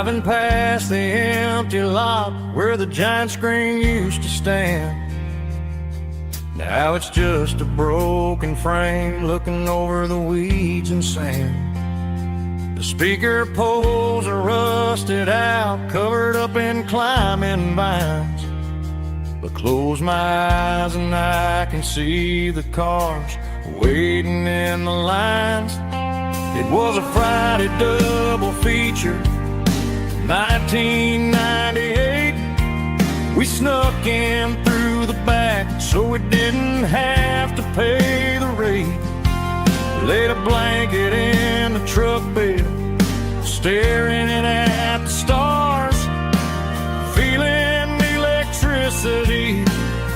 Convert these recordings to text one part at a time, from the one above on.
Driving past the empty lot where the giant screen used to stand. Now it's just a broken frame looking over the weeds and sand. The speaker poles are rusted out, covered up in climbing vines. But close my eyes and I can see the cars waiting in the lines. It was a Friday double feature, 1998. We snuck in through the back so we didn't have to pay the rate. Laid a blanket in the truck bed, staring at the stars, feeling the electricity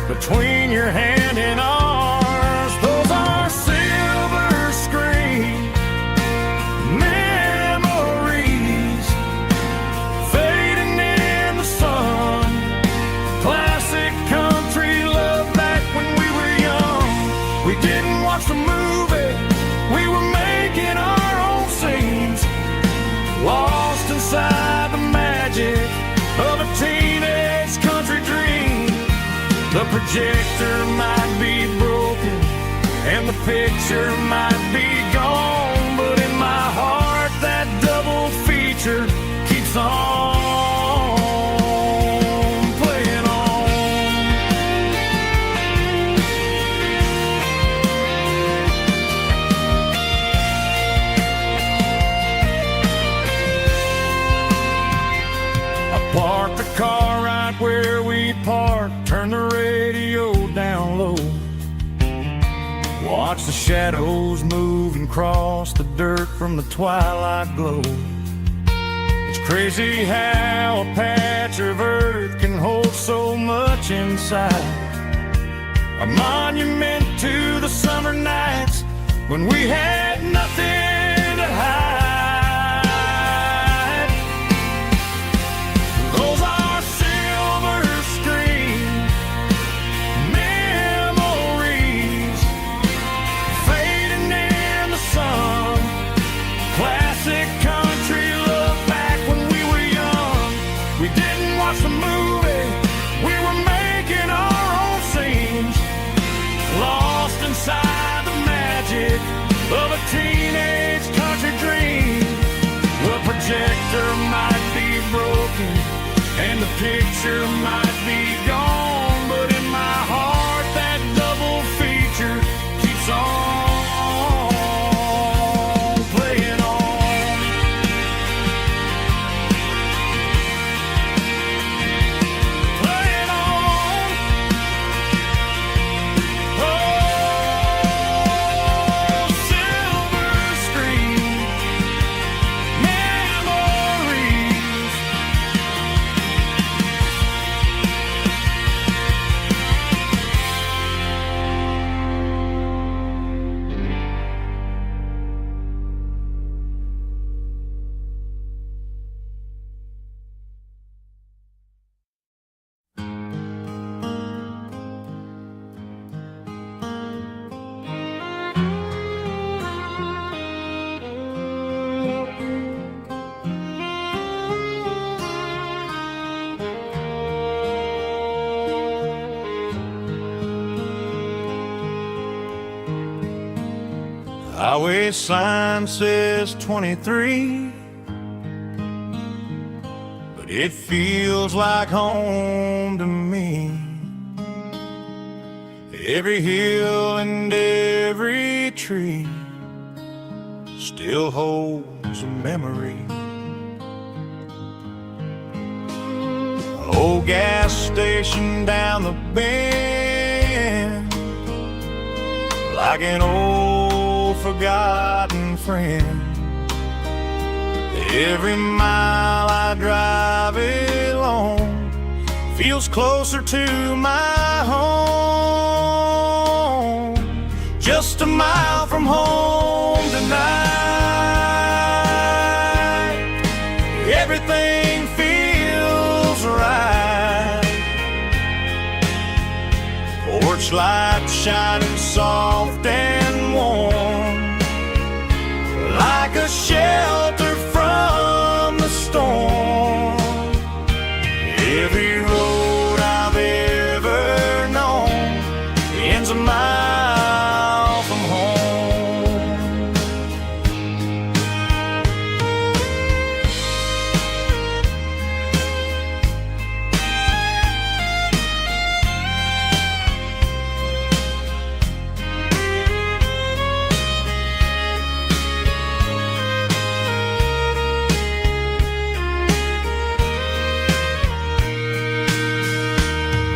between your hand and ours. Those are silver screen memories fading in the sun. Classic country love back when we were young. We didn't watch the movie, we were making our own scenes, lost inside the magic of a teenage country dream. The projector might be broken and the picture might be gone, but in my heart that double feature keeps on playing on. I parked the car right where we parked, turned the radio down low, watch the shadows move and cross the dirt from the twilight glow. It's crazy how a patch of earth can hold so much inside. A monument to the summer nights when we had nothing to hide. Those are silver screen memories fading in the sun. Classic country love back when we were young. We didn't watch the movie, we were making our own scenes, lost inside the magic of a teenage country dream. The projector might be broken and the picture might be gone, but in my heart that double feature keeps on playing on. Playing on. Oh, silver screen memories. Highway sign says 23, but it feels like home to me. Every hill and every tree still holds a memory. An old gas station down the bend, like an old forgotten friend. Every mile I drive along feels closer to my home. Just a mile from home tonight, everything feels right. Porch light shining soft and warm, like a shelter from the storm. ends a mile from home.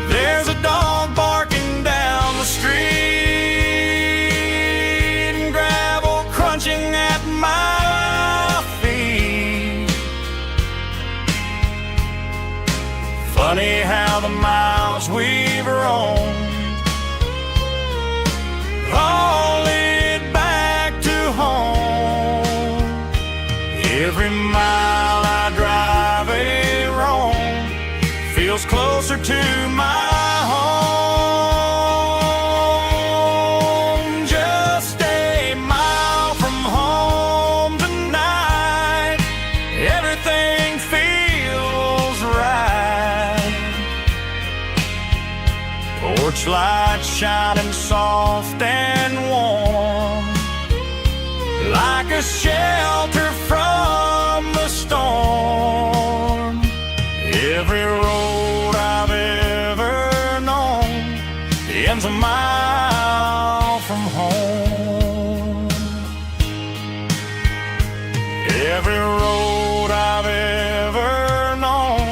There's a dog barking down the street and gravel crunching at my feet. Funny how the miles we've roamed all lead back to home. Every mile I drive a roam feels closer to my home. Just a mile from home tonight, everything feels right. Porch lights shining soft and warm, like a shelter from the storm. Every road I've ever known ends a mile from home. Every road I've ever known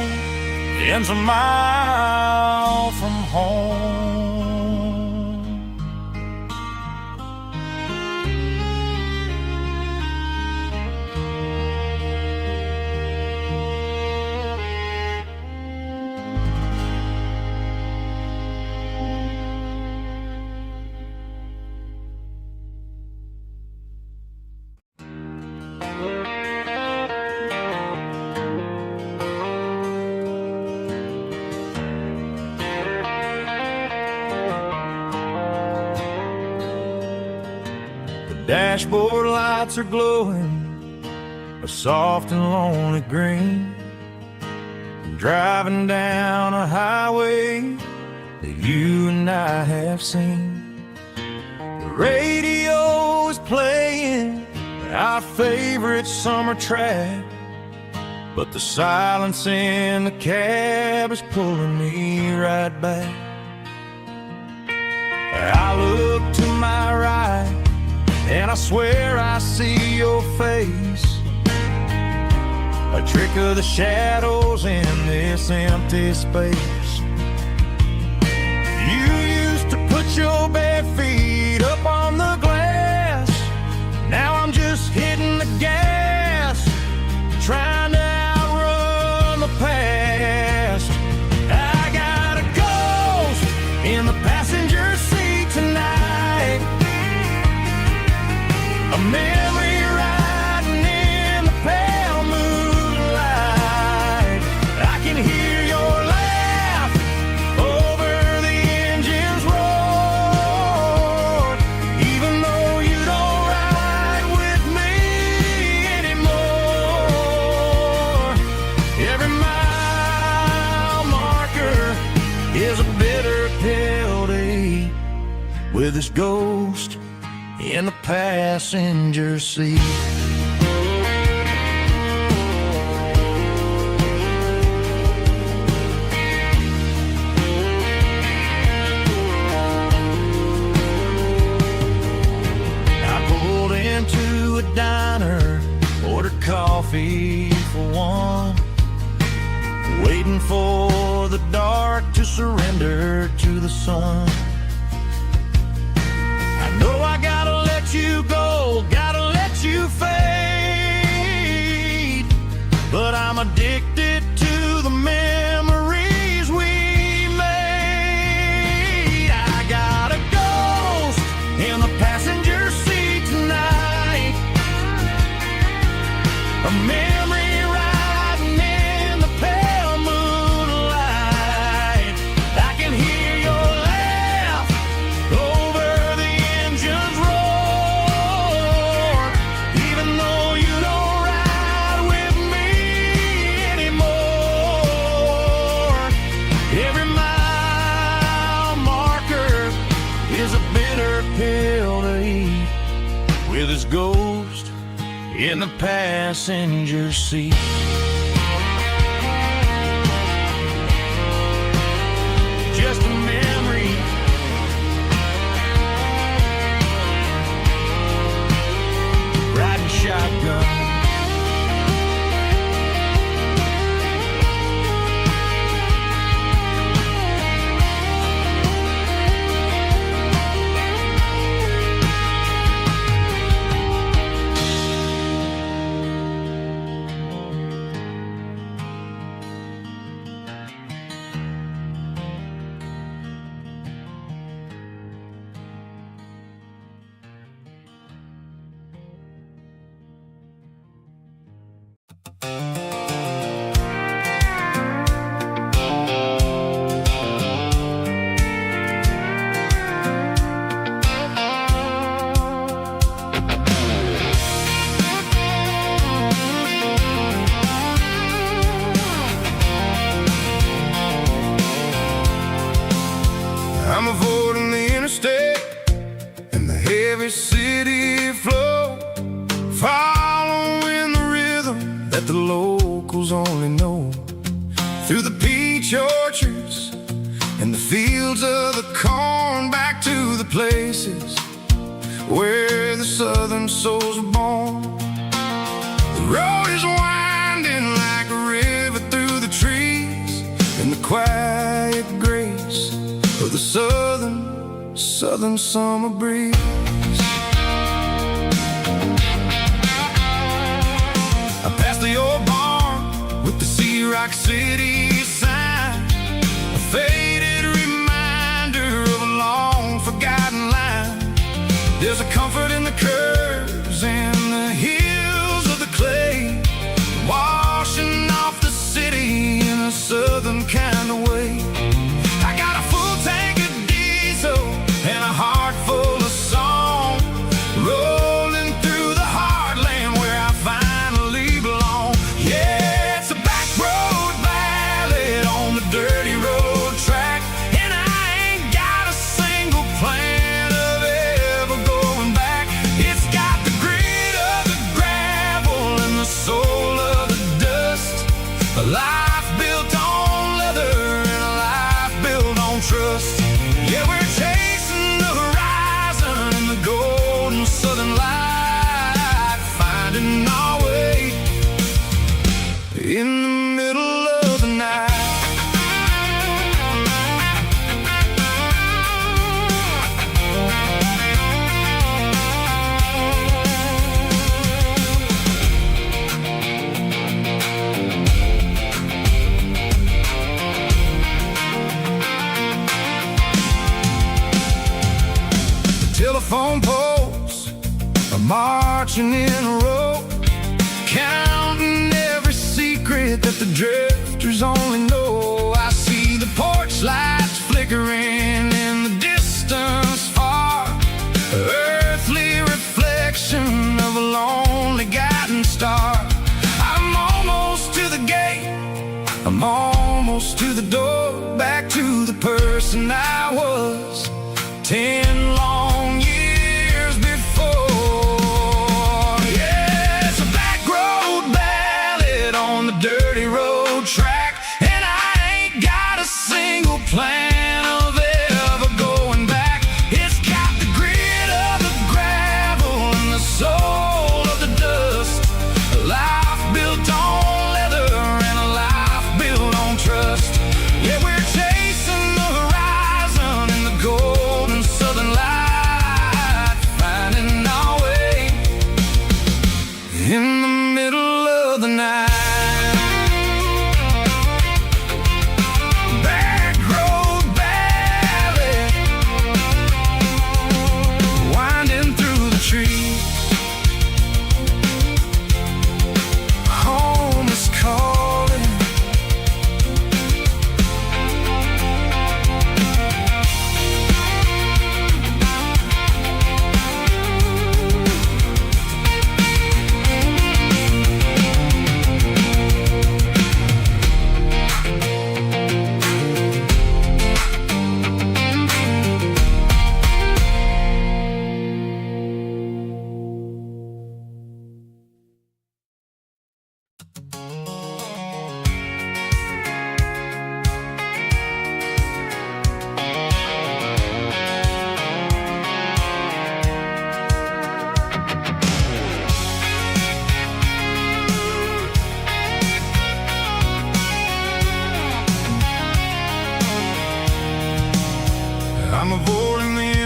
ends a mile from home. Dashboard lights are glowing a soft and lonely green. Driving down a highway that you and I have seen. The radio is playing our favorite summer track, but the silence in the cab is pulling me right back. I look to my right and I swear I see your face, a trick of the shadows in this empty space. You used to put your bare feet up on the glass. Now I'm just hitting the gas, trying to outrun the past. I got a ghost in the passenger seat tonight, a memory riding in the pale moonlight. I can hear your laugh over the engine's roar, even though you don't ride with me anymore. Every mile marker is a bitter pill to eat with this ghost in the passenger seat. I pulled into a diner, ordered coffee for one, waiting for the dark to surrender to the sun. I know I gotta let you go, gotta let you fade, but I'm addicted to the memories we made. I got a ghost in the passenger seat tonight, a memory riding in the pale moonlight. I can hear your laugh over the engine's roar, even though you don't ride with me anymore. is a bitter pill to eat, with his ghost in the passenger seat. Just a memory, riding shotgun. I'm avoiding the interstate and the heavy city flow, following the rhythm that the locals only know. Through the peach orchards and the fields of the corn, back to the places where the southern souls were born. The road is winding like a river through the trees, and the quiet grace of the southern summer breeze. I passed the old barn with the Sea Rock City sign, a faded reminder of a long forgotten line. There's a comfort in the curves and the hills of the clay, washing off the city in a southern kind of way. I got a full tank of diesel and a heart full of song, rolling through the heartland where I finally belong. Yeah, it's a back road ballad on the dirty road track, and I ain't got a single plan of ever going back. It's got the grit of the gravel and the soul of the dust, a life built on leather and a life built on trust. Yeah, we're chasing the horizon in the golden southern light, finding our way in the middle of the night. Telephone poles are marching in a row, counting every secret that the drifters only know. I see the porch lights flickering in the distance far, earthly reflection of a lonely guiding star. I'm almost to the gate, I'm almost to the door, back to the person I was 10 long years before. Yeah, it's a back road ballad on the dirty road track, and I ain't got a single plan of ever going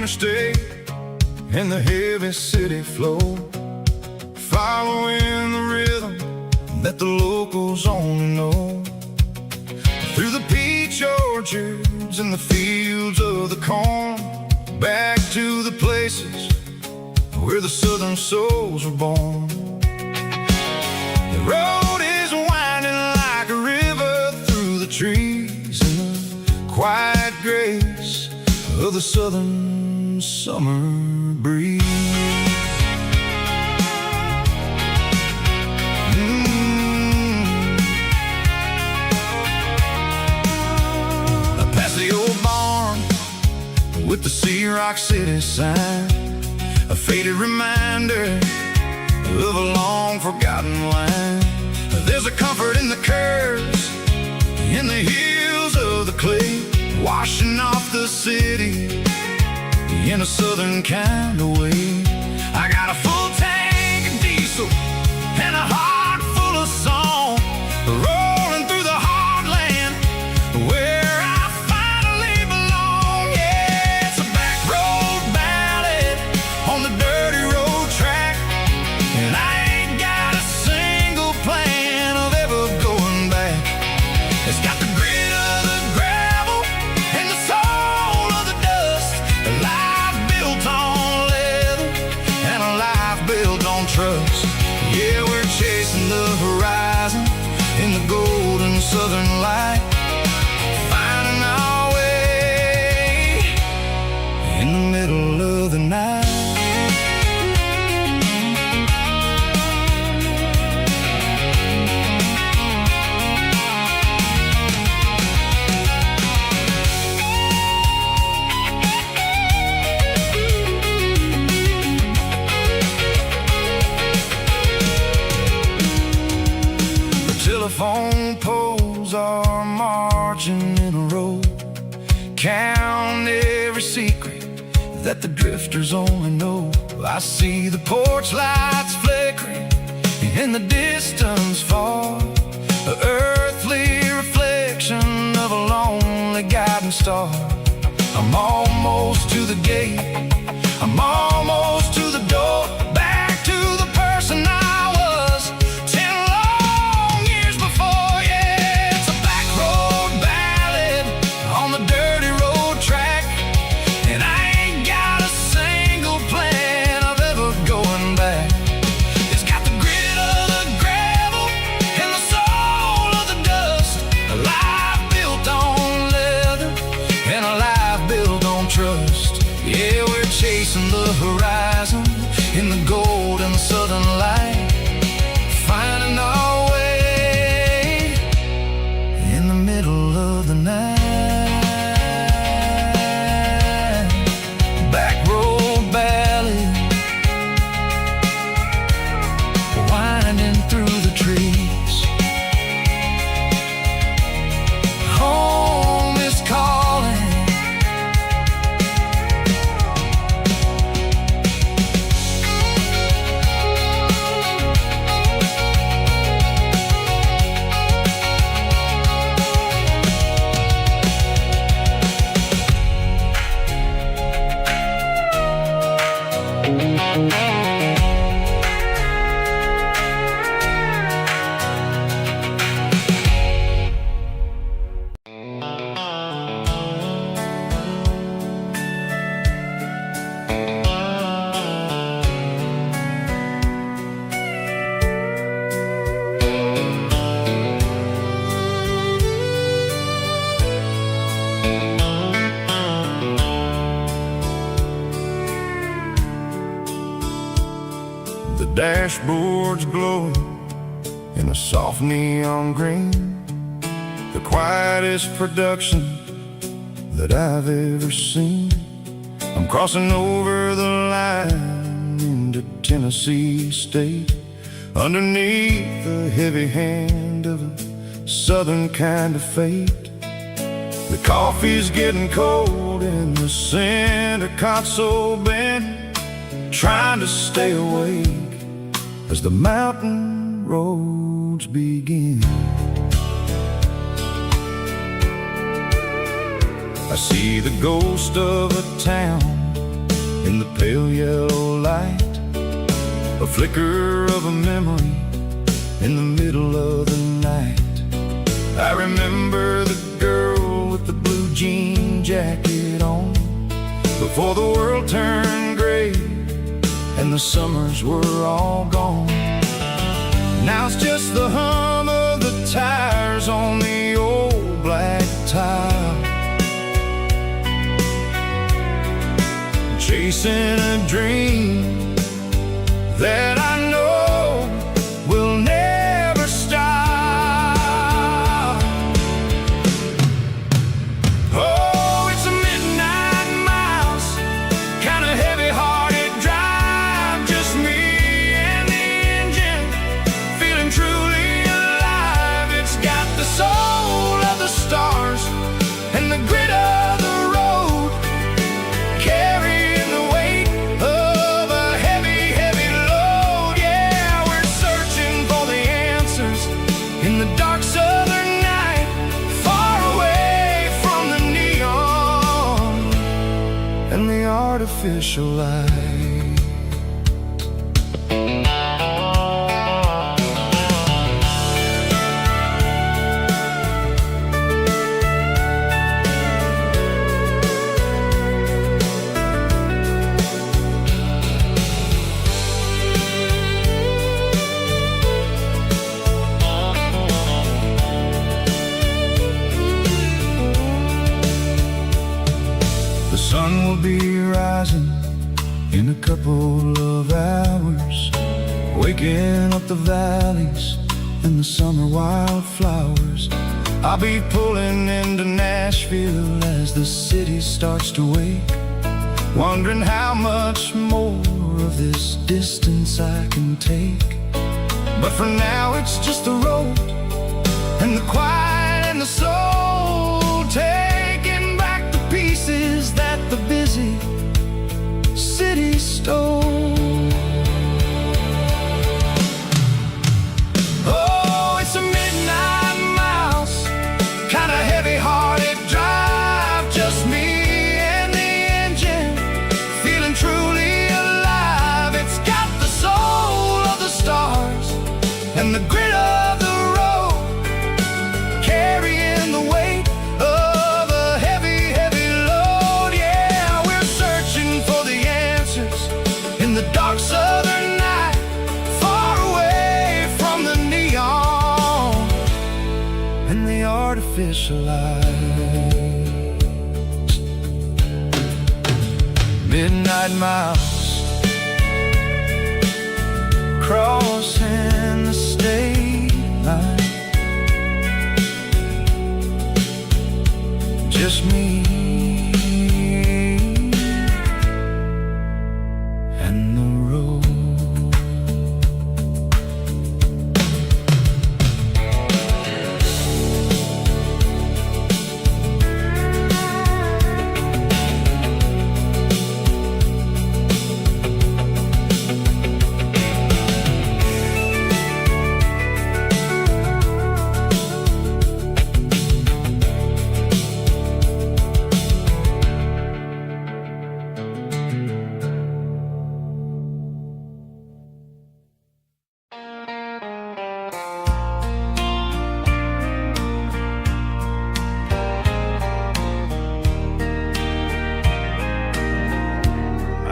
interstate and the heavy city flow, following the rhythm that the locals only know. Through the peach orchards and the fields of the corn, back to the places where the southern souls were born. The road is winding like a river through the trees in the quiet grace of the southern summer breeze. Past the old barn with the Sea Rock City sign, a faded reminder of a long forgotten line. There's a comfort in the curves, in the hills of the clay, washing off the city in a southern kind of way. I got a full tank of diesel and a heart full of song, rolling through the heartland where I finally belong. Yeah, it's a back road ballad on the dirty road track, and I ain't got a single plan of ever going back. It's got the grit of the gravel and the soul of the dust, a life built on leather and a life built on trust. Yeah, we're chasing the horizon in the golden southern light, finding our way in the middle of the night. Telephone poles are marching in a row, count every secret that the drifters only know. I see the porch lights flickering in the distance far, an earthly reflection of a lonely guiding star. I'm almost to the gate, I'm almost to the door, back to the person I was 10 long years before. Yeah, it's a back road ballad on the dirty road track, and I ain't got a single plan of ever going back. It's got the grit of the gravel and the soul of the dust, a life built on leather and a life built on trust. Yeah, we're chasing the horizon in the golden southern light, finding our way in the middle of the night. Back road ballad, winding through the trees. Home is calling, the dashboard's glowing in a soft neon green, the quietest production that I've ever seen. I'm crossing over the line into Tennessee State, underneath the heavy hand of a southern kind of fate. The coffee's getting cold in the center console bin, trying to stay awake as the mountain roads begin. I see the ghost of a town in the pale yellow light, a flicker of a memory in the middle of the night. I remember the girl with the blue jean jacket on, before the world turned gray and the summers were all gone. Now it's just the hum of the tires on the old black tile, chasing a dream that I know will never stop. Oh, it's a midnight miles, kind of heavy-hearted drive, just me and the engine, feeling truly alive. It's got the soul of the stars and the grit of the road, carrying the weight of a heavy, heavy load. Yeah, we're searching for the answers in the dark southern night, far away from the neon and the artificial light. The sun will be rising in a couple of hours, waking up the valleys and the summer wildflowers. I'll be pulling into Nashville as the city starts to wake, wondering how much more of this distance I can take. But for now it's just the road and the quiet and the soul, taking back the pieces that the busy city stole. Oh, it's a midnight miles, kind of heavy-hearted drive, just me and the engine, feeling truly alive. It's got the soul of the stars and the grit of the road, carrying the weight of a heavy, heavy load. Yeah, we're searching for the answers in the dark southern night, far away from the neon and the artificial lights. Midnight miles, crossing the state line, just me and the road.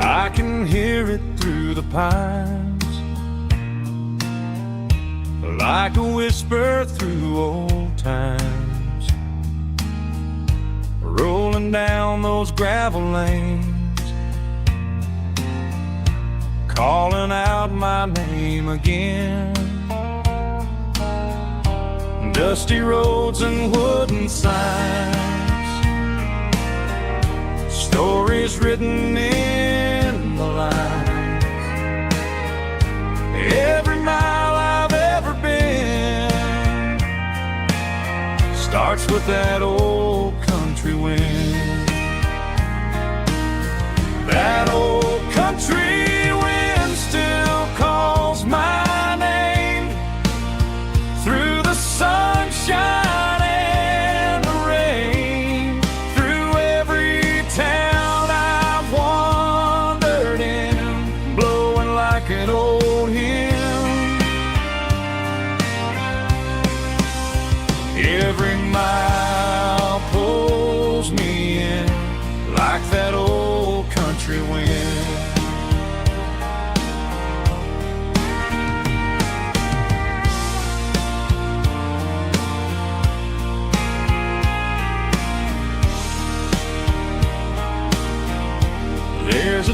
I can hear it through the pines, like a whisper through old times, rolling down those gravel lanes, calling out my name again. Dusty roads and wooden signs, stories written in the lines. Every mile I've ever been starts with that old country wind. That old country wind still calls my name through the sunshine and the rain, through every town I've wandered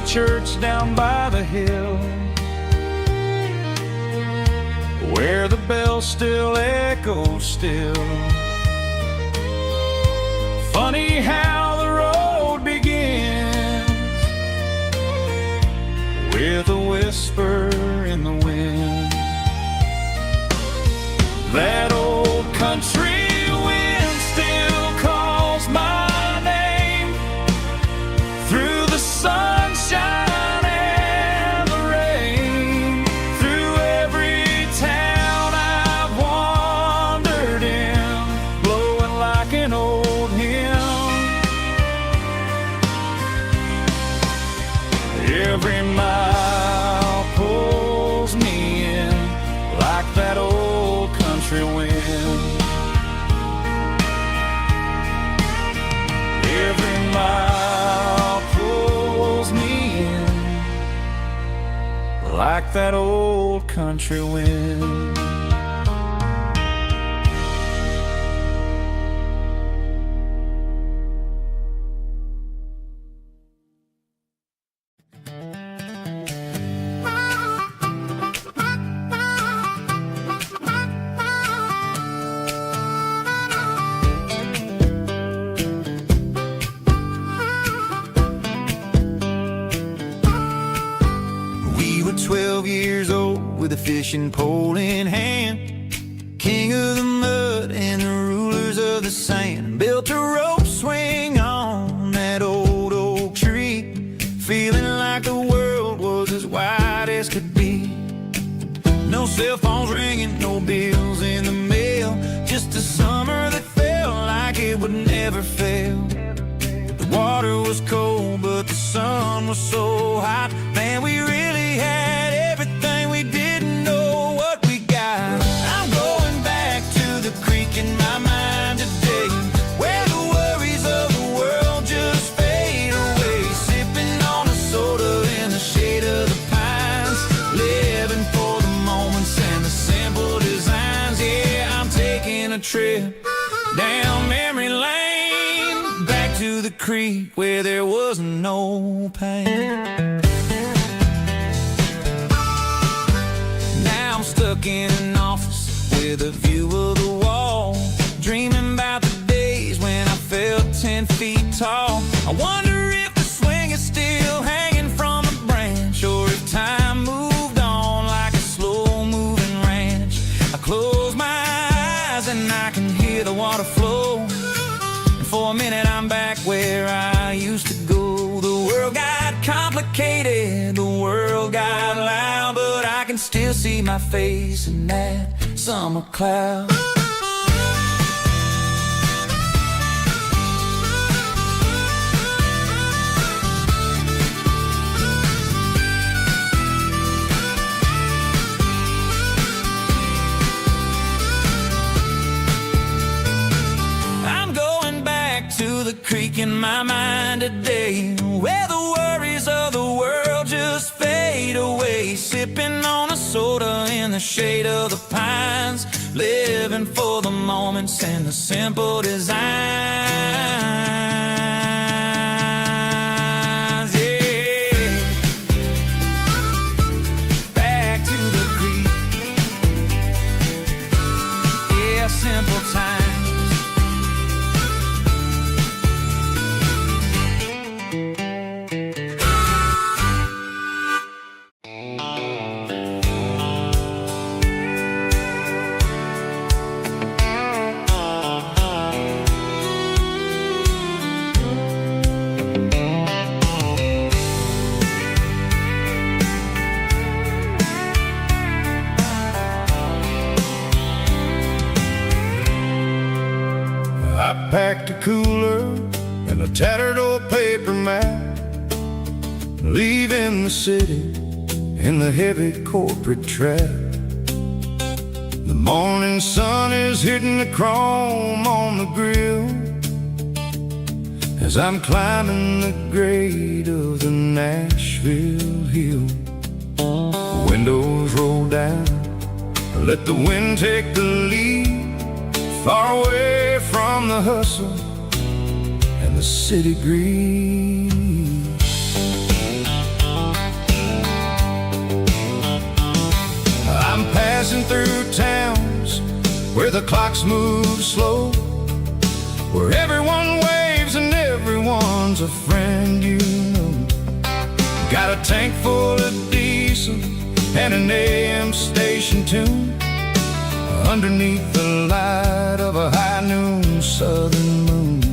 church down by the hill, where the bell still echoes still. Funny how the road begins with a whisper in the wind. That old country wind still calls my name through the sunshine and the rain, through every town I've wandered in, blowing like an old hymn. Every mile pulls me in like that old country wind. Every mile pulls me in like that old country wind. We were 12 years old with a fishing pole in hand, king of the mud and the rulers of the sand. Built a rope swing on that old oak tree, feeling like the world was as wide as could be. No cell phones ringing, no bills in the mail, just a summer that felt like it would never fail. The water was cold, but the sun was so hot. Man, we really had everything, we didn't know what we got. I'm going back to the creek in my mind today, where the worries of the world just fade away. Sipping on a soda in the shade of the pines, living for the moments and the simple designs. Yeah, I'm taking a trip down memory lane, back to the creek where there was no pain. Now I'm stuck in an office with a view of the wall, dreaming about the days when I felt 10 feet tall. I wonder if the swing is still hanging from a branch, or if time moved on like a slow-moving ranch. I close my eyes and I can hear the water flow, and for a minute I'm back where I used to go. The world got complicated, the world got loud, but I can still see my face in that summer cloud. I'm going back to the creek in my mind today, where the worries of the world just fade away. Sipping on a soda in the shade of the pines, living for the moments and the simple designs. Yeah, back to the creek. Yeah, simple times. I packed a cooler and a tattered old paper map, leaving the city in the heavy corporate trap. The morning sun is hitting the chrome on the grill as I'm climbing the grade of the Nashville hill. Windows roll down, let the wind take the lead, far away from the hustle and the city greed. where the clocks move slow, where everyone waves and everyone's a friend you know. Got a tank full of diesel and an AM station tune, underneath the light of a high noon southern moon.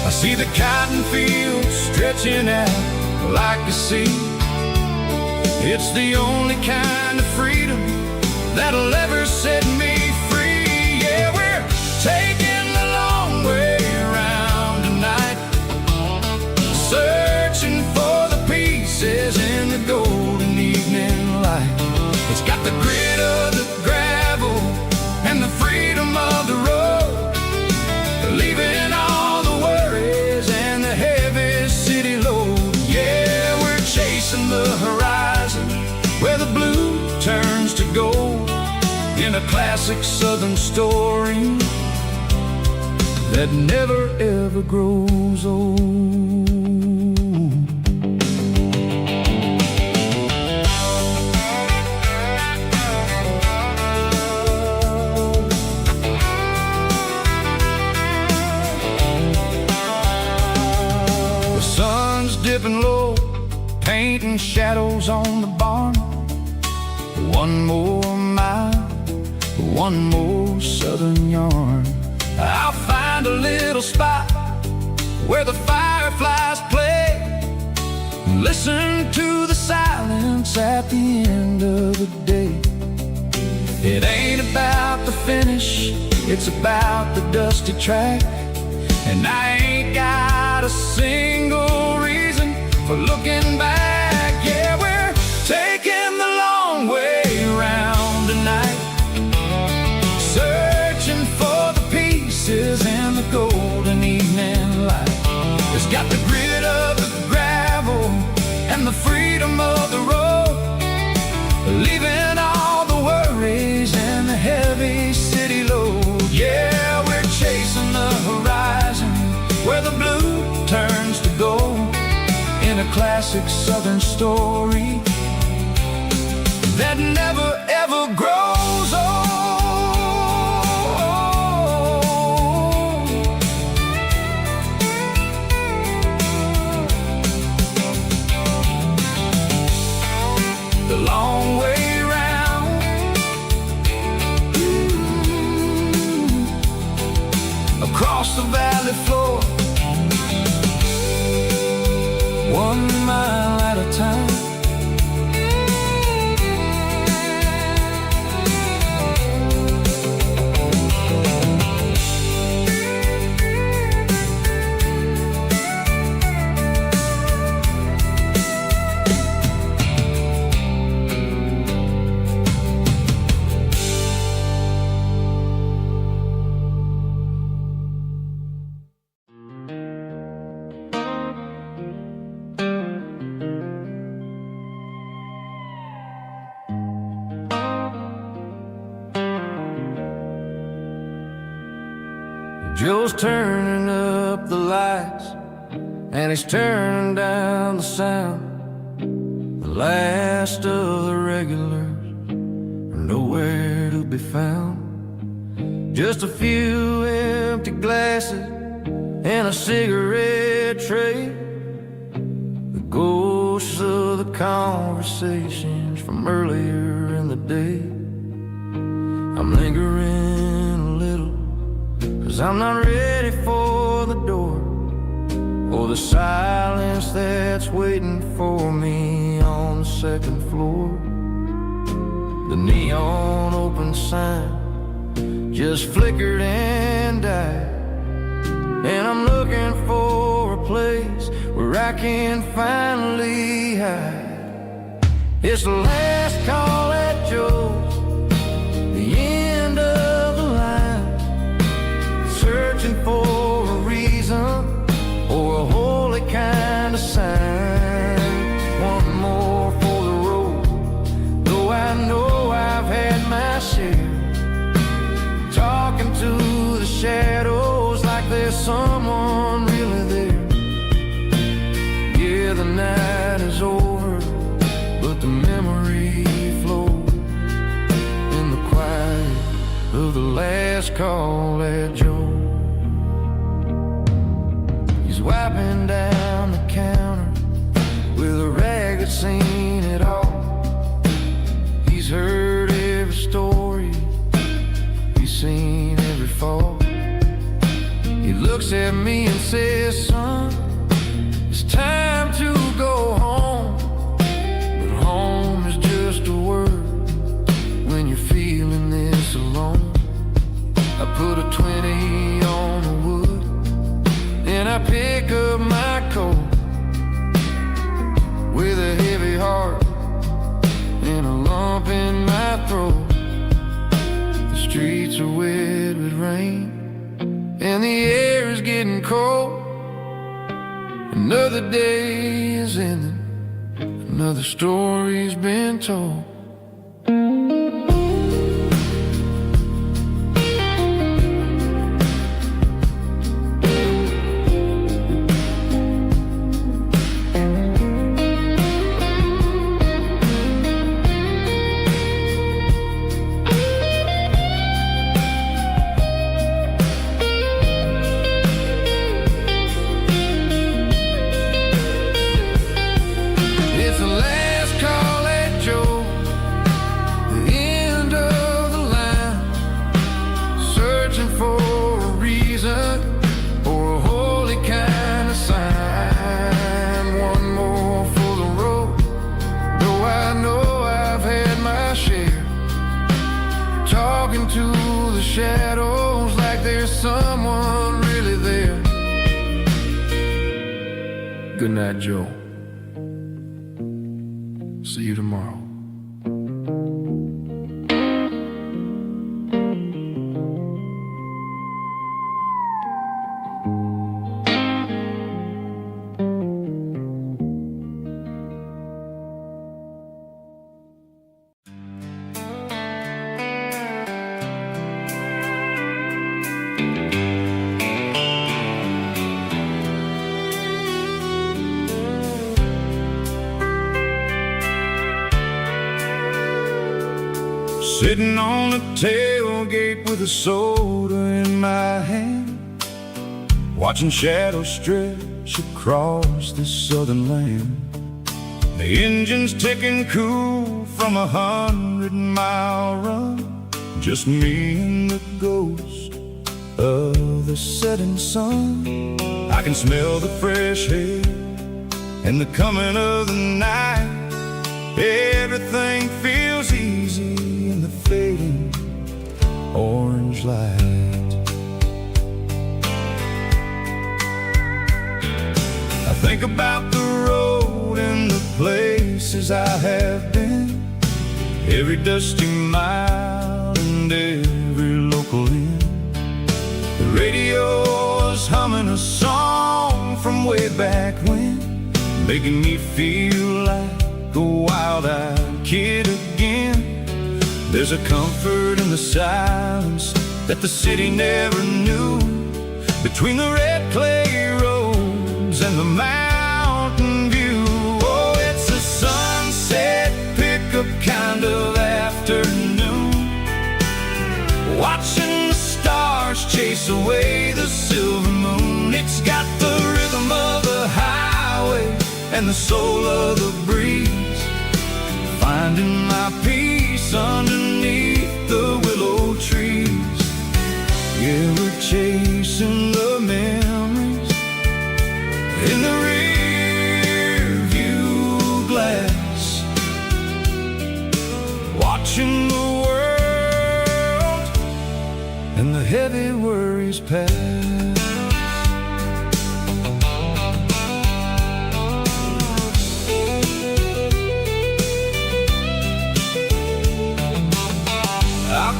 I see the cotton fields stretching out like a sea. It's the only kind of freedom that'll ever set me free. Yeah, we're taking the long way around tonight, searching for the pieces in the golden evening light. It's got the grit of the gravel and the freedom of the road, leaving all the worries and the heavy city load. Yeah, we're chasing the horizon where the blue turns to gold, in a classic southern story that never ever grows old. The sun's dipping low, painting shadows on the barn. One more mile, one more southern yarn. I'll find a little spot where the fireflies play, listen to the silence at the end of the day. It ain't about the finish, it's about the dusty track. And I ain't got a single reason for looking back. Yeah, we're taking the long way around tonight, searching for the pieces in the golden evening light. It's got the grit of the gravel and the freedom of the road, leaving all the worries and the heavy city load. Yeah, we're chasing the horizon where the blue turns to gold, in a classic southern story that never ever grows old. The long way round, across the valley floor, 1 mile at a time. Joe's turning up the lights and he's turning down the sound. The last of the regulars are nowhere to be found. Just a few empty glasses and a cigarette tray, the ghosts of the conversations from earlier in the day. I'm lingering a little, 'cause I'm not ready for the door, or the silence that's waiting for me on the second floor. The neon open sign just flickered and died, and I'm looking for a place where I can finally hide. It's the last call at Joe's, the end of the line, searching for a reason or a holy kind of sign. One more for the road, though I know I've had my share, talking to the shadows like there's someone really there. Yeah, the night is over, but the memory flows in the quiet of the last last call at Joe. He's wiping down the counter with a rag that's seen it all. He's heard every story, he's seen every fall. He looks at me and says, son, it's time to go home. But home is just a word when you're feeling this alone. I put a 20 on the wood, and I pick up my coat with a heavy heart and a lump in my throat. The streets are wet with rain and the air is getting cold. Another day is ending, another story's been told. Talking to the shadows like there's someone really there. Good night, Joe. See you tomorrow. Sitting on the tailgate with a soda in my hand, watching shadows stretch across this southern land. The engine's ticking cool from a 100-mile run, just me and the ghost of the setting sun. I can smell the fresh air and the coming of the night. Everything feels easy in the fading orange light. I think about the road and the places I have been, every dusty mile and every local inn. The radio is humming a song from way back when, making me feel like a wild-eyed kid again. There's a comfort in the silence that the city never knew, between the red clay roads and the mountain view. Oh, it's a sunset pickup kind of afternoon, watching the stars chase away the silver moon. It's got the rhythm of the highway and the soul of the breeze, finding my peace underneath the willow trees. Yeah, we're chasing the memories in the rear view glass, watching the world and the heavy worries pass.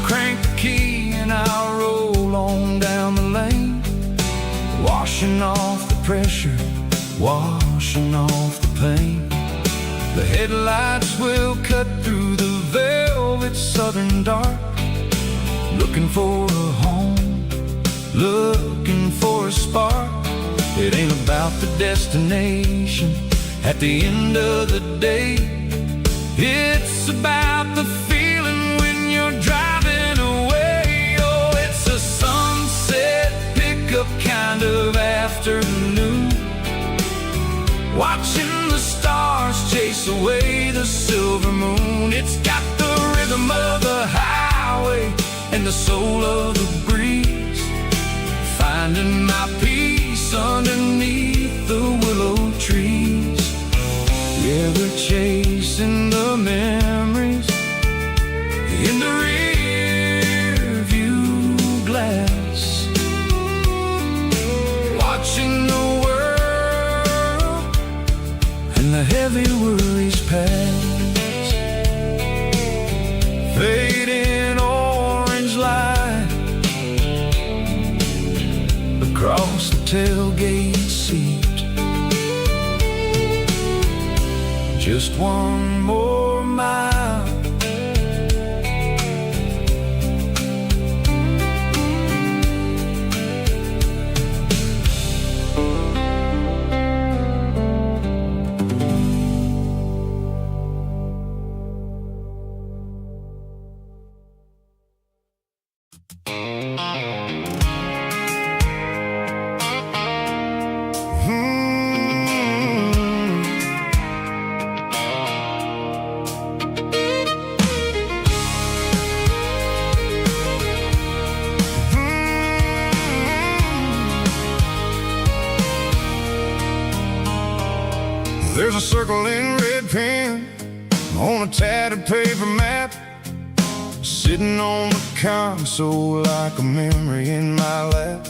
Crank the key and I'll roll on down the lane, washing off the pressure, washing off the pain. The headlights will cut through the velvet southern dark, looking for a home, looking for a spark. It ain't about the destination at the end of the day, it's about the feeling when you're driving away. Oh, it's a chase away the silver moon. It's got the rhythm of the highway and the soul of the breeze, finding my peace underneath the willow trees. Yeah, we're chasing the memories in the rear view glass, watching the world and the heavy worries pass. Fading orange light across the tailgate seat. Just one more mile. There's a circle in red pen on a tattered paper map, sitting on the console like a memory in my lap.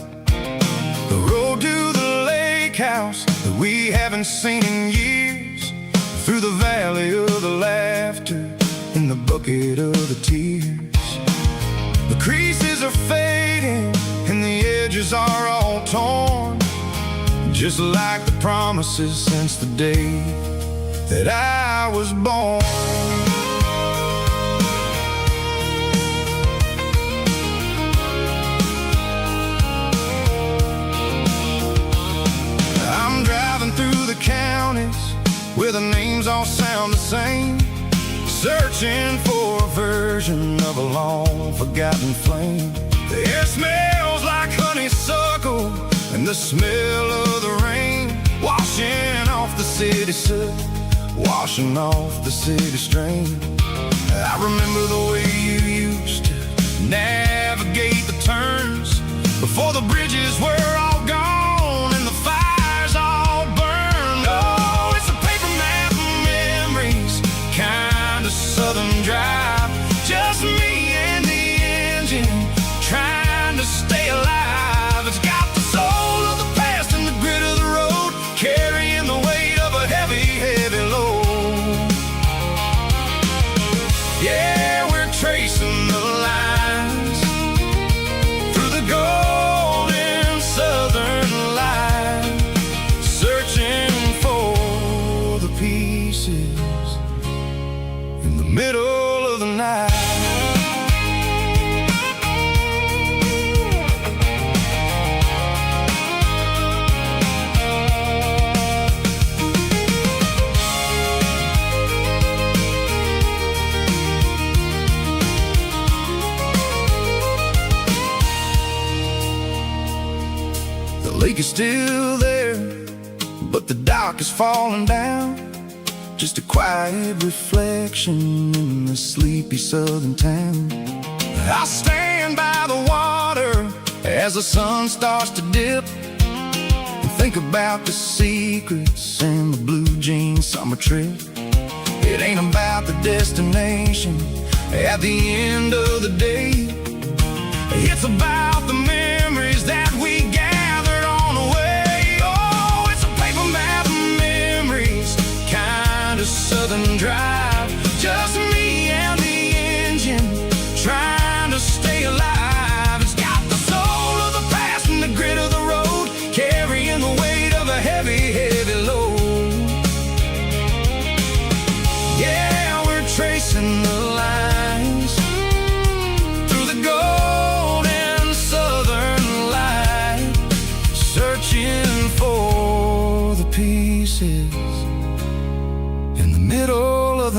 The road to the lake house that we haven't seen in years, through the valley of the laughter and the bucket of the tears. The creases are fading and the edges are all torn, just like the promises since the day that I was born. I'm driving through the counties where the names all sound the same, searching for a version of a long-forgotten flame. The air smells like honeysuckle and the smell of the rain, washing off the city soot, washing off the city strain. I remember the way you used to navigate the turns before the bridges were all gone and the fires all burned. Oh, it's a paper map of memories, kind of southern drive, just me and the engine trying to stay alive. It's got the soul of the past and the grit of the road, carrying the weight of a heavy, heavy load. Yeah, we're tracing the lines through the golden southern light, searching for the pieces in the middle of the night. The lake is still there, but the dock is falling down, just a quiet reflection in the sleepy southern town. I stand by the water as the sun starts to dip, and think about the secrets and the blue jean summer trip. It ain't about the destination at the end of the day, it's about the memories that we gathered on the way. Oh, it's a paper map of memories, kind of southern drive, just me and the engine trying to stay alive. It's got the soul of the past and the grit of the road, carrying the weight of a heavy, heavy load. Yeah, we're tracing the lines through the golden southern light, searching for the pieces in the middle of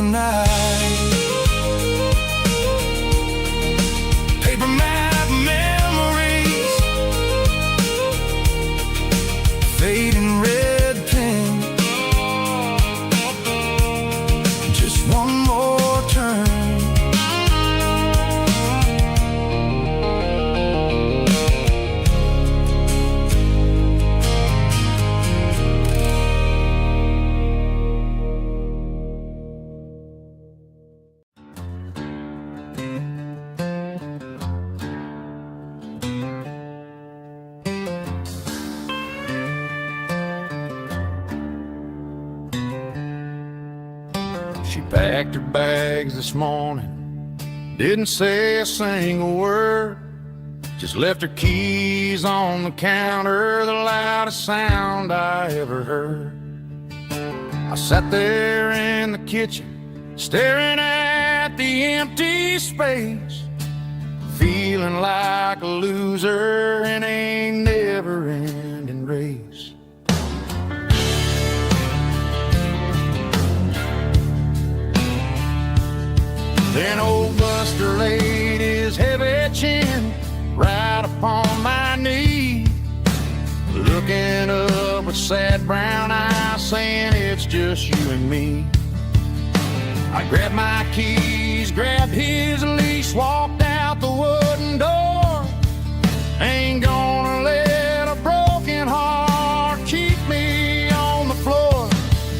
She packed her bags this morning, didn't say a single word, just left her keys on the counter, the loudest sound I ever heard. I sat there in the kitchen, staring at the empty space, feeling like a loser in a never-ending race. Then old Buster laid his heavy chin right upon my knee, looking up with sad brown eyes, saying it's just you and me. I grabbed my keys, grabbed his leash, walked out the wooden door. Ain't gonna let a broken heart keep me on the floor.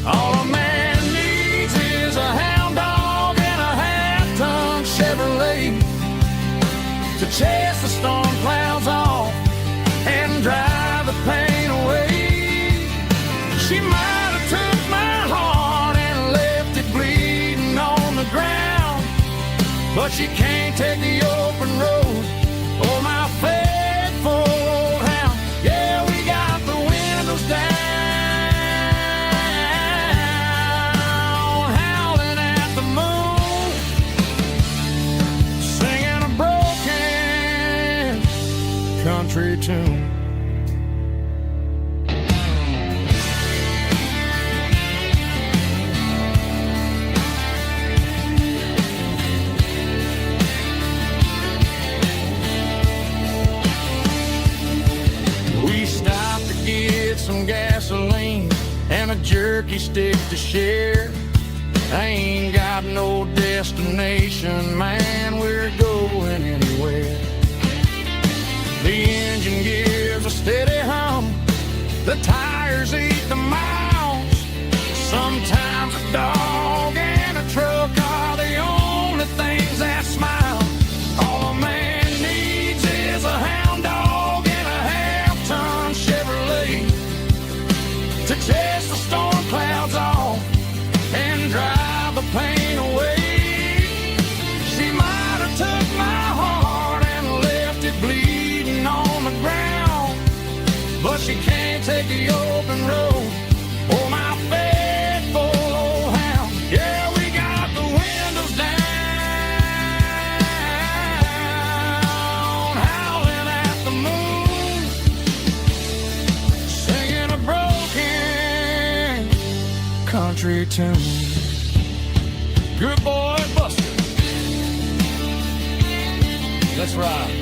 All a man needs is a hound dog and a half-ton Chevrolet to chase the storm clouds off and drive the pain away. She might have took my heart and left it bleeding on the ground, but she can't take the open road or my faithful old hound. Yeah, we got the windows down, howling at the moon, singing a broken country tune. Some gasoline and a jerky stick to share. I ain't got no destination, man, we're going anywhere. The engine gives a steady hum, the tires eat the miles. Sometimes a dog and a truck are the only things that smile. All a man needs is a hound dog and a half-ton Chevrolet to chase the storm clouds off and drive the pain away. She might have took my heart and left it bleeding on the ground, but she can't take the open road or my faithful old hound. Yeah, we got the windows down, howling at the moon, singing a broken country tune. Good boy, Buster. Let's ride.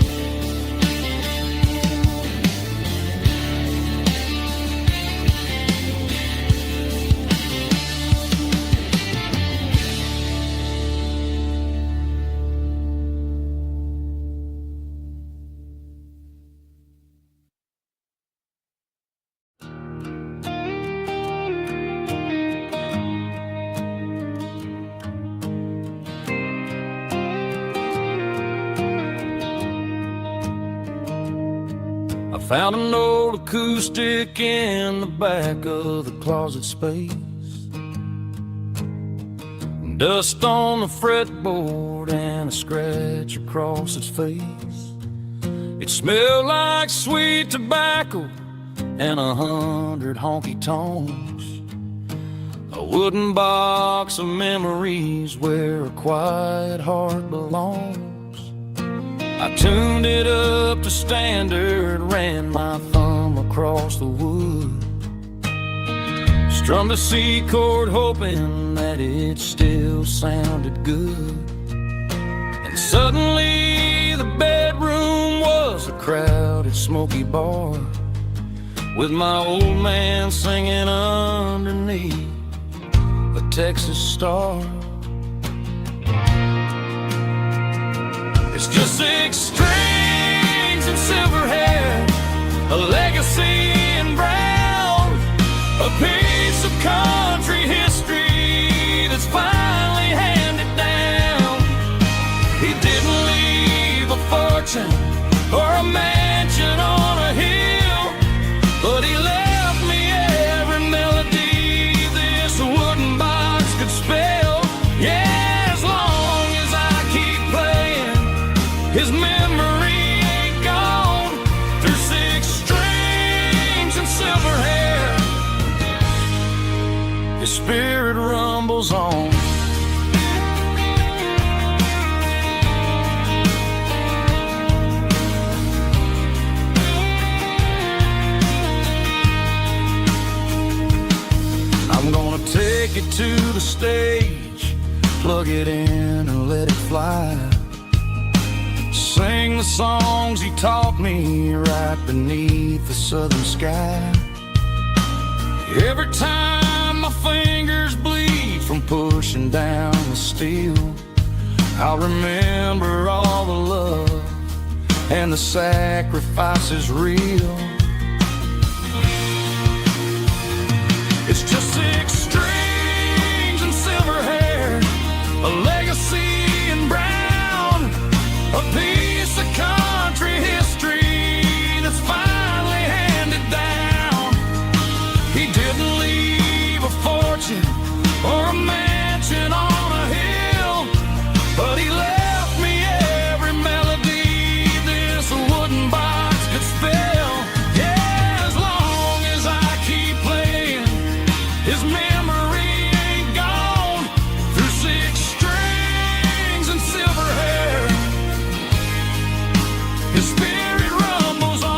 I found an old acoustic in the back of the closet space. Dust on the fretboard and a scratch across its face. It smelled like sweet tobacco and 100 honky tonks. A wooden box of memories where a quiet heart belongs. I tuned it up to standard, ran my thumb across the wood, strummed a C chord hoping that it still sounded good. And suddenly the bedroom was a crowded, smoky bar, with my old man singing underneath the Texas Star. It's just 6 strings and silver hair, a legacy in brown, a piece of country history that's finally handed down. He didn't leave a fortune or a mansion on a hill, but he left me every melody this wooden box could spell. to the stage, plug it in and let it fly. Sing the songs he taught me right beneath the southern sky. Every time my fingers bleed from pushing down the steel, I'll remember all the love and the sacrifices real. It's just 6 strings and silver hair, a legacy in brown, a piece of country history that's finally handed down. He didn't leave a fortune or a mansion on a hill, but he left me every melody this wooden box could spell. Yeah, as long as I keep playing, his memory ain't gone. Through 6 strings and silver hair, his spirit rumbles on.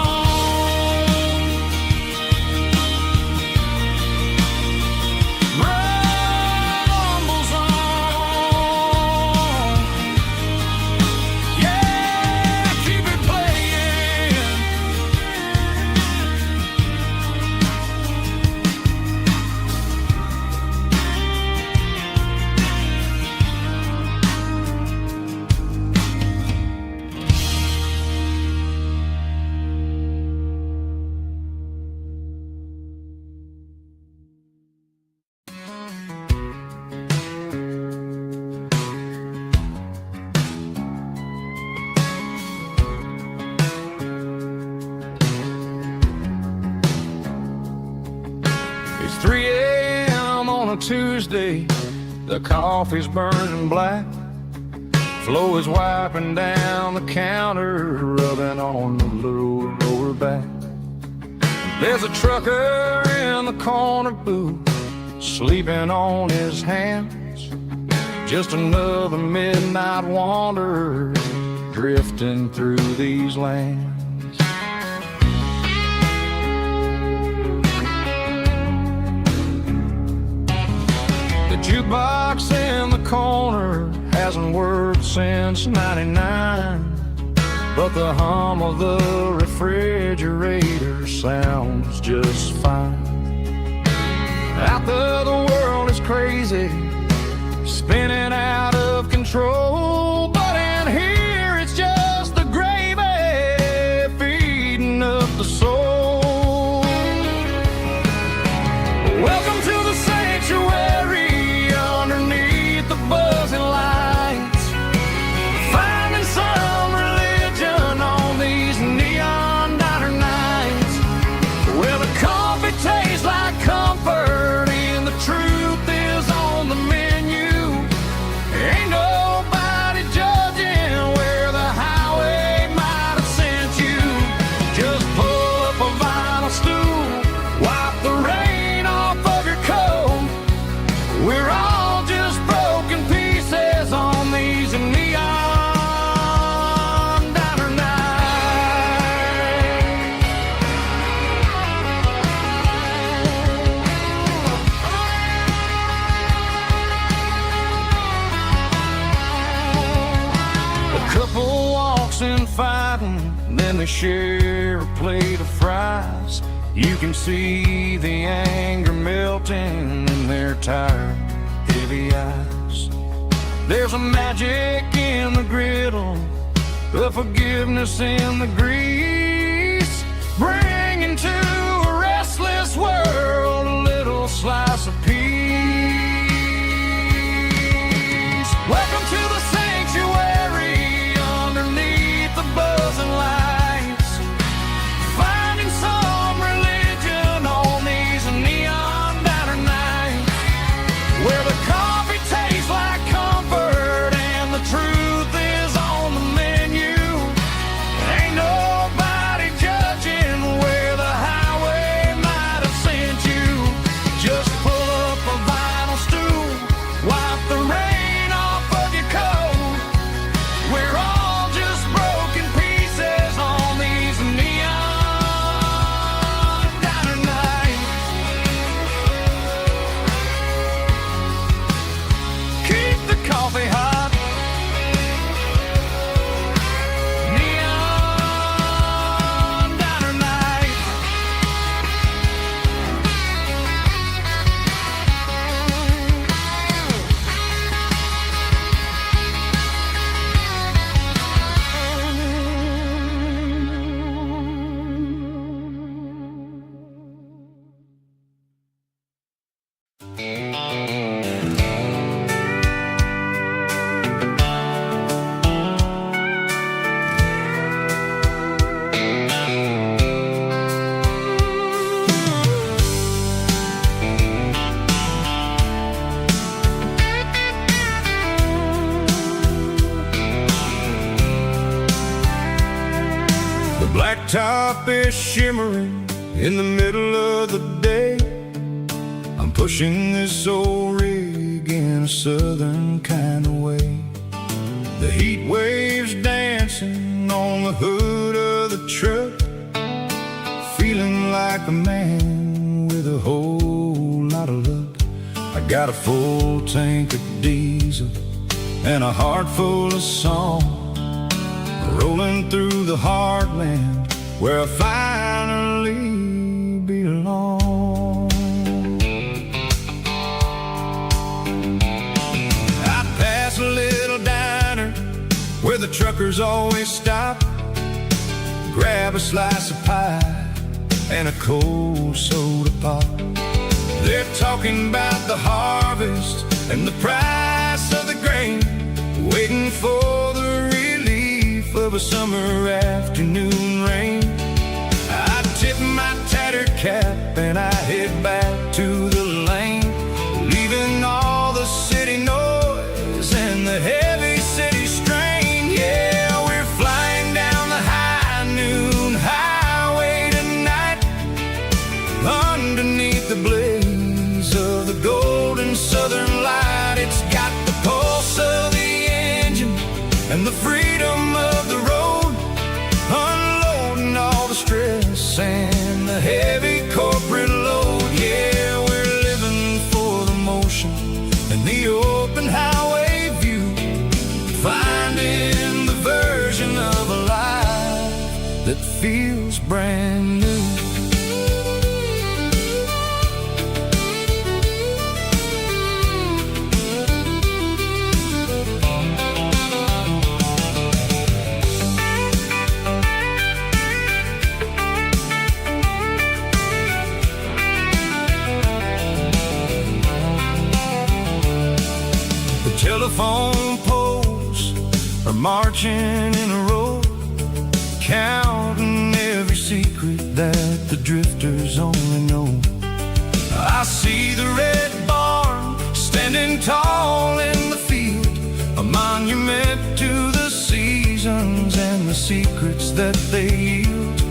Rumbles on. Yeah, keep it playing. It's 3 a.m. on a Tuesday, the coffee's burning black. Flo is wiping down the counter, rubbing on the little lower back. There's a trucker in the corner booth, sleeping on his hands. Just another midnight wanderer, drifting through these lands. The jukebox in the corner hasn't worked since '99, but the hum of the refrigerator sounds just fine. Out there the world is crazy, spinning out of control, but in here it's just the gravy feeding up the soul. Welcome to the sanctuary underneath the buzzing lights, finding some religion on these neon diner nights, where the coffee tastes like comfort and the truth is on the menu. Ain't nobody judging where the highway might have sent you. Just pull up a vinyl stool, wipe the rain off of your coat. We're all just broken pieces on these neon diner nights. A couple walks in fighting, then they share a plate of fries. You can see the anger melting in their tired, heavy eyes. There's a magic in the griddle, a forgiveness in the grease, bringing to a restless world a little slice of peace. Welcome to the sanctuary underneath the buzzing lights, finding some religion on these neon diner nights, where the coffee tastes like comfort and the truth is on the menu. Ain't nobody judging where the highway might have sent you. Just pull top is shimmering in the middle of the day. I'm pushing this old rig in a southern kind of way. The heat waves dancing on the hood of the truck, feeling like a man with a whole lot of luck. I got a full tank of diesel and a heart full of song, rolling through the heartland where I finally belong. I pass a little diner where the truckers always stop, grab a slice of pie and a cold soda pop. They're talking about the harvest and the price of the grain, waiting for the relief of a summer afternoon rain. I tip my tattered cap and I head back to the lane, leaving all the city noise and the heavy city strain. Yeah, we're flying down the high noon highway tonight, underneath the blaze of the golden southern light. It's got the pulse of the engine and the freedom of the road, unloading all the stress and the heavy corporate load. Yeah, we're living for the motion and the open highway view, finding the version of a life that feels brand new. Telephone poles are marching in a row, counting every secret that the drifters only know. I see the red barn standing tall in the field, a monument to the seasons and the secrets that they yield.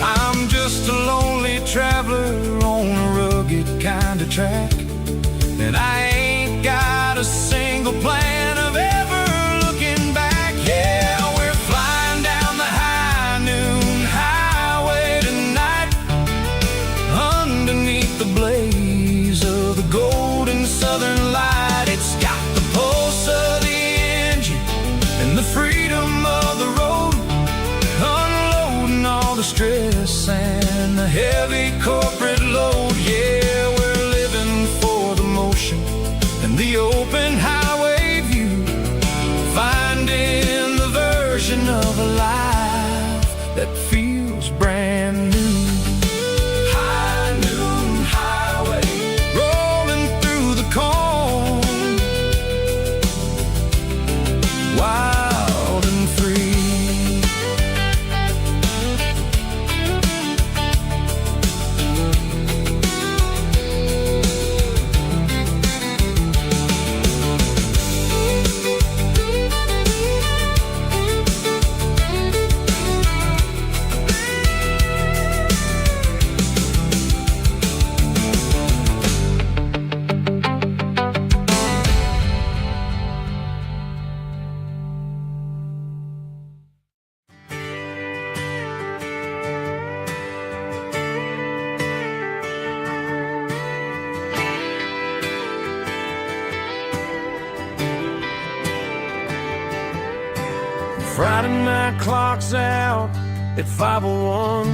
I'm just a lonely traveler on a rugged kind of track, and I ain't got a single plan of ever looking back. Yeah, we're flying down the high noon highway tonight, underneath the blaze of the golden southern light. It's got the pulse of the engine and the freedom of the road, unloading all the stress and the heavy corporate load. Yeah, we're living for the motion and the open highway view, finding the version of a life that feels brand new. High noon highway, rolling through the corn, wild and free. Friday night clock's out at 5:01.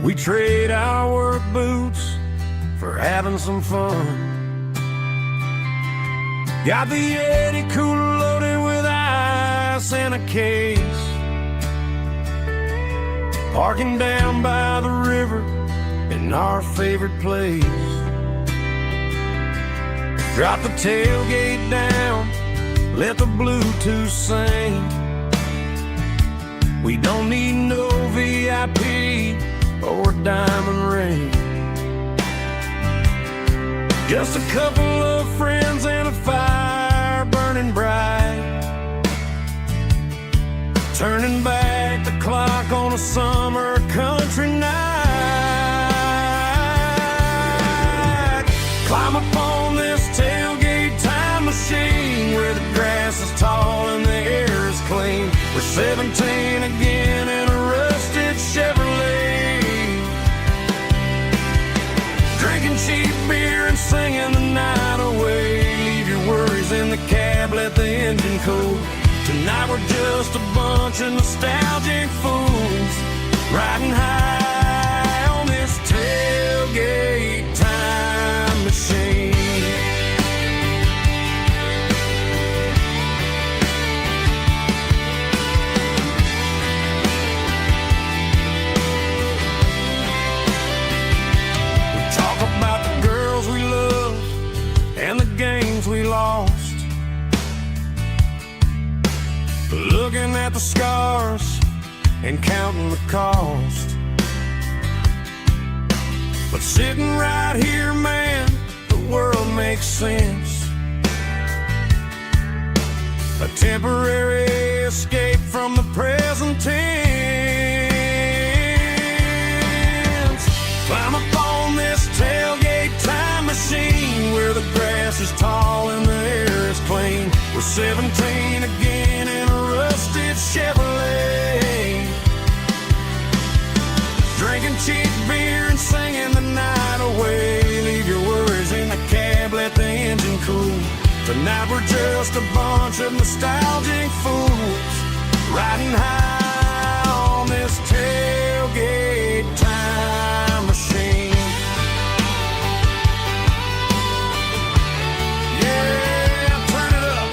We trade our work boots for having some fun. Got the Yeti cooler loaded with ice and a case, parking down by the river in our favorite place. Drop the tailgate down, let the Bluetooth sing. We don't need no VIP or diamond ring, just a couple of friends and a fire burning bright, turning back cool. Tonight we're just a bunch of nostalgic fools riding high on this tailgate time machine. We talk about the girls we love and the games we lost, looking at the scars and counting the cost. But sitting right here, man, the world makes sense. A temporary escape from the present tense. Climb up on this tailgate time machine where the grass is tall and the air is clean. We're 17 again in a rusted Chevrolet, drinking cheap beer and singing the night away. Leave your worries in the cab, let the engine cool. Tonight we're just a bunch of nostalgic fools riding high on this tailgate time machine. Yeah, turn it up.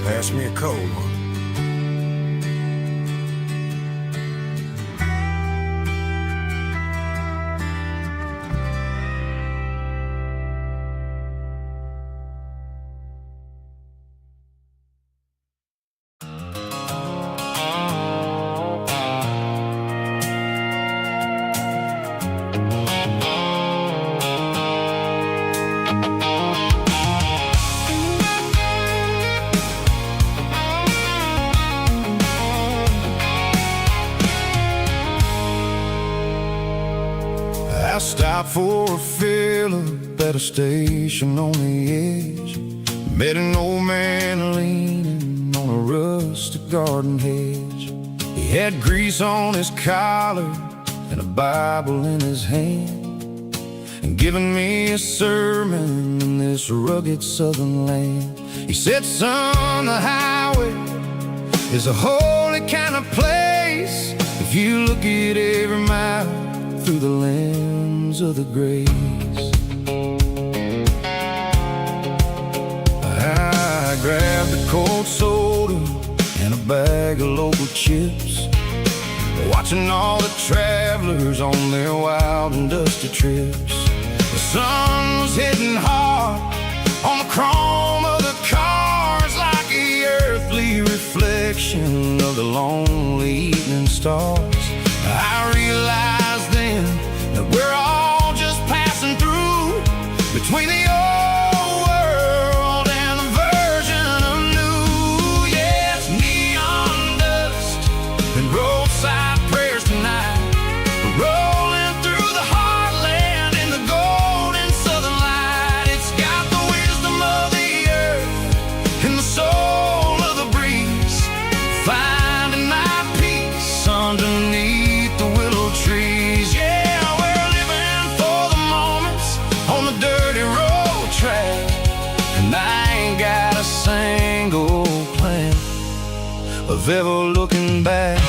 Pass me a cold one. I stopped for a fill-up at a station on the edge. Met an old man leaning on a rustic garden hedge. He had grease on his collar and a Bible in his hand, and giving me a sermon in this rugged southern land. He said, son, the highway is a holy kind of place if you look at every mile through the lens of the grace. I grabbed a cold soda and a bag of local chips, watching all the travelers on their wild and dusty trips. The sun was hitting hard on the chrome of the cars, like the earthly reflection of the lonely evening stars. I realized then that we're all just passing through between the old world and the version of new. Yes, neon dust and roadside prayers tonight, rolling through the heartland in the golden southern light. It's got the wisdom of the earth and the soul of the breeze, finding my peace underneath the willow trees. Yeah, we're living for the moments on the dirty road track, and I ain't got a single plan of ever looking back.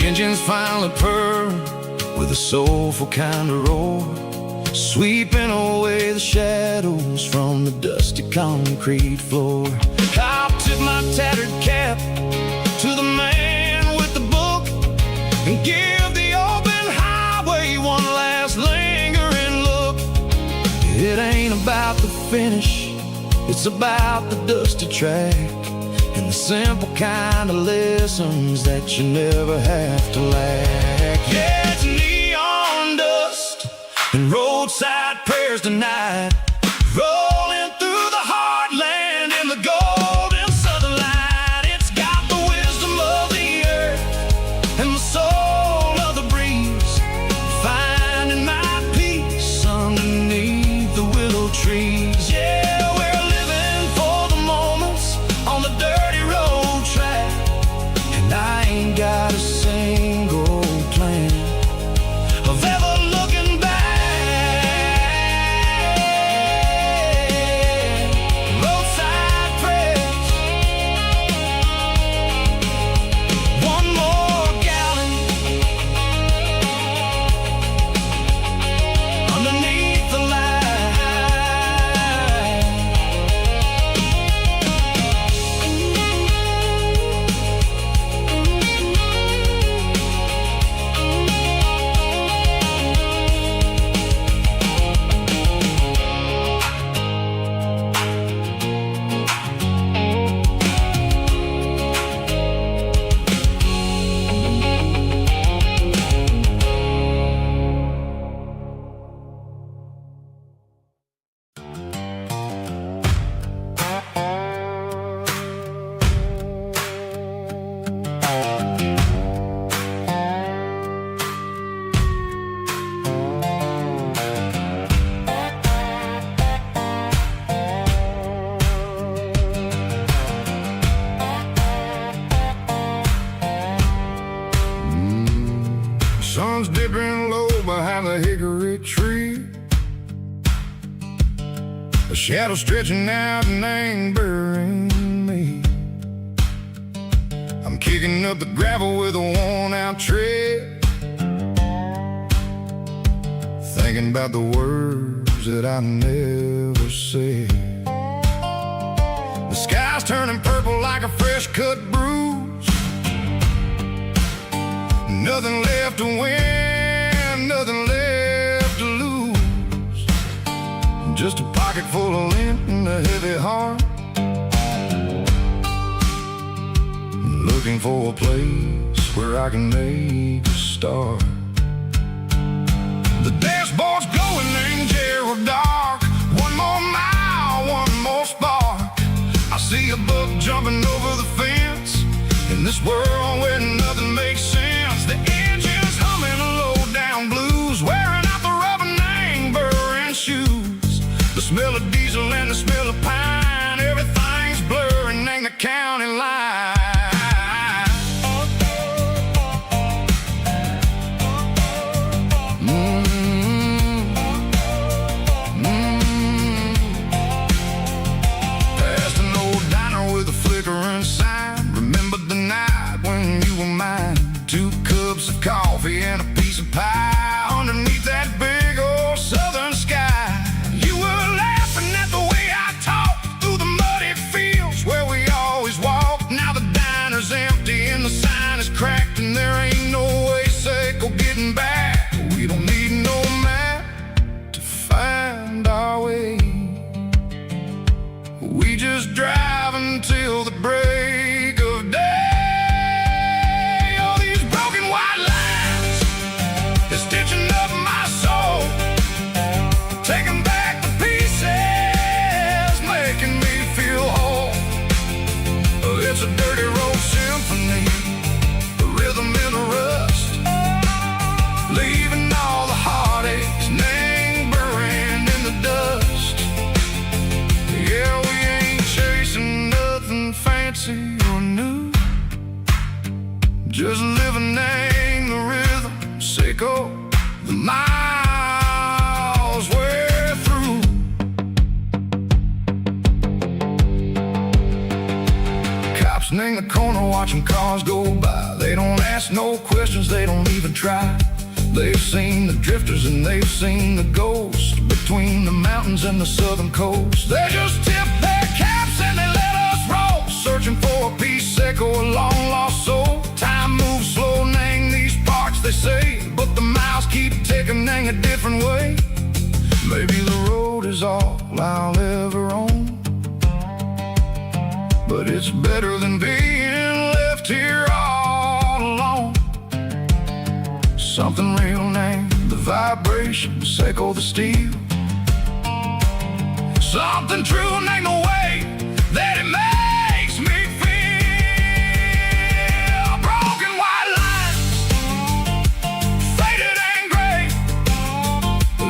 Engines finally purr with a soulful kind of roar, sweeping away the shadows from the dusty concrete floor. I tip my tattered cap to the man with the book and give the open highway one last lingering look. It ain't about the finish, it's about the dusty track and the simple kind of lessons that you never have to lack. Yeah, it's neon dust and roadside prayers tonight, rolling through the heartland in the golden southern light. It's shadow stretching out and ain't burying me. I'm kicking up the gravel with a worn-out tread, thinking about the words that I never said. The sky's turning purple like a fresh-cut bruise. Nothing left to win, nothing left to lose. Just a pocket full of lint and a heavy heart, looking for a place where I can make a start. The dashboard's glowing, ain't Gerald dark. One more mile, one more spark. I see a buck jumping over the fence in this world where nothing makes sense. The engine's humming a low-down blues, wearing out the rubber name burring shoes. The smell of diesel and the smell of pine, everything's blurring, ain't the county line. Coffee and a piece of pie underneath that big old southern sky. You were laughing at the way I talked through the muddy fields where we always walked. Now the diner's empty and the sign is cracked, and there ain't no way safe or getting back. We don't need no map to find our way. We just drive until the break of day. It's a dirty road symphony, a rhythm in the rust, leaving all the heartaches and anger in the dust. Yeah, we ain't chasing nothing fancy or new, just living in the rhythm, sick of the miles we're through. In the corner watching cars go by, they don't ask no questions, they don't even try. They've seen the drifters and they've seen the ghosts between the mountains and the southern coast. They just tip their caps and they let us roll, searching for a piece seco, a long lost soul. Time moves slow, nang these parts they say, but the miles keep ticking, nang a different way. Maybe the road is all I'll ever own, but it's better than being left here all alone. Something real named the vibration, seco the steel. Something true named the way that it makes me feel. Broken white lines, faded and gray,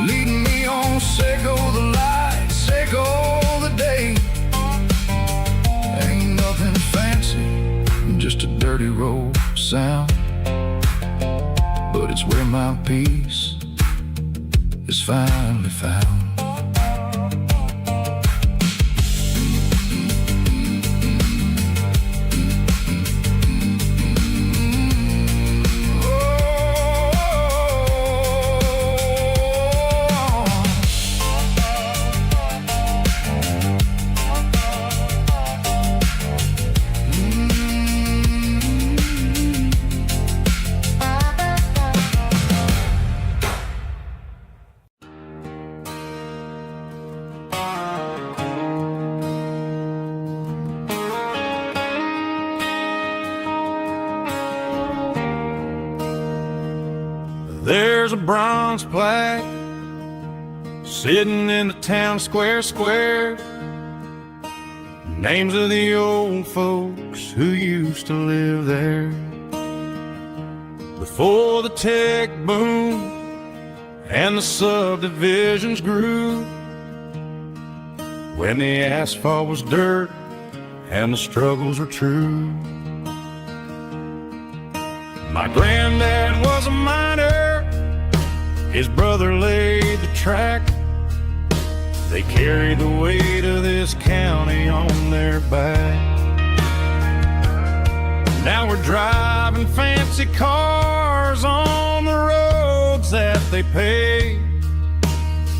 leading me on, seco the light, seco the day. Just a dirty road sound, but it's where my peace is finally found. There's a bronze plaque sitting in the town square. Names of the old folks who used to live there before the tech boom and the subdivisions grew, when the asphalt was dirt and the struggles were true. My granddad was a miner, his brother laid the track. They carry the weight of this county on their back. Now we're driving fancy cars on the roads that they pay,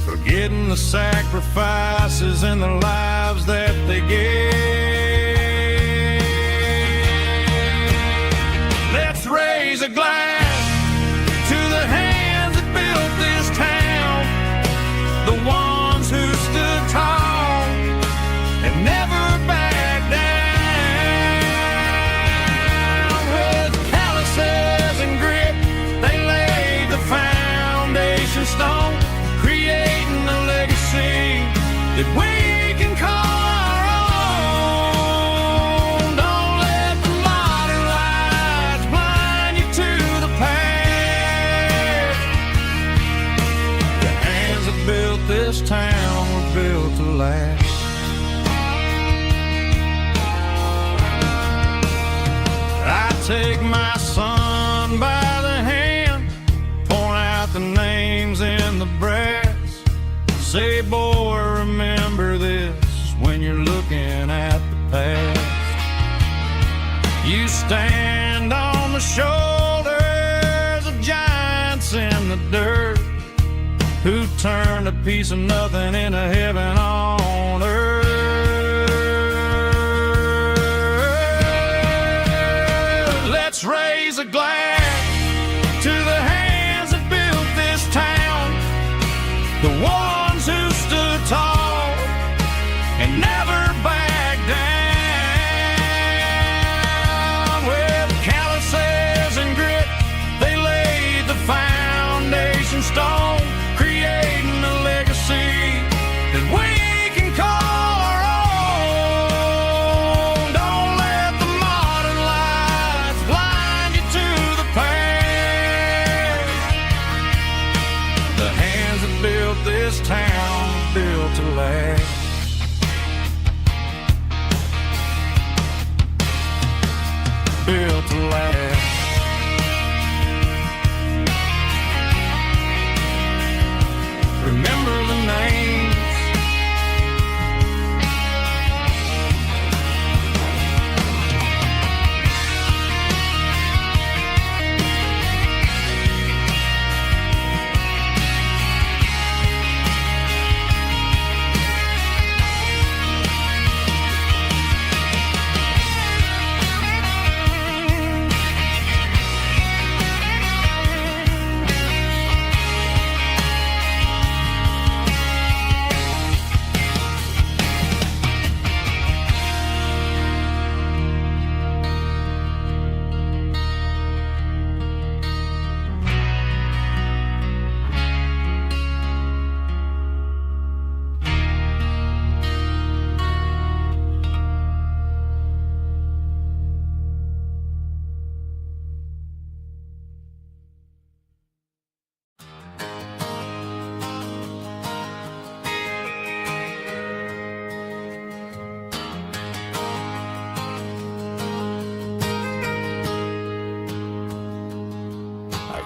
forgetting the sacrifices and the lives that they gave. Let's raise a glass to the hands that built this town, the ones who stood tall and never backed down. With calluses and grit, they laid the foundation stone, creating a legacy that we can call our own. Don't let the modern lights blind you to the past. The hands that built this town were built to last. I take my son by the hand, point out the names in the brass. Say, boy, remember this when you're looking at the past. You stand on the shoulders of giants in the dirt, who turned a piece of nothing into heaven on earth. Let's raise a glass to the hands that built this town, the ones who stood tall and never backed down. With calluses and grit, they laid the foundation stone, creating a legacy that we can call our own. Don't let the modern lights blind you to the past. The hands that built this town built to last. Built to last. Remember the names.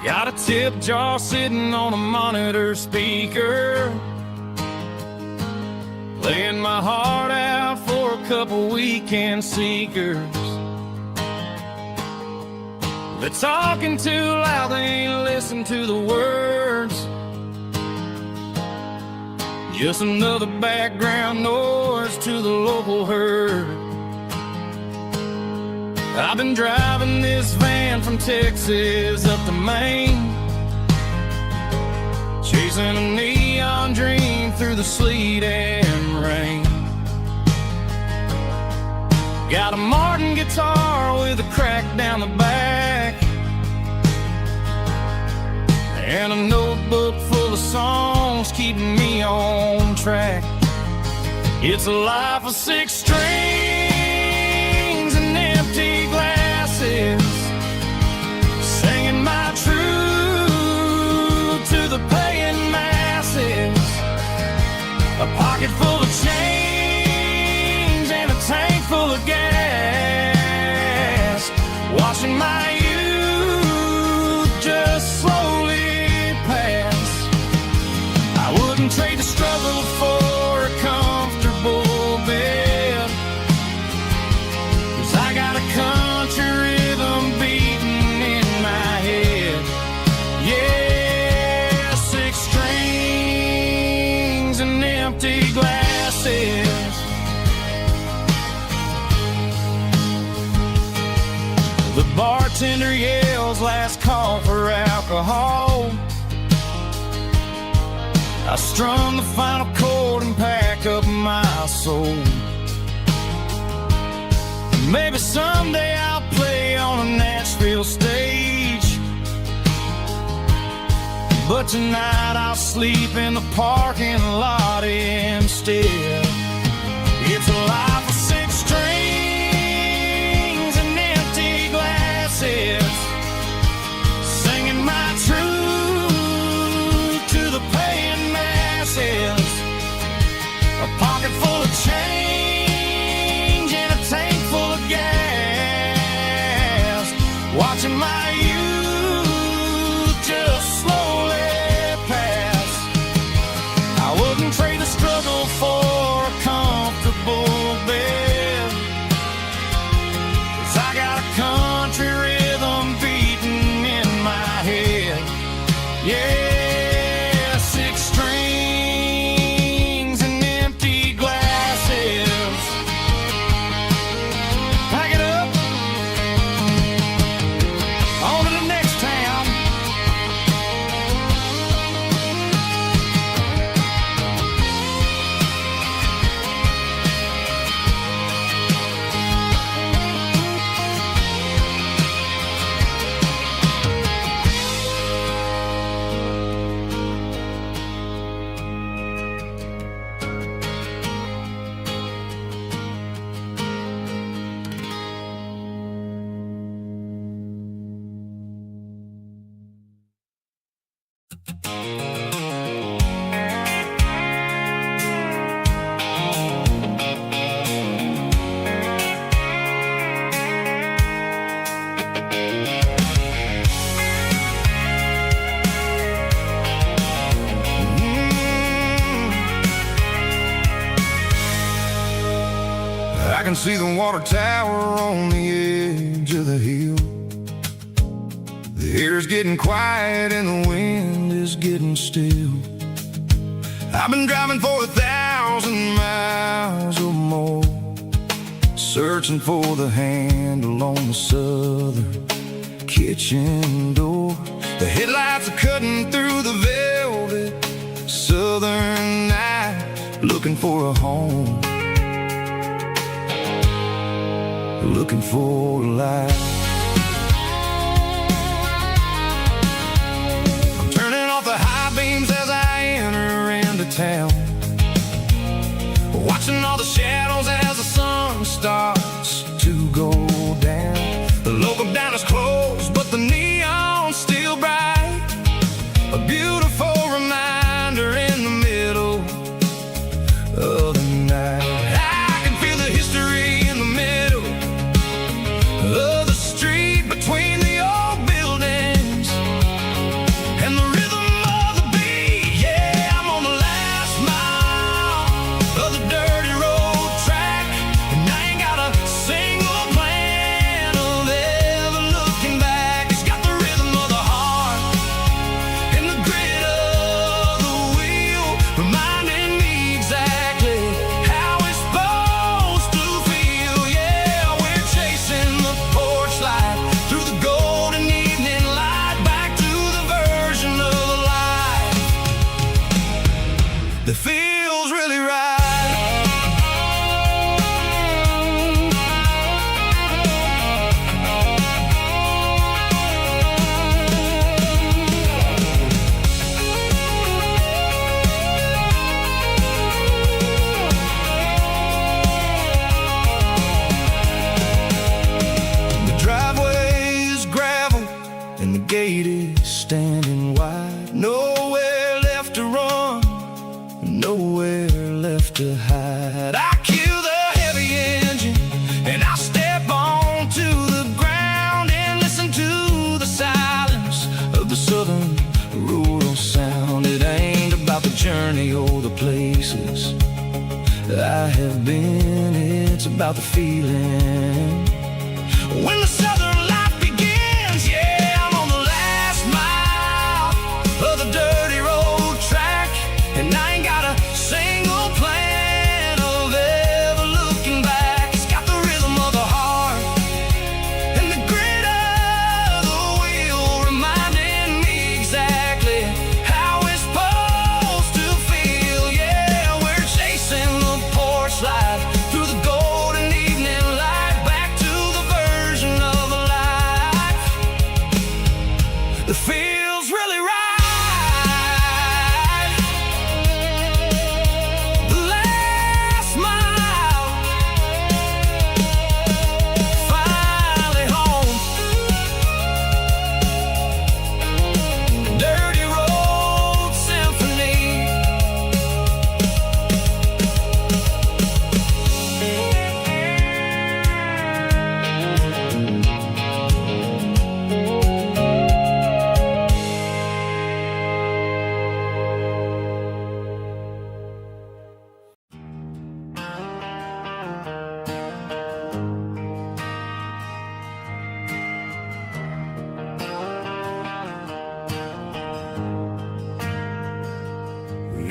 Got a tip jar sitting on a monitor speaker, laying my heart out for a couple weekend seekers. They're talking too loud, they ain't listen to the words. Just another background noise to the local herd. I've been driving this van from Texas up to Maine, chasing a neon dream through the sleet and rain. Got a Martin guitar with a crack down the back, and a notebook full of songs keeping me on track. It's a life of 6 strings and empty glasses, singing my truth to the paying masses. A pocket full of change and a tank full of gas, watching my youth just slowly pass. I wouldn't trade the struggle for The bartender yells last call for alcohol. I strum the final chord and pack up my soul. Maybe someday I'll play on a Nashville stage, but tonight I'll sleep in the parking lot instead. It's a life of 6 strings and empty glasses, singing my truth to the paying masses. A pocket full of change and a tank full of gas, watching my youth just slowly pass. I wouldn't trade the struggle for a comfortable bed, 'cause I got a country rhythm beating in my head. Yeah, 6 strings and empty glasses. Pack it up, on to the next town. I can see the water tower on the edge of the hill. The air's getting quiet and the wind is getting still. I've been driving for 1,000 miles or more, searching for the handle on the southern kitchen door. The headlights are cutting through the velvet southern night, looking for a home, looking for a life. I'm turning off the high beams as I enter into town, watching all the shadows as the sun starts to go down. The local diner's closed, but the neon's still bright, a beautiful reminder in the middle of the night. I can feel the history in the middle of the street, between the old buildings and the rhythm of the beat. Yeah, I'm on the last mile of the dirty road track, and I ain't got a single plan of ever looking back. It's got the rhythm of the heart and the grit of the wheel, reminding me exactly how it's supposed to feel. Yeah, we're chasing the porch light through the golden evening light, back to the version of life that feels really right. The driveway is gravel and the gate is standing wide. Nowhere left to run, nowhere left to hide. I kill the heavy engine and I step onto the ground and listen to the silence of the southern rural sound. It ain't about the journey or the places I have been, it's about the feeling when the southern life begins. Yeah, I'm on the last mile of the dirty road track, and I ain't got a single plan of ever looking back. It's got the rhythm of the heart and the grit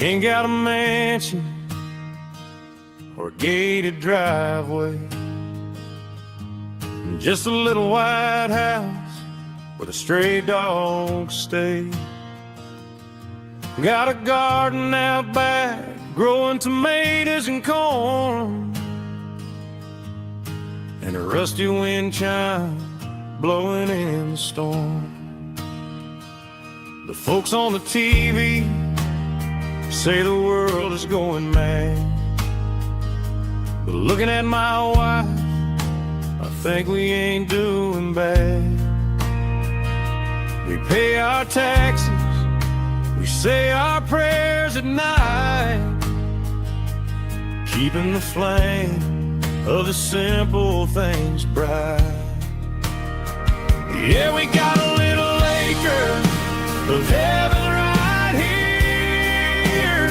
ain't got a mansion or a gated driveway, just a little white house where the stray dogs stay. Got a garden out back, growing tomatoes and corn, and a rusty wind chime blowing in the storm. The folks on the TV say the world is going mad, but looking at my wife, I think we ain't doing bad. We pay our taxes, we say our prayers at night, keeping the flame of the simple things bright. Yeah, we got a little acre of heaven right here,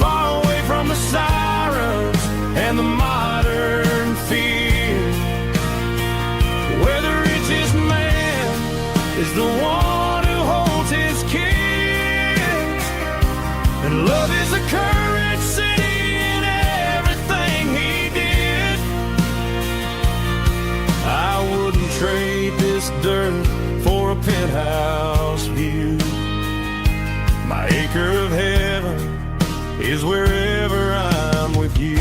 far away from the sirens and the modern fear, where the richest man is the one who holds his kids, and love is the currency in everything he did. I wouldn't trade this dirt for a penthouse view. My acre of heaven is wherever I'm with you.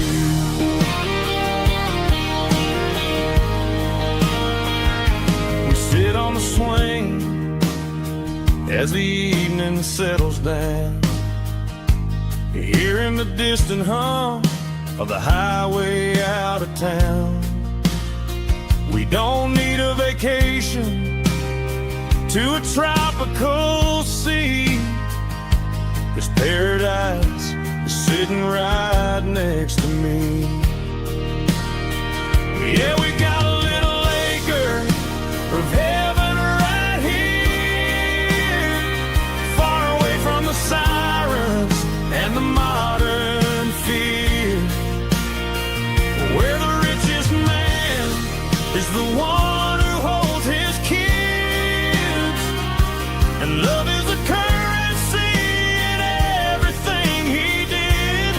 We sit on the swing as the evening settles down, hearing the distant hum of the highway out of town. We don't need a vacation to a tropical sea, 'cause paradise is sitting right next to me. Yeah, we got a little acre of heaven right here, far away from the sirens and the modern fear, where the richest man is the one who holds his kids, and love is a currency in everything he did.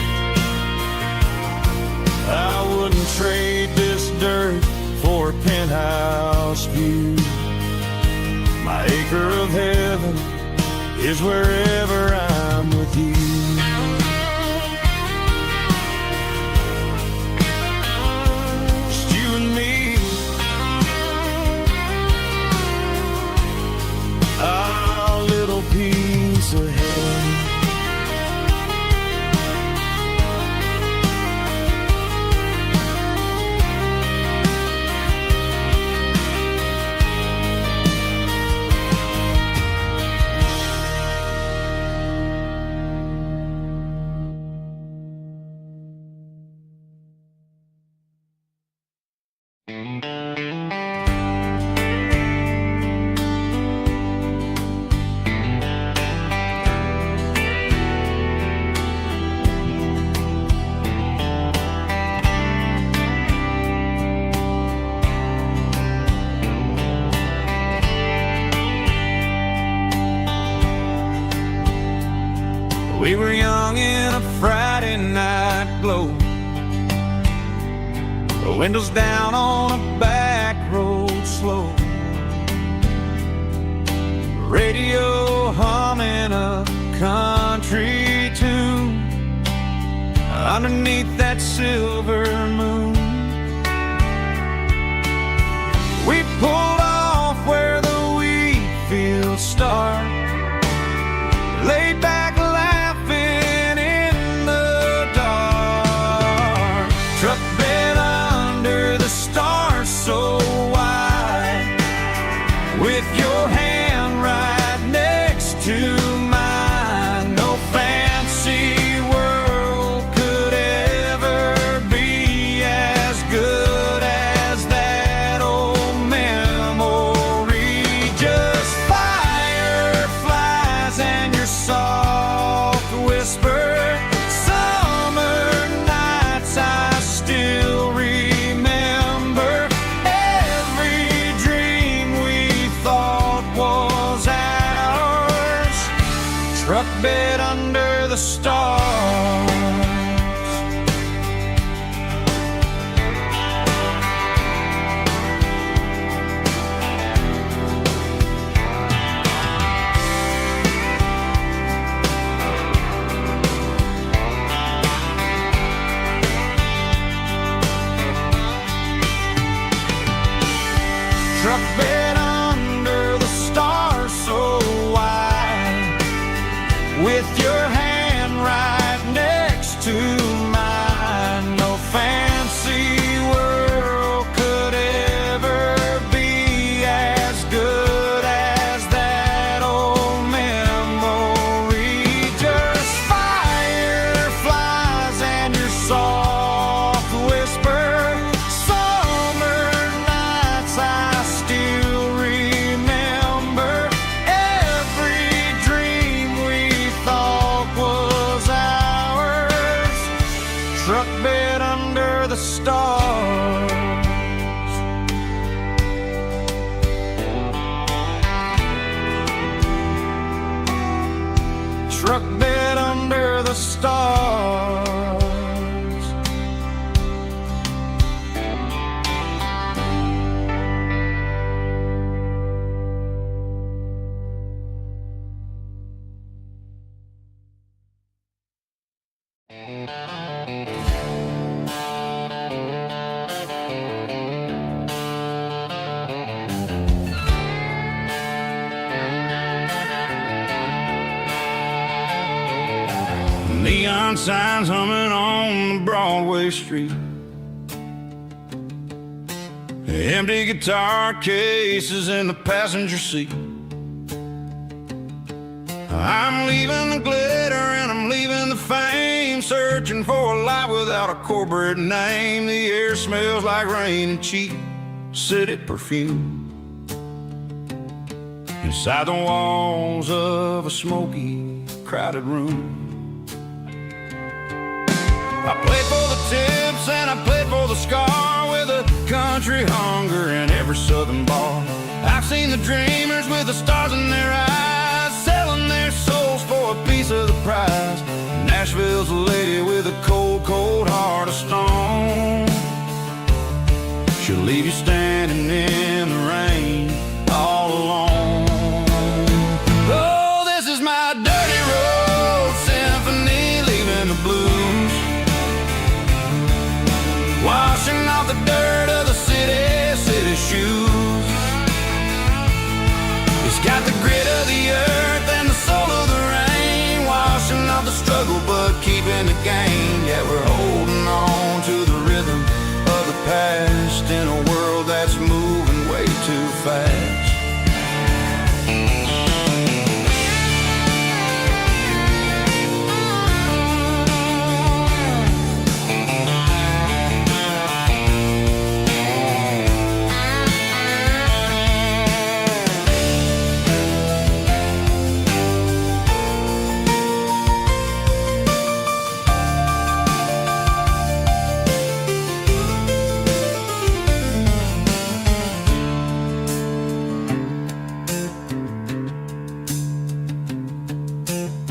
I wouldn't trade this dirt for a penthouse view. My acre of heaven is wherever I'm with you. Just you and me, our little piece of heaven. We were young in a Friday night glow, the windows down on a back road slow, radio humming a country tune underneath that silver moon. We pulled off where the wheat fields start, laid back laughing in the dark, truck bed under the stars so wide, with your hand right next to mine. No fancy world could ever be as good as that old memory truck bed under the stars so wide, with your hand right next to mine. No fancy world could ever be as good as that old memory. Just fireflies and your soft whisper. Summer nights I still remember. Every dream we thought was ours. Truck bed under the stars. Truck bed under the stars. Neon signs humming on the Broadway street. Empty guitar cases in the passenger seat. I'm leaving the glitter and I'm leaving the fame, searching for a life without a corporate name. The air smells like rain and cheap city perfume. Inside the walls of a smoky, crowded room, I played for the tips and I played for the scar, with a country hunger in every southern bar. I've seen the dreamers with the stars in their eyes, selling their souls for a piece of the prize. Nashville's a lady with a cold, cold heart of stone. She'll leave you standing in the rain all alone. Oh, this is my dirty road symphony, leaving the blues, washing off the dirt of the city shoes. It's got the grit of the earth and the soul of the rain, washing off the struggle but keeping the gain. Yeah, we're holding on to the rhythm of the past in a world that's moving way too fast.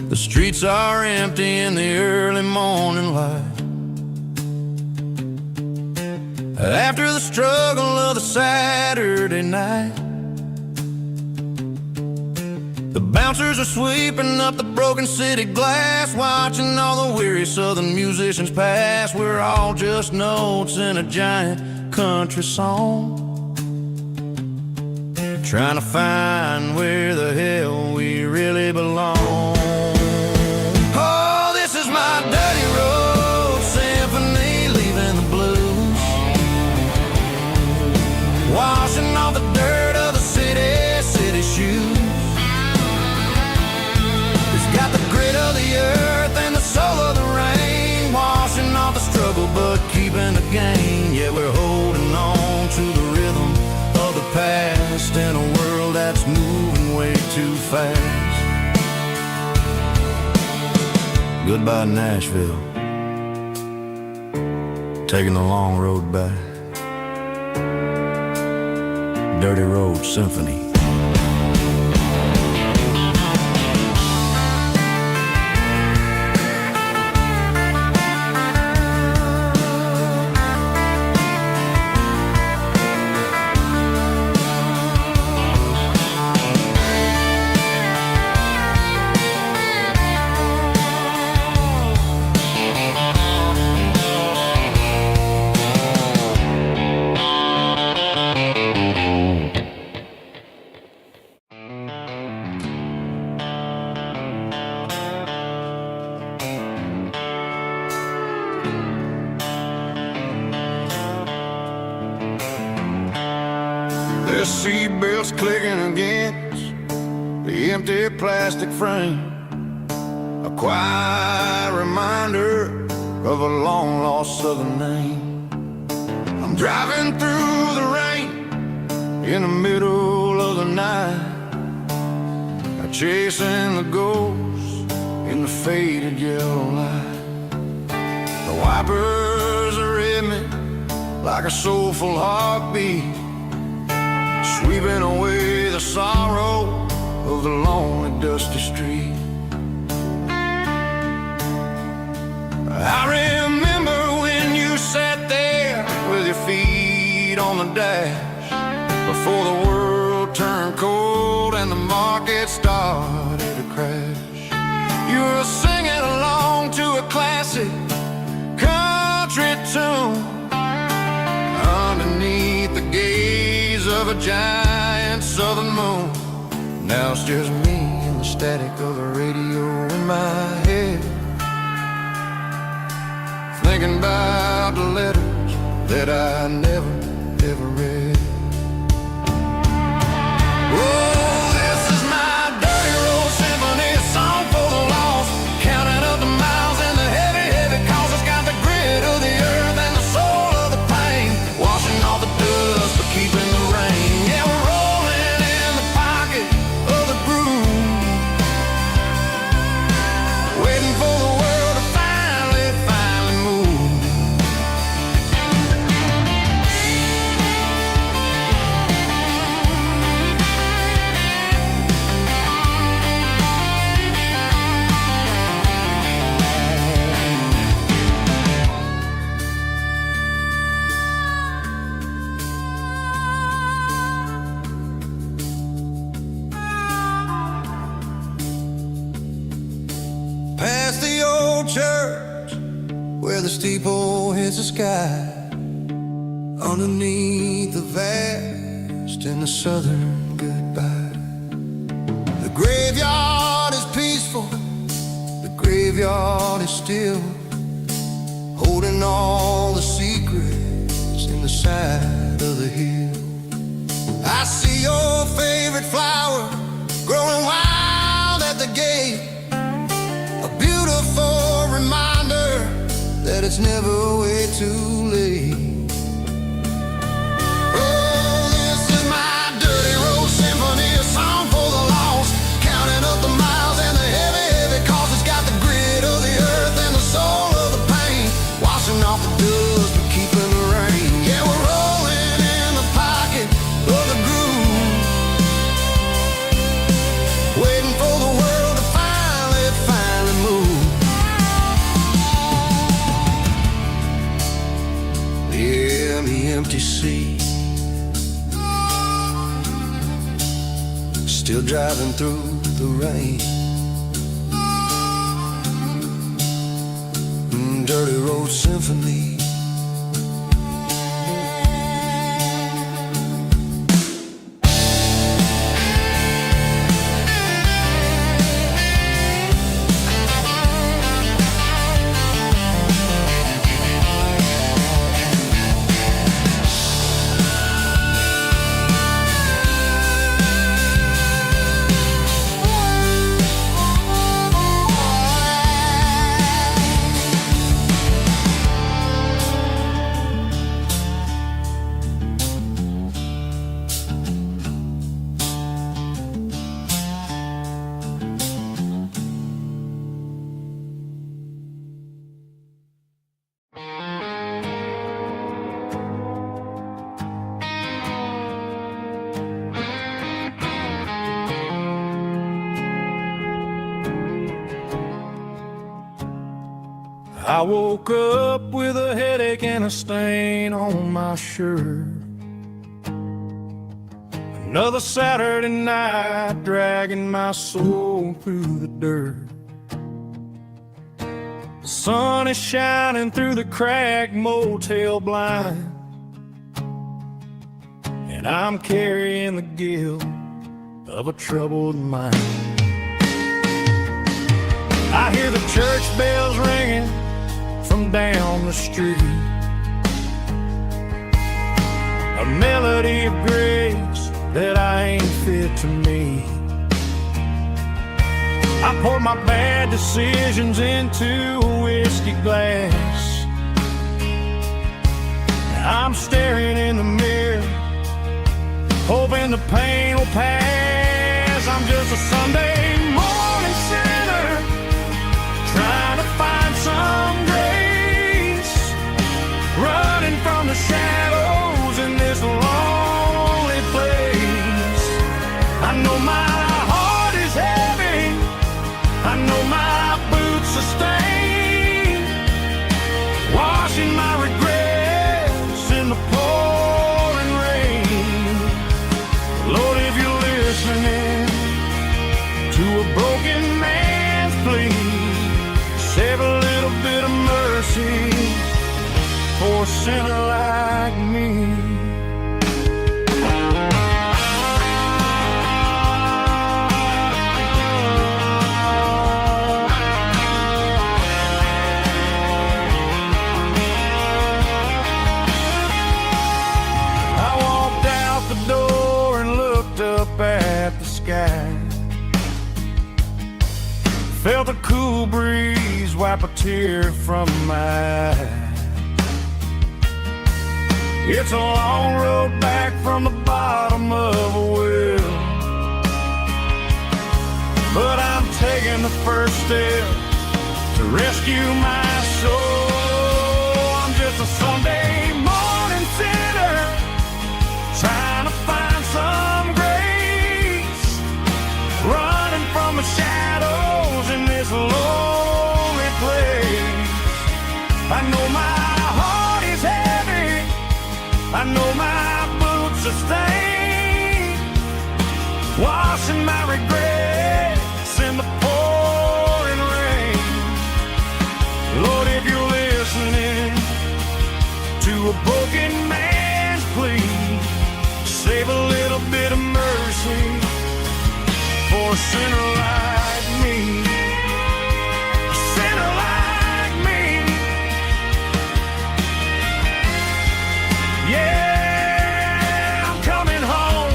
The streets are empty in the early morning light, after the struggle of the Saturday night. The bouncers are sweeping up the broken city glass, watching all the weary southern musicians pass. We're all just notes in a giant country song, trying to find where the hell we really belong. Oh, this is my dirty road symphony, leaving the blues, washing off the dirt of the city shoes. It's got the grit of the earth and the soul of the rain, washing off the struggle but keeping the gain. Yeah, we're holding on to the rhythm of the past in a world that's moving way too fast. Goodbye, Nashville, taking the long road back. Dirty Road Symphony. Their seatbelts clicking against the empty plastic frame, a quiet reminder of a long-lost southern name. I'm driving through the rain in the middle of the night, chasing the ghosts in the faded yellow light. The wipers are in me like a soulful heartbeat, sweeping away the sorrow of the lonely, dusty street. I remember when you sat there with your feet on the dash, before the world turned cold and the market started to crash. You were singing along to a classic country tune underneath the gaze of a giant southern moon. Now it's just me and the static of the radio in my head, thinking about the letters that I never, ever read. Oh, this is my dirty road symphony, a song for the lost, counting up the miles and the heavy, heavy calls. It's got the grit of the earth and the soul of the pain, washing off the dust but keeping the rain. Yeah, we're rolling in the pocket of the groove, waiting for the world to finally move. Past the old church where the steeple hits the sky, underneath the vast and the southern goodbye. The graveyard is peaceful, the graveyard is still, holding all the secrets in the side of the hill. I see your favorite flower growing wild at the gate, a beautiful reminder that it's never way too late. Oh, this is my dirty road symphony, a song for the lost, counting up the miles and the heavy, heavy calls. It's got the grit of the earth and the soul of the pain, washing off the dust but keeping the rain. Yeah, we're rolling in the pocket of the groove, waiting for the world to finally move. Yeah, the empty sea, still driving through the rain. Dirty road symphony. I woke up with a headache and a stain on my shirt. Another Saturday night dragging my soul through the dirt. The sun is shining through the cracked motel blind, and I'm carrying the guilt of a troubled mind. I hear the church bells ringing from down the street. a melody of grace that I ain't fit to meet. I pour my bad decisions into a whiskey glass. I'm staring in the mirror, hoping the pain will pass. I'm just a Sunday morning sinner, trying to find some grace, running from the shadows in this lonely place. I know my heart is heavy, I know my boots are stained, washing my regrets in the pouring rain. Lord, if you're listening to a broken man's plea, save a little bit of mercy for a sinner like me. At the sky, felt a cool breeze wipe a tear from my eye. It's a long road back from the bottom of a well, but I'm taking the first step to rescue my soul. I'm just a Sunday morning sinner, trying to find some grace, running from the shadows in this lonely place. I know my heart is heavy, I know my boots are stained, washing my regrets in the pouring rain. Lord, if you're listening to a broken man's plea, save a little bit of mercy for a sinner like me. A sinner like me. Yeah, I'm coming home.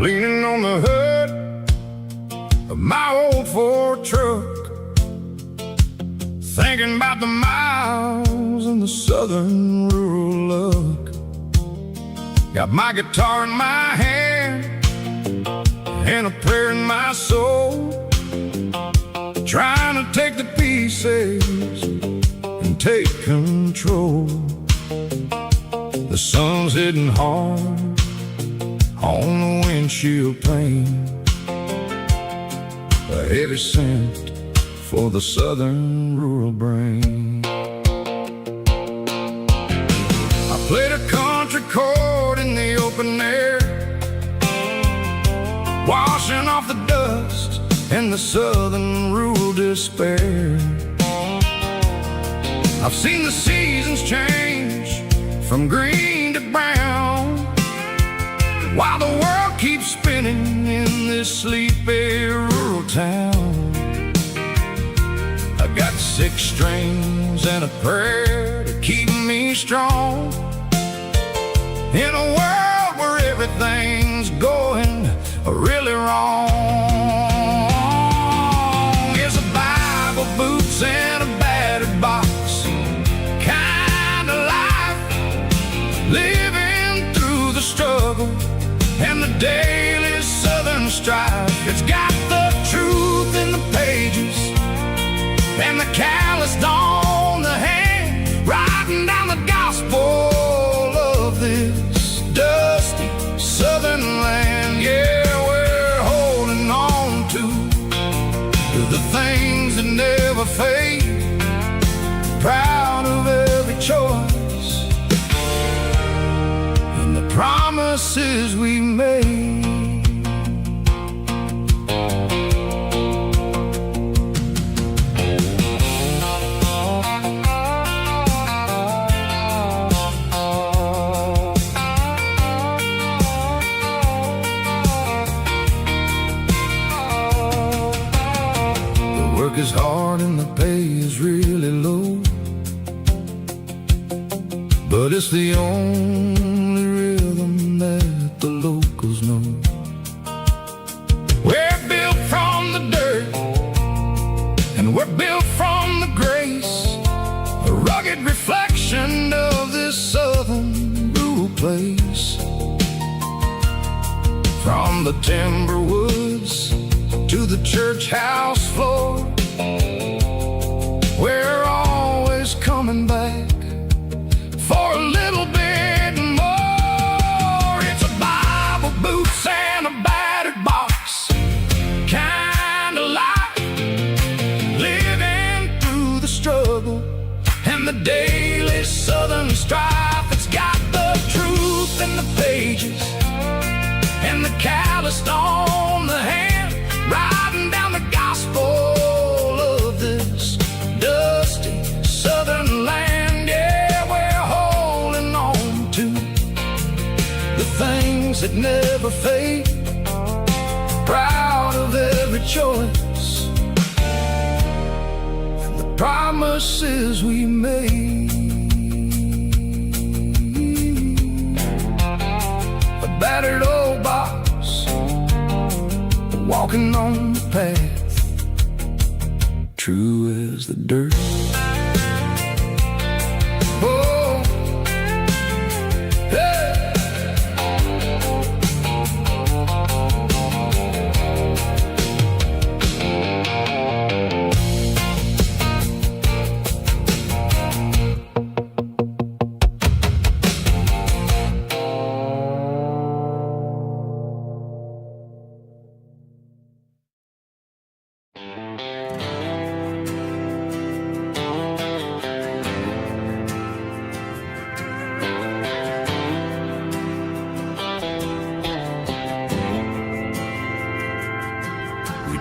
Leaning on the hood of my old Ford truck, thinking about the miles and the southern rural look. Got my guitar in my hand and a prayer in my soul, trying to take the pieces and take control. The sun's hitting hard on the windshield pane, a heavy scent for the southern rural brain. I played a country chord in the open air, washing off the dust and the southern rural despair. I've seen the seasons change from green to brown, while the world keeps spinning in this sleepy rural town. I got 6 strings and a prayer to keep me strong, in a world where everything's going really wrong. Here's a Bible, boots, and a battered box, daily Southern strife. It's got the truth in the pages and the calloused on the hand, writing down the gospel of this dusty Southern land. Yeah, we're holding on to the things that never fade, proud of every choice and the promises we made. Work is hard and the pay is really low, but it's the only rhythm that the locals know. We're built from the dirt and we're built from the grace, a rugged reflection of this southern rural place. From the timber woods to the church house floor, we're always coming back for a little bit more. It's a Bible, boots, and a battered box kind of life, living through the struggle and the daily Southern strife. It's got the truth in the pages and the calloused on the hand, writing down the gospel of this dusty Southern land. Yeah, we're holding on to the things that never fade, proud of every choice and the promises we made. A battered old box, walking on the path, true as the dirt. Oh, hey.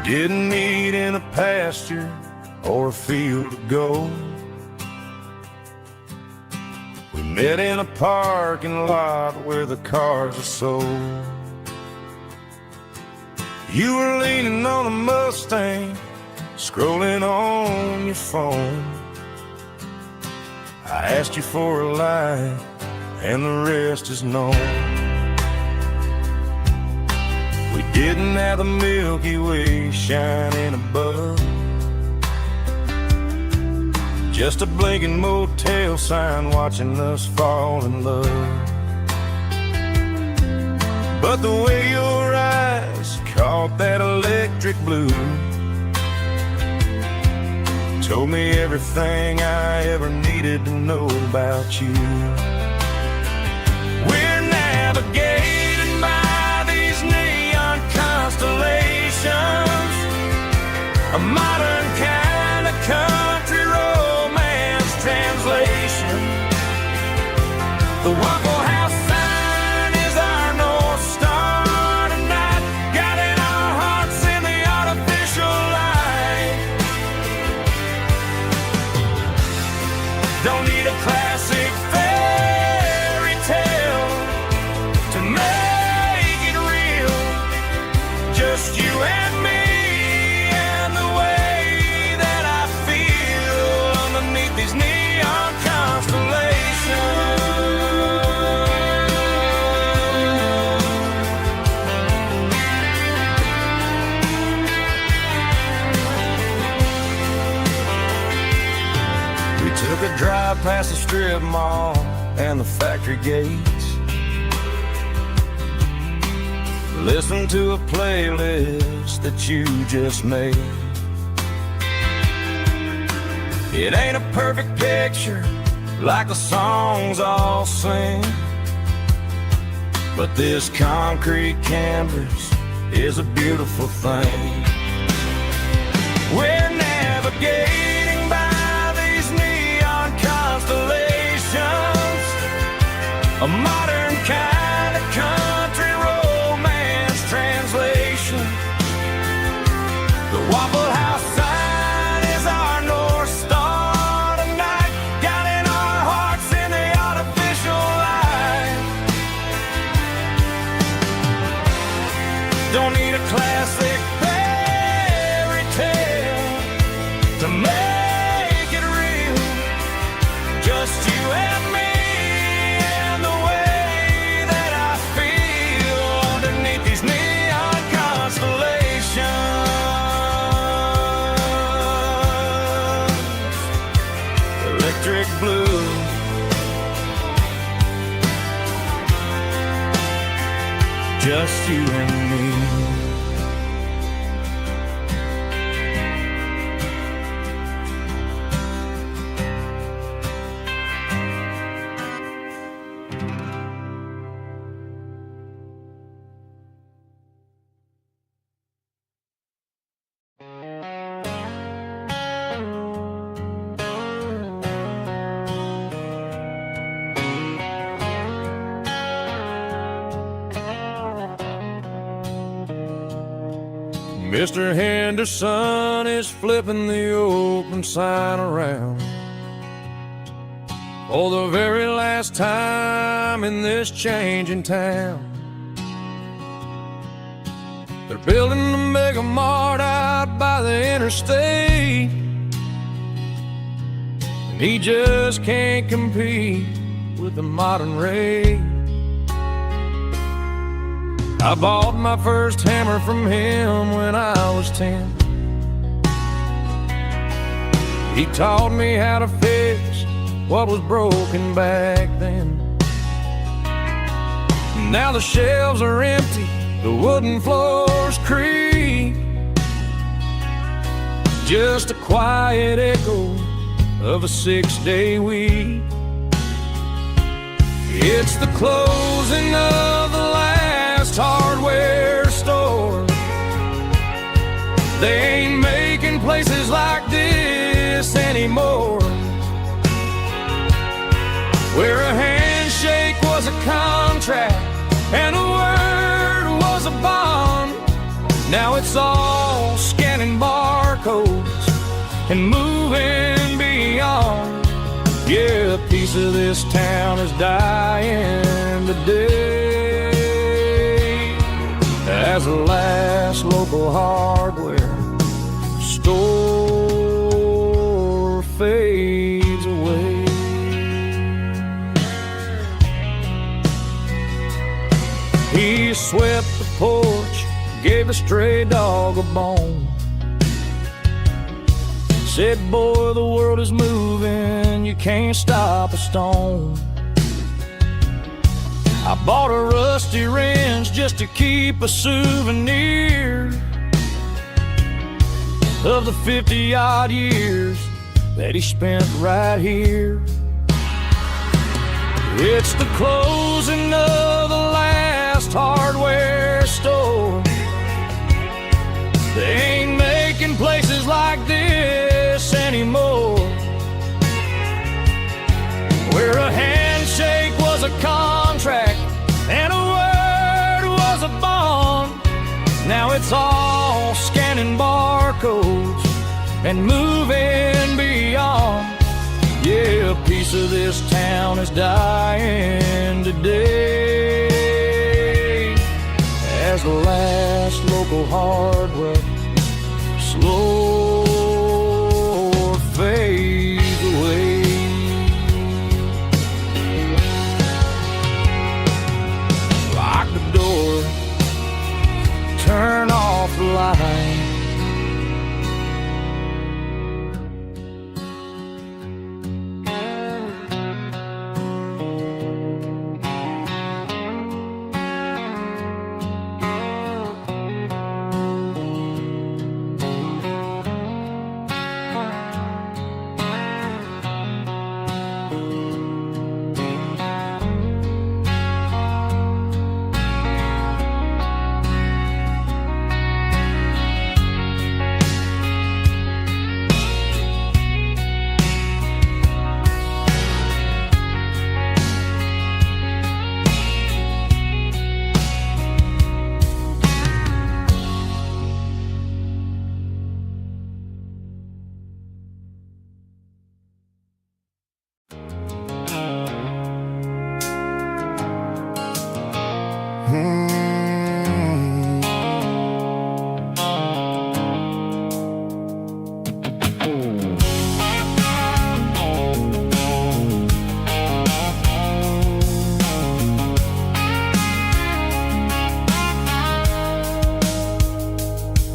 Didn't meet in a pasture or a field of gold. We met in a parking lot where the cars are sold. You were leaning on a Mustang, scrolling on your phone. I asked you for a light, and the rest is known. We didn't have the Milky Way shining above, just a blinking motel sign watching us fall in love. But the way your eyes caught that electric blue told me everything I ever needed to know about you. We're navigating by these neon constellations, a modern kind of country romance translation. The Waffle House sign is our North Star tonight, guiding our hearts in the artificial light. Don't need a classic fairy tale to make it real, just you and me and the way that I feel underneath these neon constellations. We took a drive past the strip mall and the factory gates, listen to a playlist that you just made. It ain't a perfect picture like the songs all sing, but this concrete canvas is a beautiful thing. We're navigating by these neon constellations, a modern kind of country romance translation. The Waffle House sign is our North Star tonight, guiding our hearts in the artificial light. Don't need a classic fairy tale to make it real, just you and me and the way that I feel underneath these neon constellations. Electric blue, just you and me. Mr. Henderson is flipping the open sign around for the very last time in this changing town. They're building a mega mart out by the interstate, and he just can't compete with the modern rate. I bought my first hammer from him when I was 10. He taught me how to fix what was broken back then. Now the shelves are empty, the wooden floors creak, just a quiet echo of a 6-day week. It's the closing of the last hardware store. They ain't making places like this anymore, where a handshake was a contract and a word was a bond. Now it's all scanning barcodes and moving beyond. Yeah, a piece of this town is dying today as the last local hardware store fades away. He swept the porch, gave the stray dog a bone, said, boy, the world is moving, you can't stop a stone. I bought a rusty wrench just to keep a souvenir of the 50-odd years that he spent right here. It's the closing of the last hardware store. They ain't making places like this anymore, where a handshake was a contract and a word was a bond. Now it's all scanning barcodes and moving beyond. Yeah, a piece of this town is dying today as the last local hardware slow fades away. Lock the door, turn off the light. The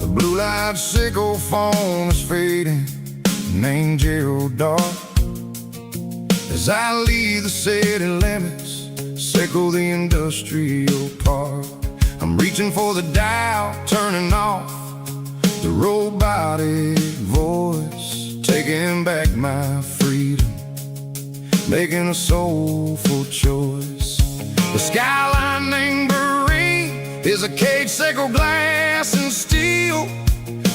blue light sickle phone is fading, named Gerald Dark. As I leave the city limits, sickle the industrial park. I'm reaching for the dial, turning off the robotic voice, taking back my freedom, making a soulful choice. The skyline named Barrene is a cage, sickle glass and steel,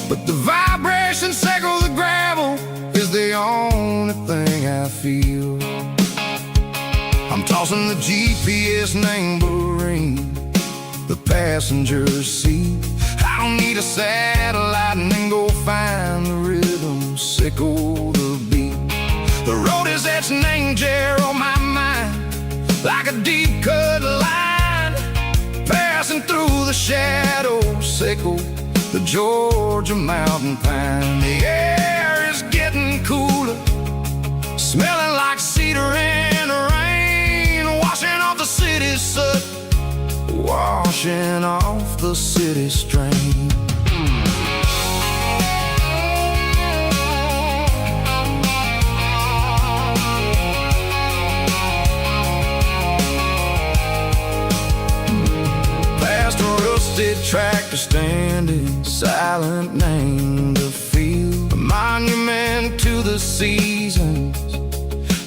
but the vibration sickle the gravel is the only thing I feel. I'm tossing the GPS named Barrene, the passenger seat. I don't need a satellite and then go find the rhythm, sickle the beat. The road is etched named Jer on my mind, like a deep cut line, passing through the shadows, sickle the Georgia mountain pine. The air is getting cooler, smelling like cedar in the rain, washing off the city soot, washing off the city strain. Past a rusted tractor standing silent, named the field, a monument to the seasons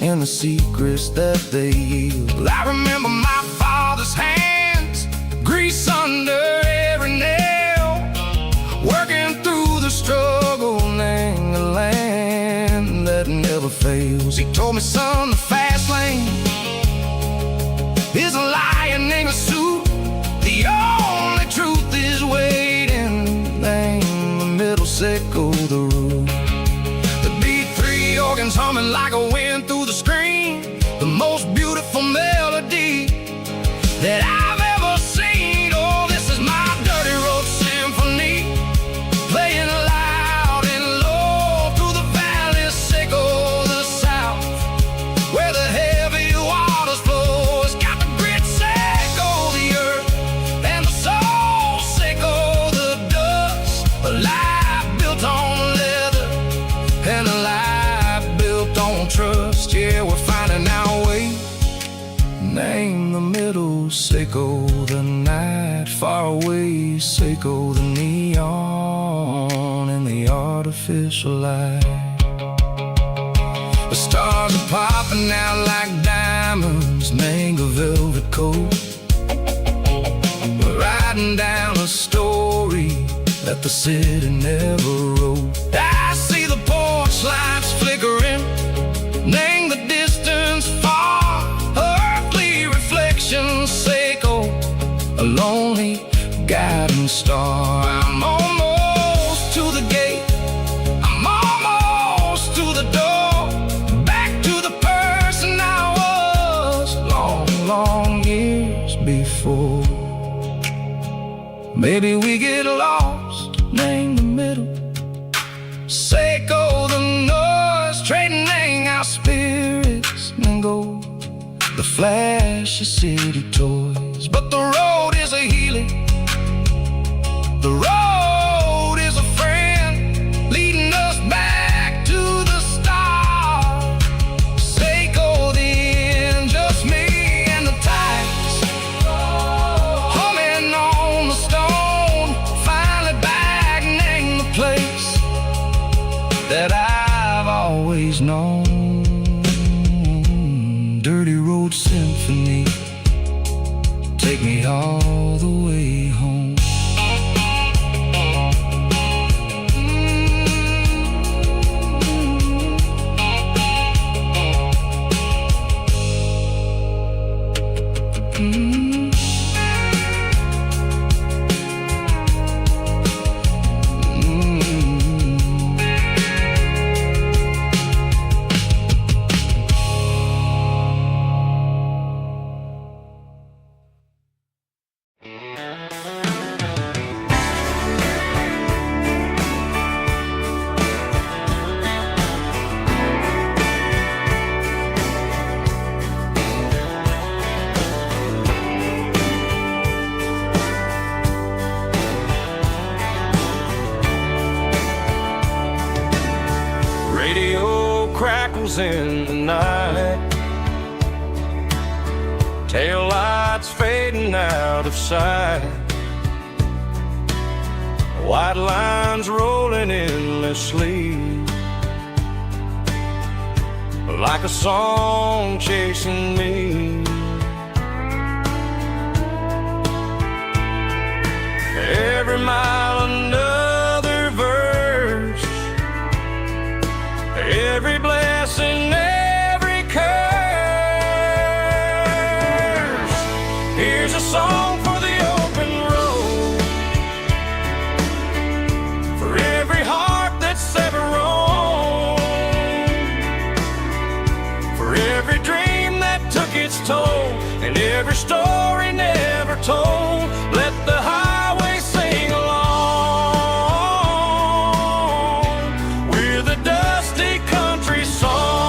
and the secrets that they yield. I remember my father's hands, grease under every nail, working through the struggle, named the land that never fails. He told me, son, the fast lane is a lion named a suit. The only truth is waiting, name the middle, sickle the root. The B3 organs humming like a wind through the screen, the most beautiful melody that I've ever seen. Oh, this is my dirty road symphony, playing loud and low through the valleys, sickle the south, where the heavy waters flow. It's got the grit, sickle the earth, and the soul, sickle the dust. A life built on leather and a life built on trust. Yeah, we're finding our way, name the middle, sickle the night far away, sickle the neon and the artificial light. The stars are popping out like diamonds, name a velvet coat. We're riding down a story that the city never wrote. I see the porch lights flickering, name the distance far, earthly reflections, sickle a lonely guiding star. I'm almost to the gate, I'm almost to the door, back to the person I was long, long years before. Maybe we get lost, name the middle, sickle the noise, trading our spirits and go the flash of city toys. But the road is a healing, the road is a friend, leading us back to the start. Sickle the end, just me and the tides, humming on the stone, finally back, name the place that I've always known. Dirty road symphony, take me all the way home. flashes in the night, tail lights fading out of sight, white lines rolling endlessly, like a song chasing me. Every mile another verse, every blessing, every curse. Here's a song for the open road, for every heart that's ever roamed, for every dream that took its toll, and every story never told. Let the highway sing along with a dusty country song.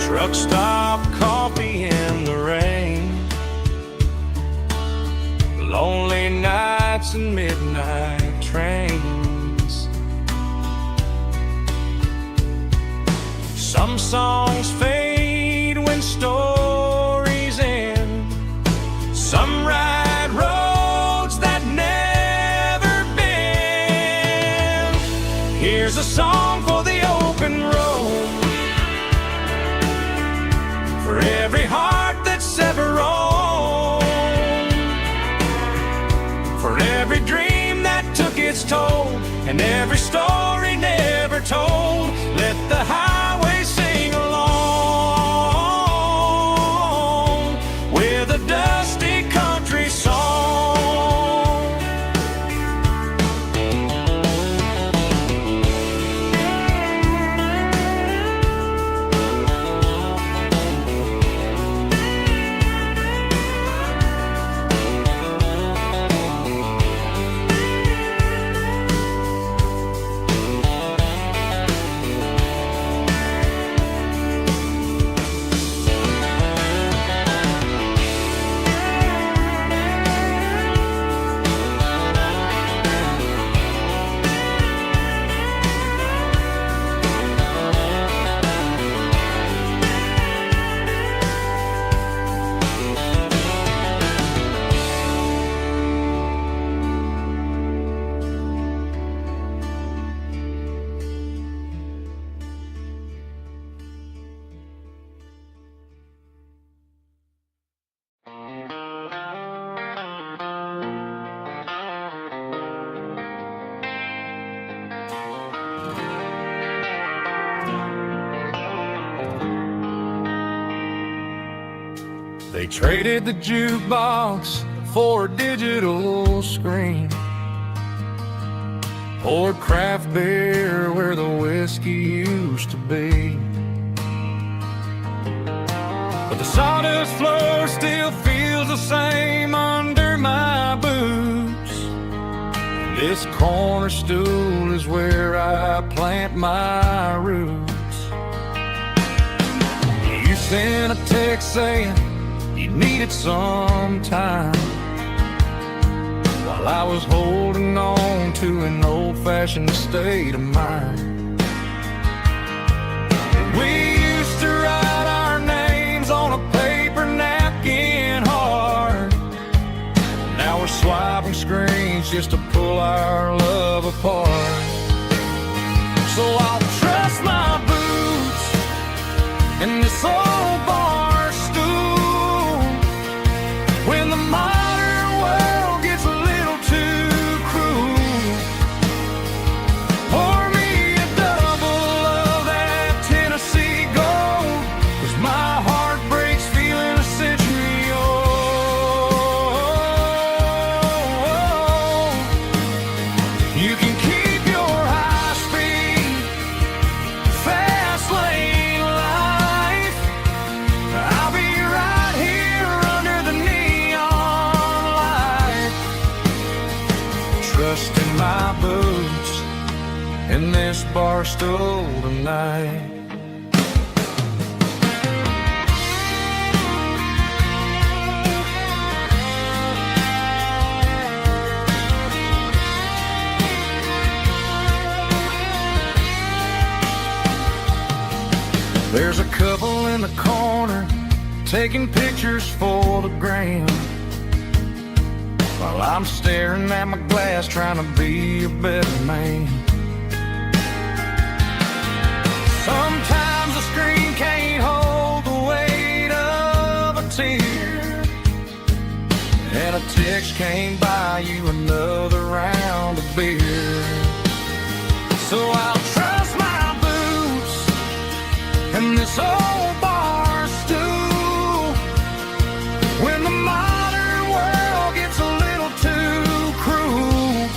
Truck stop, coffee in the rain, lonely nights and midnight trains. Some songs fade when stories end, some ride roads that never bend. Here's a song for the open road, for every heart that's ever roamed, for every dream that took its toll, and every story never told. Let the highway sing along with a dusty country song. They traded the jukebox for a digital screen, poured craft beer where the whiskey used to be. But the sawdust floor still feels the same under my boots. This corner stool is where I plant my roots. You sent a text saying you needed some time, while I was holding on to an old-fashioned state of mind. We used to write our names on a paper napkin hard. Now we're swiping screens just to pull our love apart. So I'll trust my boots and this old bar stool when the modern world gets a little too cruel. Pour me a double of that Tennessee Gold, 'cause my heart breaks feeling a century old. You can keep your high speed trust in my boots in this bar stool tonight. There's a couple in the corner taking pictures for the gram, while I'm staring at my glass trying to be a better man. Sometimes the screen can't hold the weight of a tear, and a text can't buy you another round of beer. So I'll trust my boots and this old bar stool when the modern world gets a little too cruel.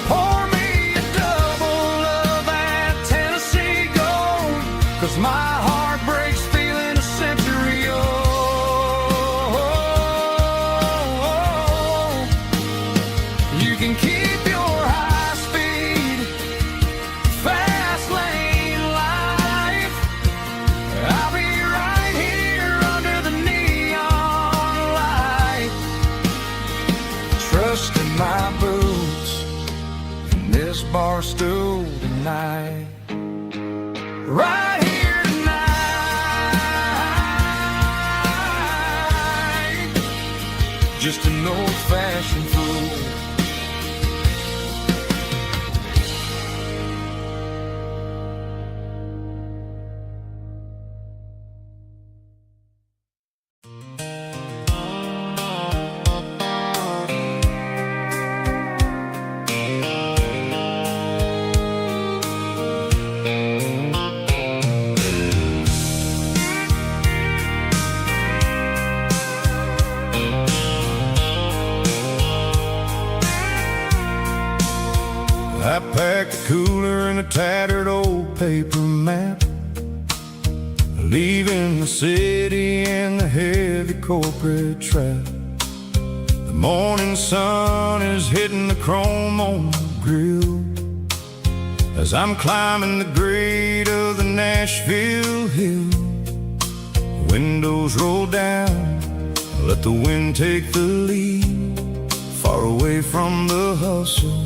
Pour me a double of that Tennessee Gold, 'cause my heart breaks feeling a century old. You can keep your high speed fast lane life. I'll be right here under the neon light, trusting my boots in this bar stool tonight. Right here tonight, just an old-fashioned fool. I packed a cooler and a tattered old paper map, leaving the city and the heavy corporate trap. The morning sun is hitting the chrome on the grill as I'm climbing the grade of the Nashville hill. Windows roll down, let the wind take the lead, far away from the hustle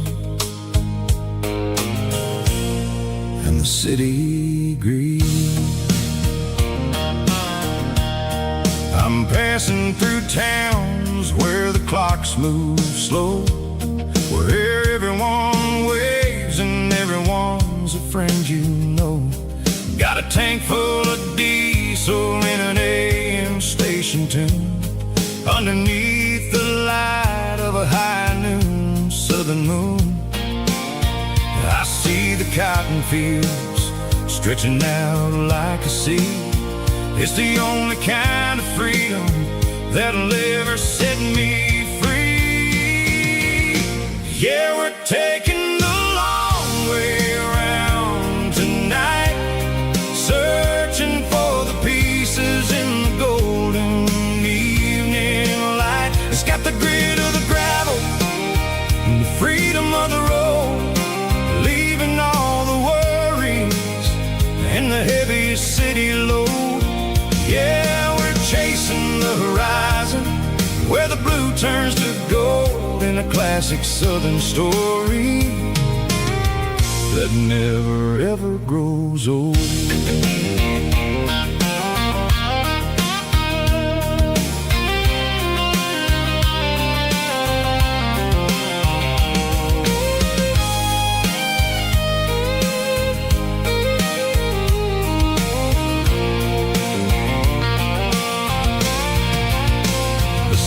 and the city greed. I'm passing through towns where the clocks move slow, where everyone waves and everyone's a friend you know. Got a tank full of diesel in an AM station tune, underneath the light of a high noon southern moon. I see the cotton fields stretching out like a sea. It's the only kind of freedom that'll ever set me free. Yeah, we're taking the long way around tonight, searching for the pieces in the golden evening light. It's got the grit of the gravel and the freedom of the road, leaving all the worries and the heavy city load. Yeah, we're chasing the horizon where the blue turns to gold, in a classic southern story that never ever grows old.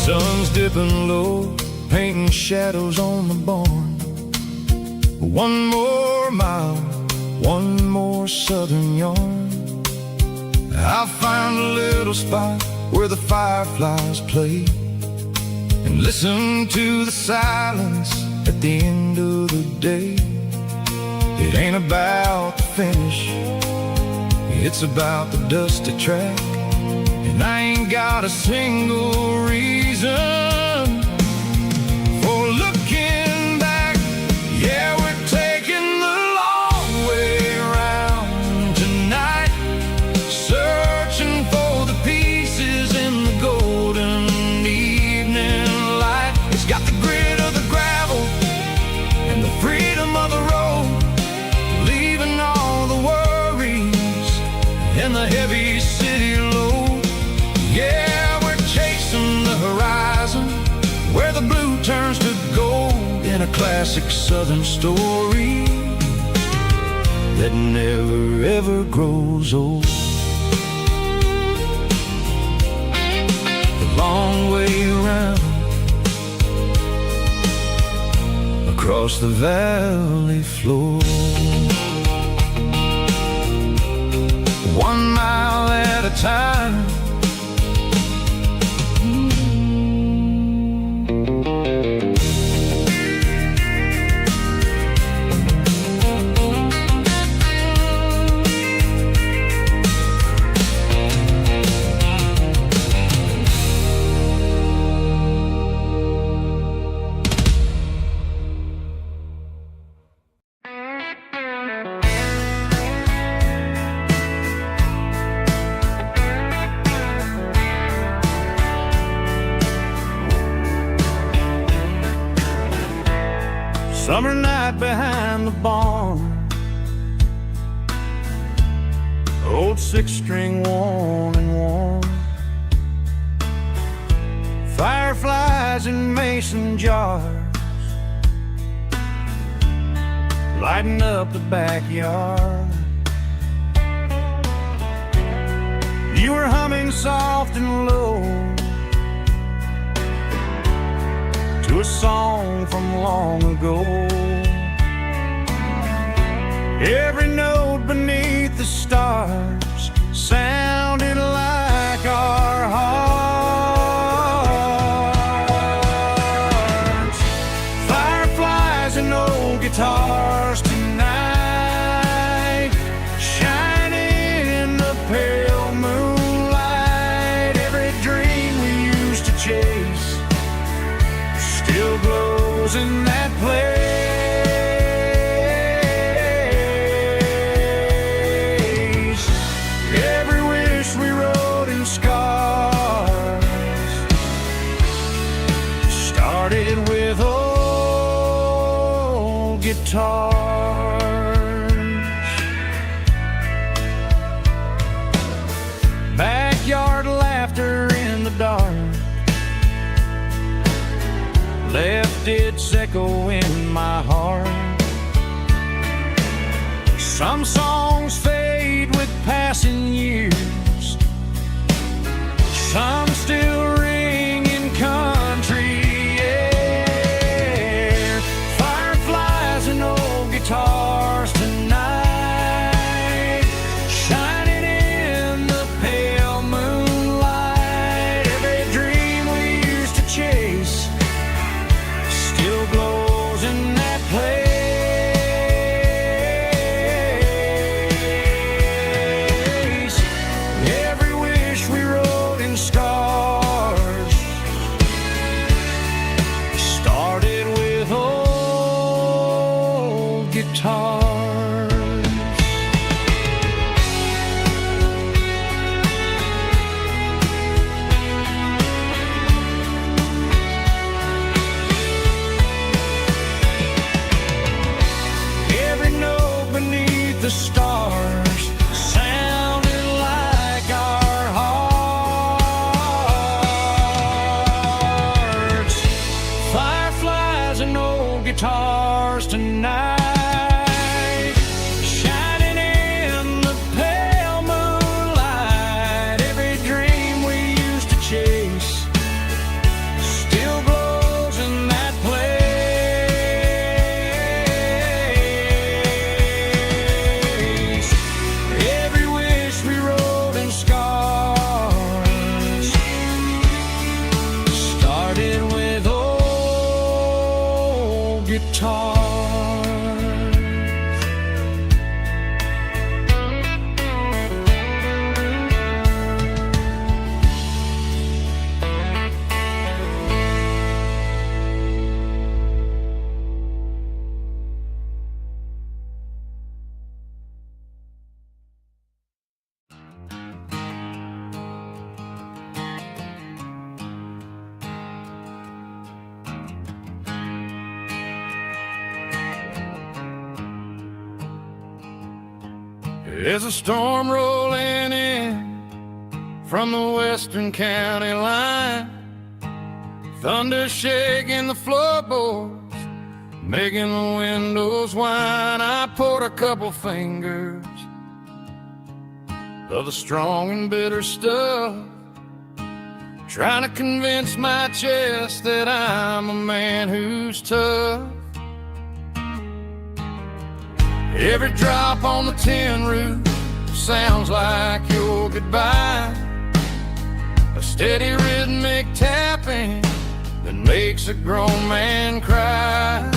Sun's dipping low, painting shadows on the barn. One more mile, one more southern yarn. I'll find a little spot where the fireflies play and listen to the silence at the end of the day. It ain't about the finish, it's about the dusty track. And I ain't got a single reason for looking in a classic southern story that never ever grows old. The long way around across the valley floor, 1 mile at a time. Summer night behind the barn, old 6-string worn and worn, fireflies in mason jars lighting up the backyard. You were humming soft and low to a song from long ago. Every note beneath the stars sounded like our hearts. Fireflies and old guitars tonight, shining in the pale moonlight. Every dream we used to chase still glows in that place. Every wish we wrote in scars started with old guitars. Backyard laughter in the dark left its echo in my heart. Some songs fade with passing years, some still ring in country air. Fireflies and old guitars tonight, shining in the pale moonlight. Every dream we used to chase still glows in that place. Every wish we wrote in scars started with old guitars. Every note beneath the stars sounded like our hearts. Fireflies and old guitars tonight, shining in the pale moonlight. Every dream we used to chase still glows in that place. Every wish we wrote in scars started with old guitars. There's a storm rolling in from the western county line, thunder shaking the floorboards making the windows whine. I poured a couple fingers of the strong and bitter stuff, trying to convince my chest that I'm a man who's tough. Every drop on the tin roof sounds like your goodbye, a steady rhythmic tapping that makes a grown man cry.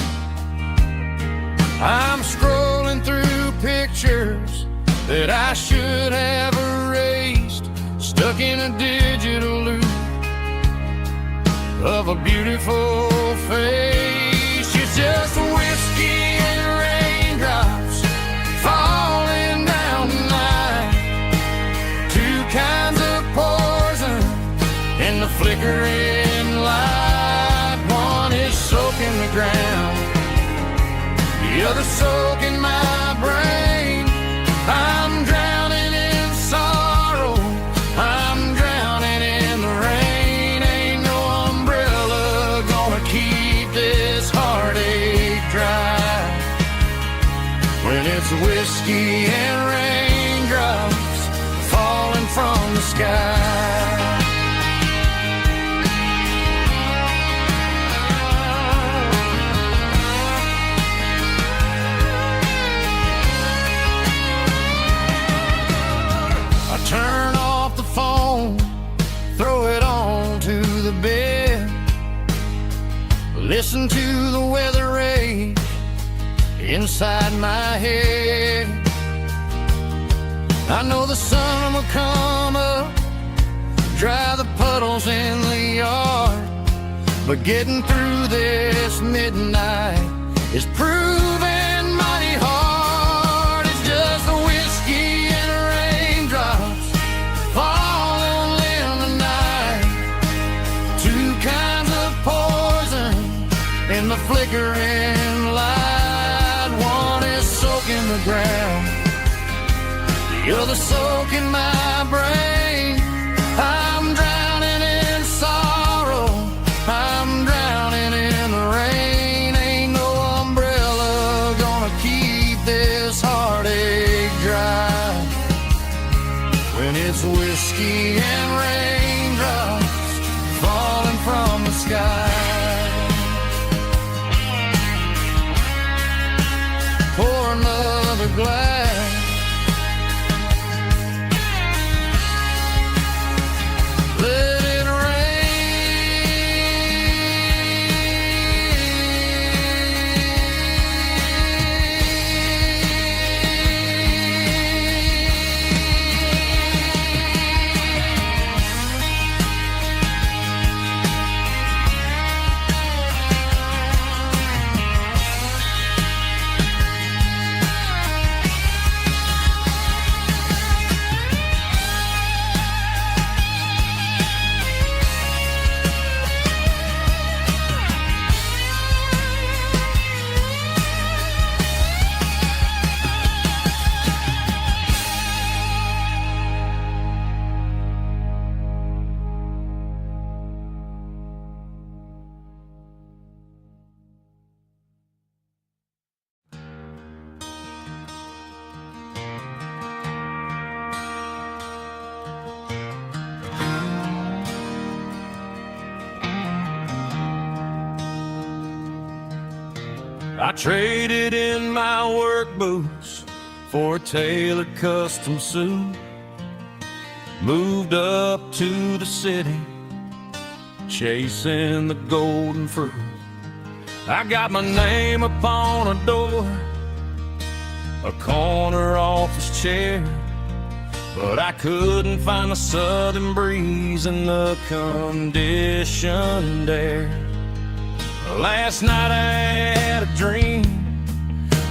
I'm scrolling through pictures that I should have erased, stuck in a digital loop of a beautiful face. It's just whiskey and raindrops falling down tonight, two kinds of poison in the flickering light. One is soaking the ground, the other soaking my brain. I'm drowning in sorrow, I'm drowning in the rain. Ain't no umbrella gonna keep this heartache dry when it's whiskey and raindrops falling from the sky. Turn off the phone, throw it on to the bed, listen to the weather rage inside my head. I know the sun will come up, dry the puddles in the yard, but getting through this midnight is proving mighty hard. It's just the whiskey and raindrops falling in the night, two kinds of poison in the flickering light. One is soaking the ground, the other soaking my brain. I'm drowning in sorrow, I'm drowning in the rain. Ain't no umbrella gonna keep this heartache dry when it's whiskey and raindrops falling from the sky. Pour another glass, let it I traded in my work boots for a tailored custom suit, moved up to the city, chasing the golden fruit. I got my name upon a door, a corner office chair, but I couldn't find the southern breeze in the conditioned air. Last night I had a dream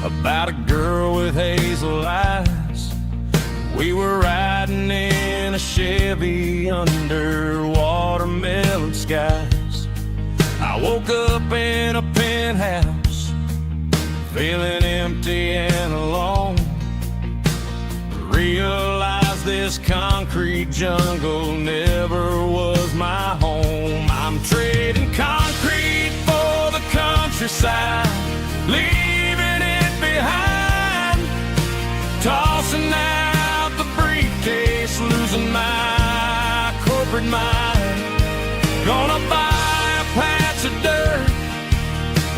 about a girl with hazel eyes. We were riding in a Chevy under watermelon skies. I woke up in a penthouse, feeling empty and alone. Realized this concrete jungle never was my home. I'm trading concrete for the countryside, leaving it behind. Tossing out the briefcase, losing my corporate mind. Gonna buy a patch of dirt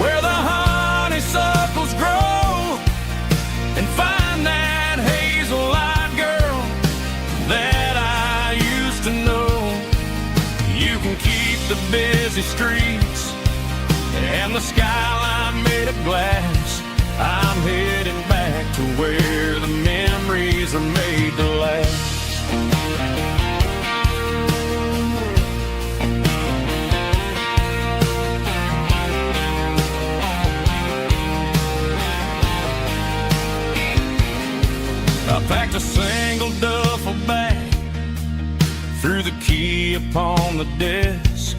where the honeysuckles grow, and find that hazel-eyed girl that I used to know. You can keep the busy streets and the skyline made of glass. I'm heading back to where the memories are made to last. I packed a single duffel bag, threw the key upon the desk,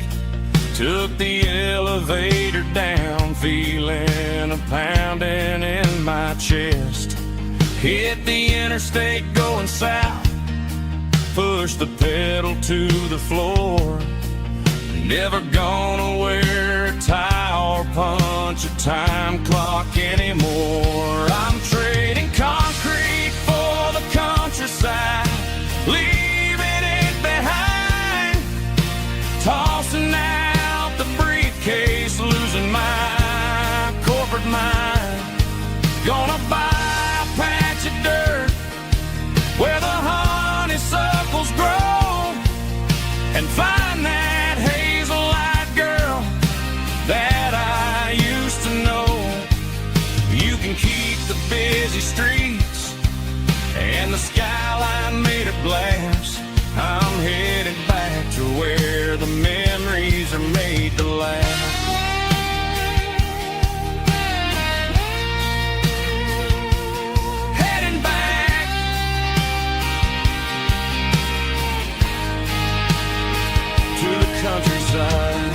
took the elevator down, feeling a pounding in my chest. Hit the interstate going south, pushed the pedal to the floor. Never gonna wear a tie or punch a time clock anymore. I'm trading concrete for the countryside, leaving it behind. Tossing out the briefcase, losing my corporate mind. Gonna buy a patch of dirt where the honeysuckles grow, and find that hazel-eyed girl that I used to know. You can keep the busy streets and the skyline made of glass. I'm headed back to where the memories are made to last. Heading back to the countryside.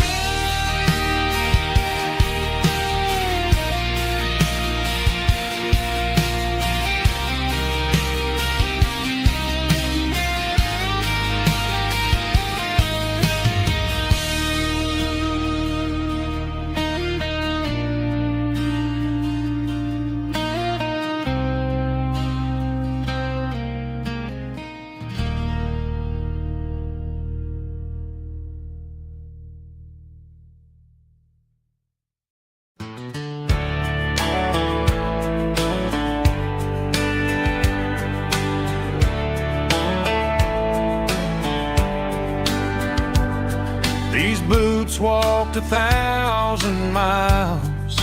These boots walked 1,000 miles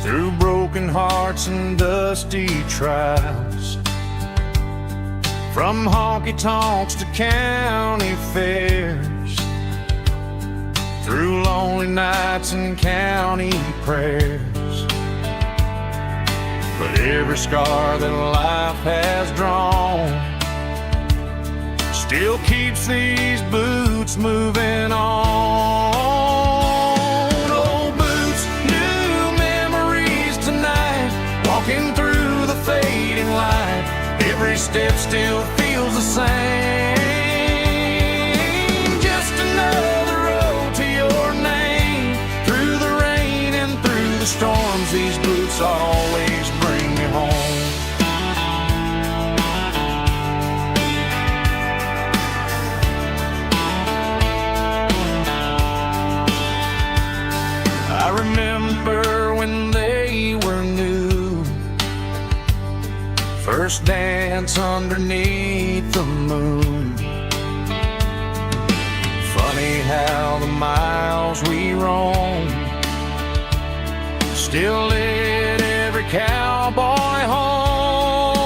through broken hearts and dusty trials, from honky-tonks to county fairs, through lonely nights and county prayers. But every scar that life has drawn still keeps these boots moving on. Old boots, new memories tonight, walking through the fading light. Every step still feels the same. Just another road to your name. Through the rain and through the storms, these boots always bring me home. I remember when they were new, first dance underneath the moon. Funny how the miles we roamed still lit every cowboy home.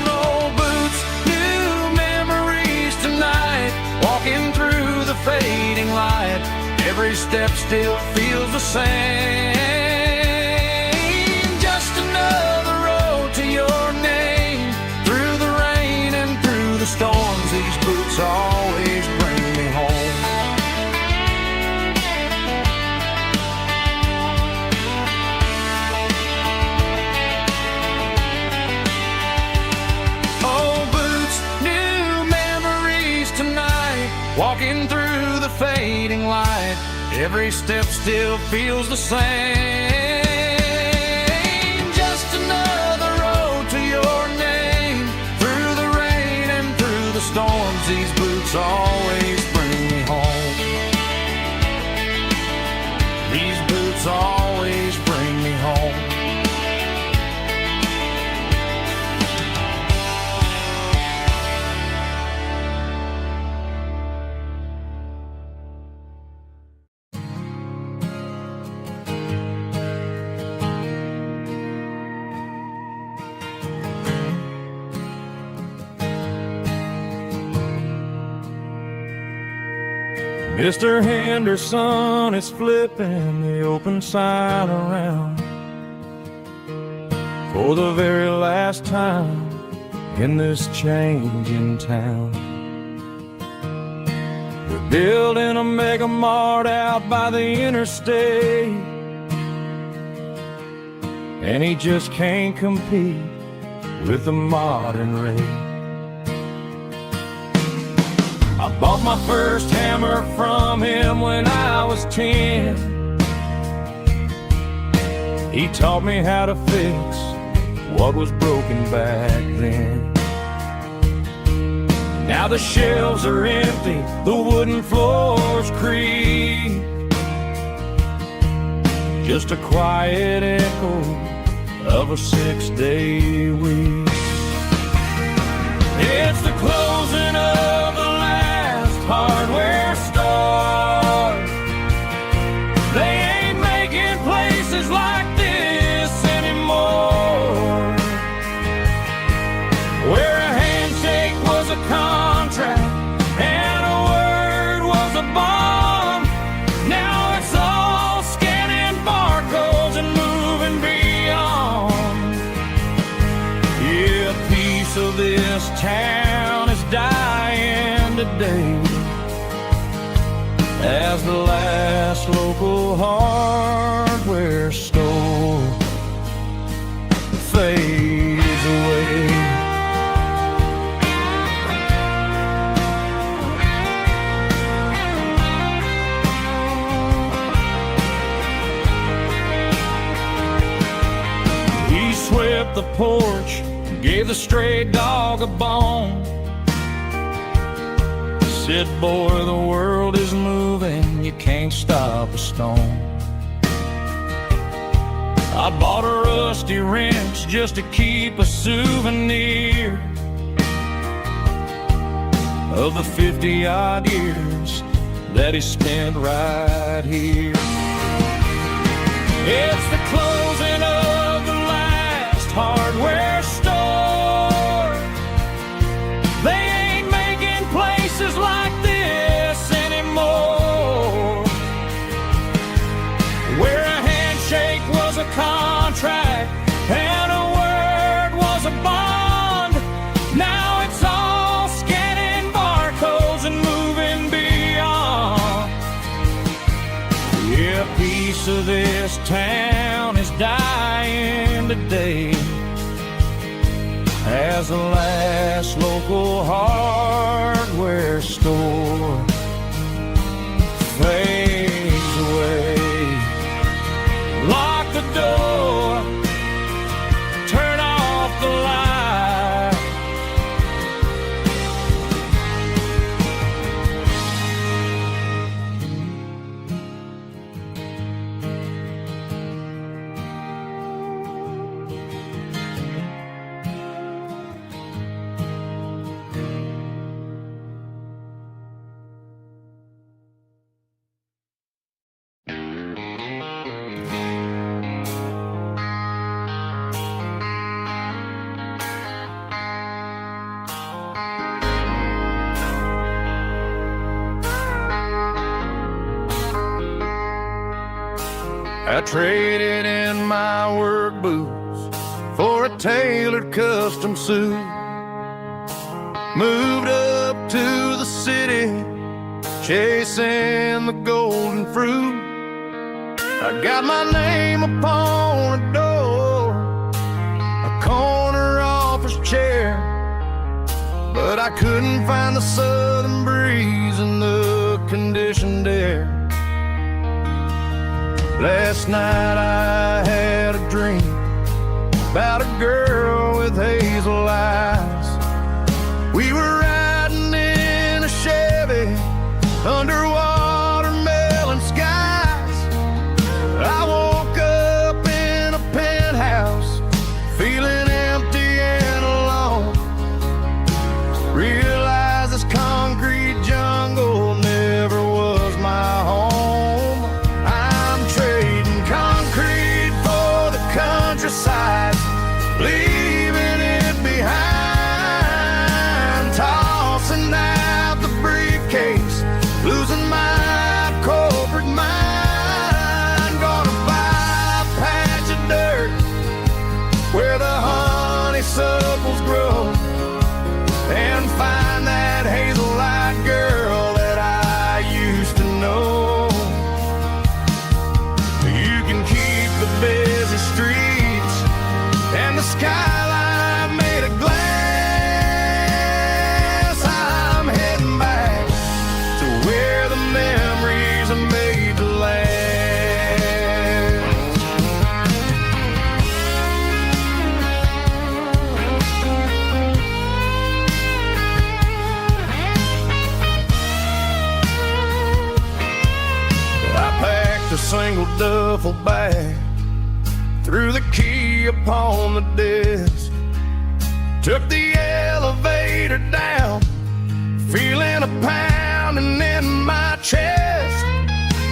Old boots, new memories tonight, walking through the fading light. Every step still feels the same. Just another road to your name. Through the rain and through the storms, these boots always bring me home. Old boots, new memories tonight, walking through the fading light. every step still feels the same. Just another road to your name. Through the rain and through the storms, these boots always bring me home. These boots always bring me home. Mr. Henderson is flipping the open sign around for the very last time in this changing town. They're building a mega mart out by the interstate, and he just can't compete with the modern rate. I bought my first hammer from him when I was 10. He taught me how to fix what was broken back then. Now the shelves are empty, the wooden floors creak, just a quiet echo of a 6-day week. It's the closing of the hardware store. They ain't making places like this anymore, where a handshake was a contract and a word was a bond. Now it's all scanning barcodes and moving beyond. Yeah, a piece of this town is dying today as the last local hardware store fades away. He swept the porch, gave the stray dog a bone, said, boy, the world is moving, you can't stop a stone. I bought a rusty wrench just to keep a souvenir of the 50-odd years that he spent right here. It's the closing of the last hardware store. They ain't making places like this anymore, where a handshake was a contract and a word was a bond. Now it's all scanning barcodes and moving beyond. Yeah, a piece of this town is dying today as the last local hardware store fades away. Lock the door, turn off the light. I traded in my work boots for a tailored custom suit. Moved up to the city, chasing the golden fruit. I got my name upon a door, a corner office chair, but I couldn't find the southern breeze in the conditioned air. Last night I had a dream about a girl with hazel eyes. We were riding in a Chevy under watermelon skies. I woke up in a penthouse feeling empty and alone. Realized this concrete jungle never was my home. I'm trading concrete for the countryside, leaving it behind, tossing out the briefcase, losing my corporate mind. Gonna buy a patch of dirt where the honeysuckles grow and find that hazel-eyed girl that I used to know. You can keep the busy streets and the skyline made of glass. I'm heading back to where the memories are made to last. I packed a single duffel bag, threw the key upon the desk, took the elevator down, feeling a pounding in my chest.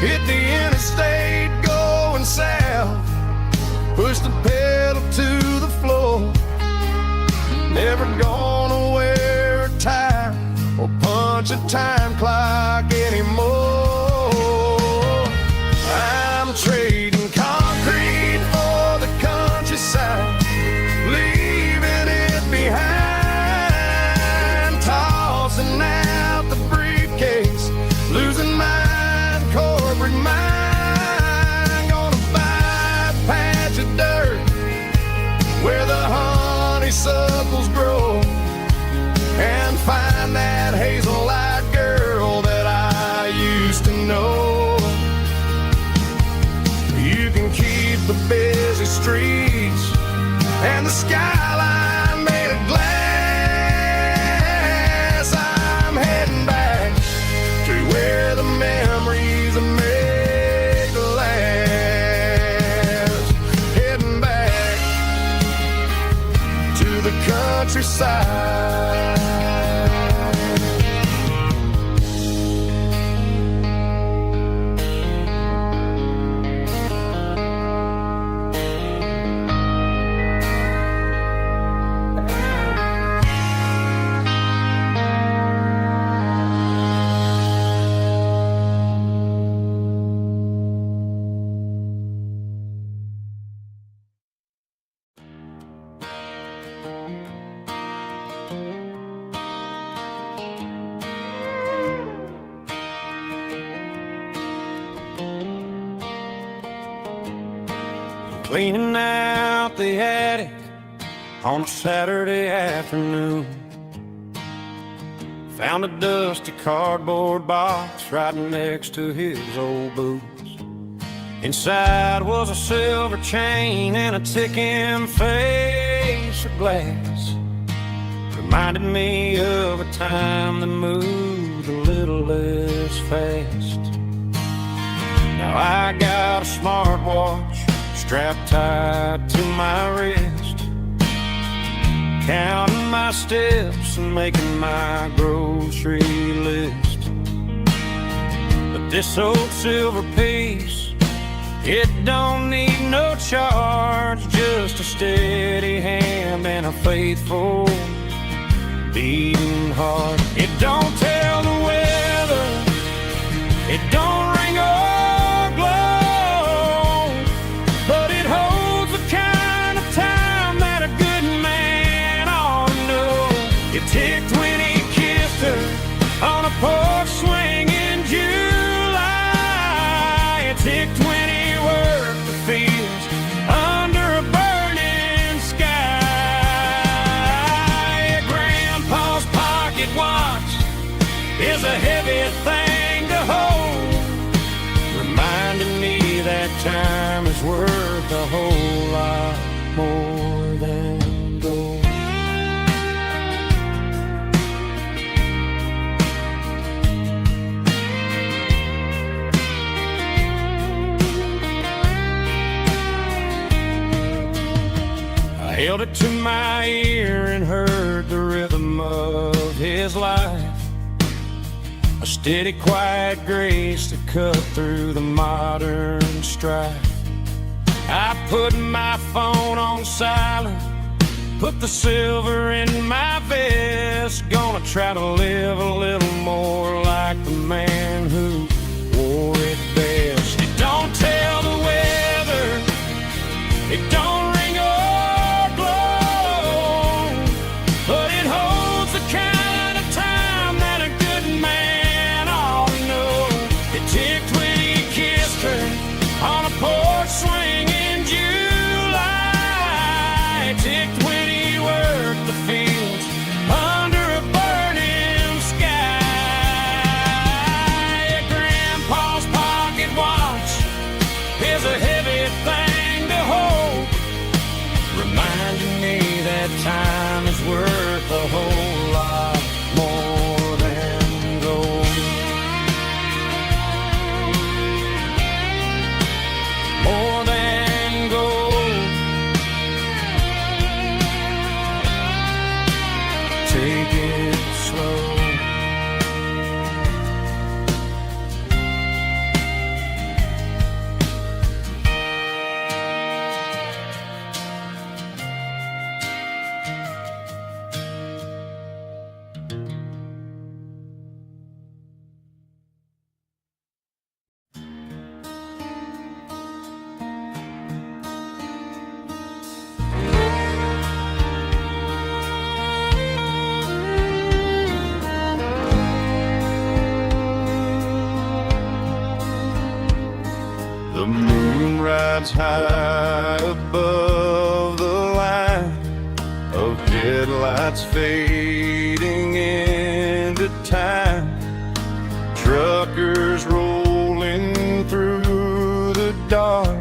Hit the interstate going south, pushed the pedal to the floor. Never gonna wear a tie or punch a time clock anymore. I'm trading concrete for the countryside, leaving it behind, tossing out the briefcase, losing my corporate mind. Gonna buy a patch of dirt where the honeysuckles grow and find that hazel-eyed girl that I used to know. You can keep the busy streets and the skyline made of glass. I'm heading back to where the memories are made to last. Heading back to the countryside. Cleaning out the attic on a Saturday afternoon, found a dusty cardboard box right next to his old boots. Inside was a silver chain and a ticking face of glass. Reminded me of a time that moved a little less fast. Now I got a smartwatch strapped tight to my wrist, counting my steps and making my grocery list. But this old silver piece, it don't need no charge, just a steady hand and a faithful beating heart. It don't tell the weather, it don't ring or glow, but it holds the kind of time that a good man ought to know. It ticked when he kissed her on a porch swing in July. It ticked when he worked the fields under a burning sky. Grandpa's pocket watch worth a whole lot more than gold. I held it to my ear and heard the rhythm of his life, a steady, quiet grace to cut through the modern strife. I put my phone on silent, put the silver in my vest. Gonna try to live a little more like the man who wore it best. It don't tell the weather, it don't ring or glow, but it holds the kind of time that a good man ought to know. It ticked when he kissed her on a porch swing in July. It ticked when he worked the fields under a burning sky. Grandpa's pocket watch is a heavy thing to hold, reminding me that time is worth a whole lot more than gold. More than gold. Take it slow. The moon rides high above the line of headlights fading into time. Truckers rolling through the dark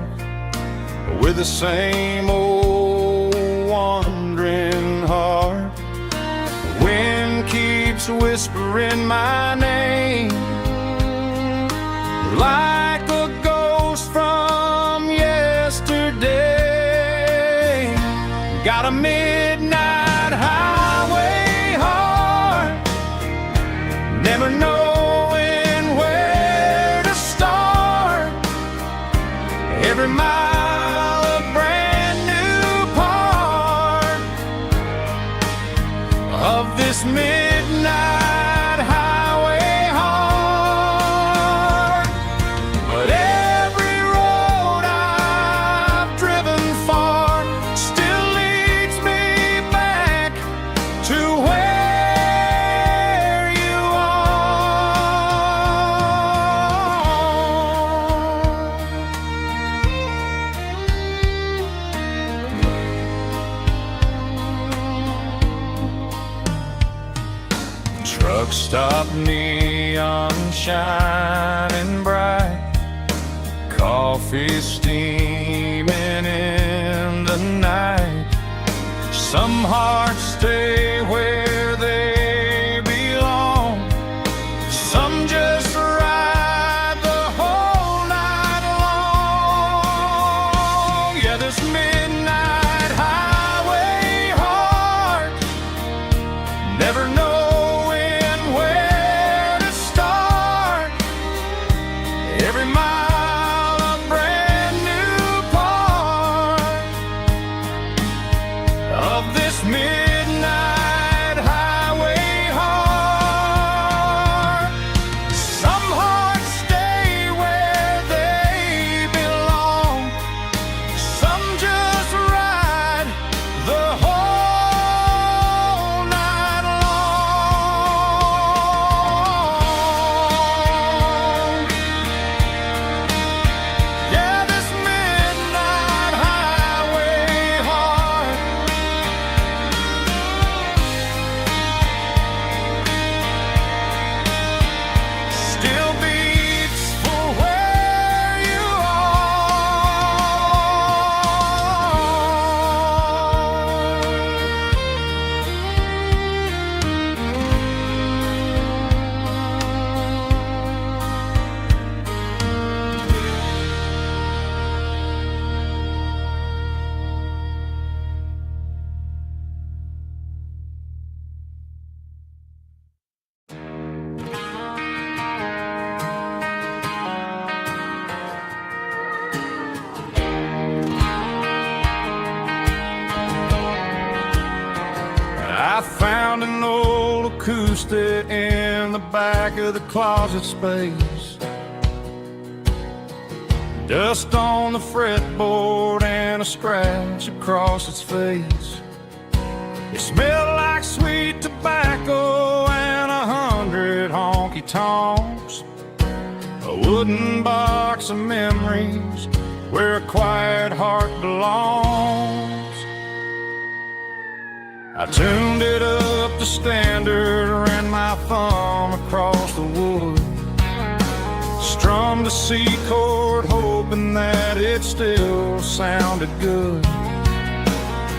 with the same old wandering heart. The wind keeps whispering my name like a ghost from yesterday. Got a midnight highway heart, never knowing where to start. Every mile a brand new part of this midnight highway heart. But every road I've driven far still leads me back to where you are. Truck stop, neon shining bright, coffee steaming in the night. Some hearts stay where they belong, some just ride the whole night long. Yeah, this midnight highway heart, never knowing where to start. Every mile a brand new part of this midnight highway heart. Some hearts stay where they belong, some just acoustic in the back of the closet space. Dust on the fretboard and a scratch across its face. It smelled like sweet tobacco and 100 honky-tonks. A wooden box of memories where a quiet heart belongs. I tuned it up to standard, ran my thumb across the wood, strummed a C chord hoping that it still sounded good.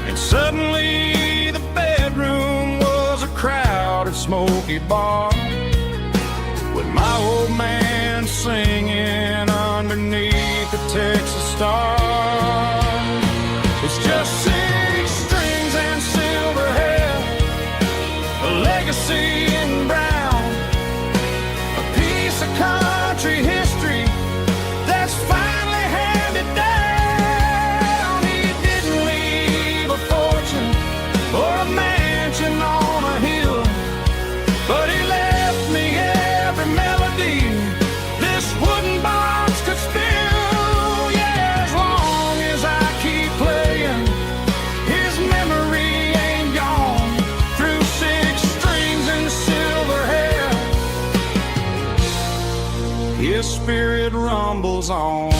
And suddenly the bedroom was a crowded smoky bar, with my old man singing underneath the Texas star. It's just 6 strings and silver hair, a legacy in brown, a piece of country history that's finally handed down. He didn't leave a fortune or a mansion on a hill, but he left me every melody this wooden box could spill. Yeah, as long as I keep playing, his memory ain't gone. Through 6 strings and silver hair, his spirit rumbles on.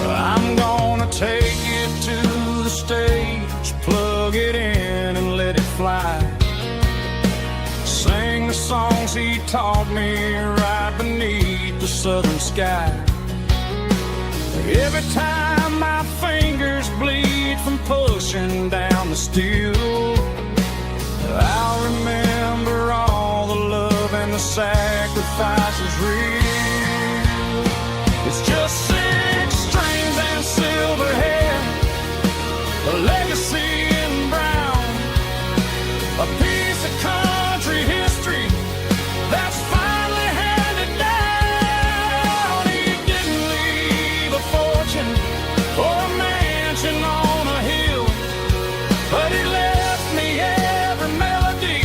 I'm gonna take it to the stage, plug it in and let it fly. Sing the songs he taught me right beneath the southern sky. Every time my fingers bleed from pushing down the steel, I'll remember all the love and the sacrifices real. It's just 6 strings and silver hair, a legacy in brown, a piece of country history that's finally handed down. He didn't leave a fortune or a mansion on a hill, but he left me every melody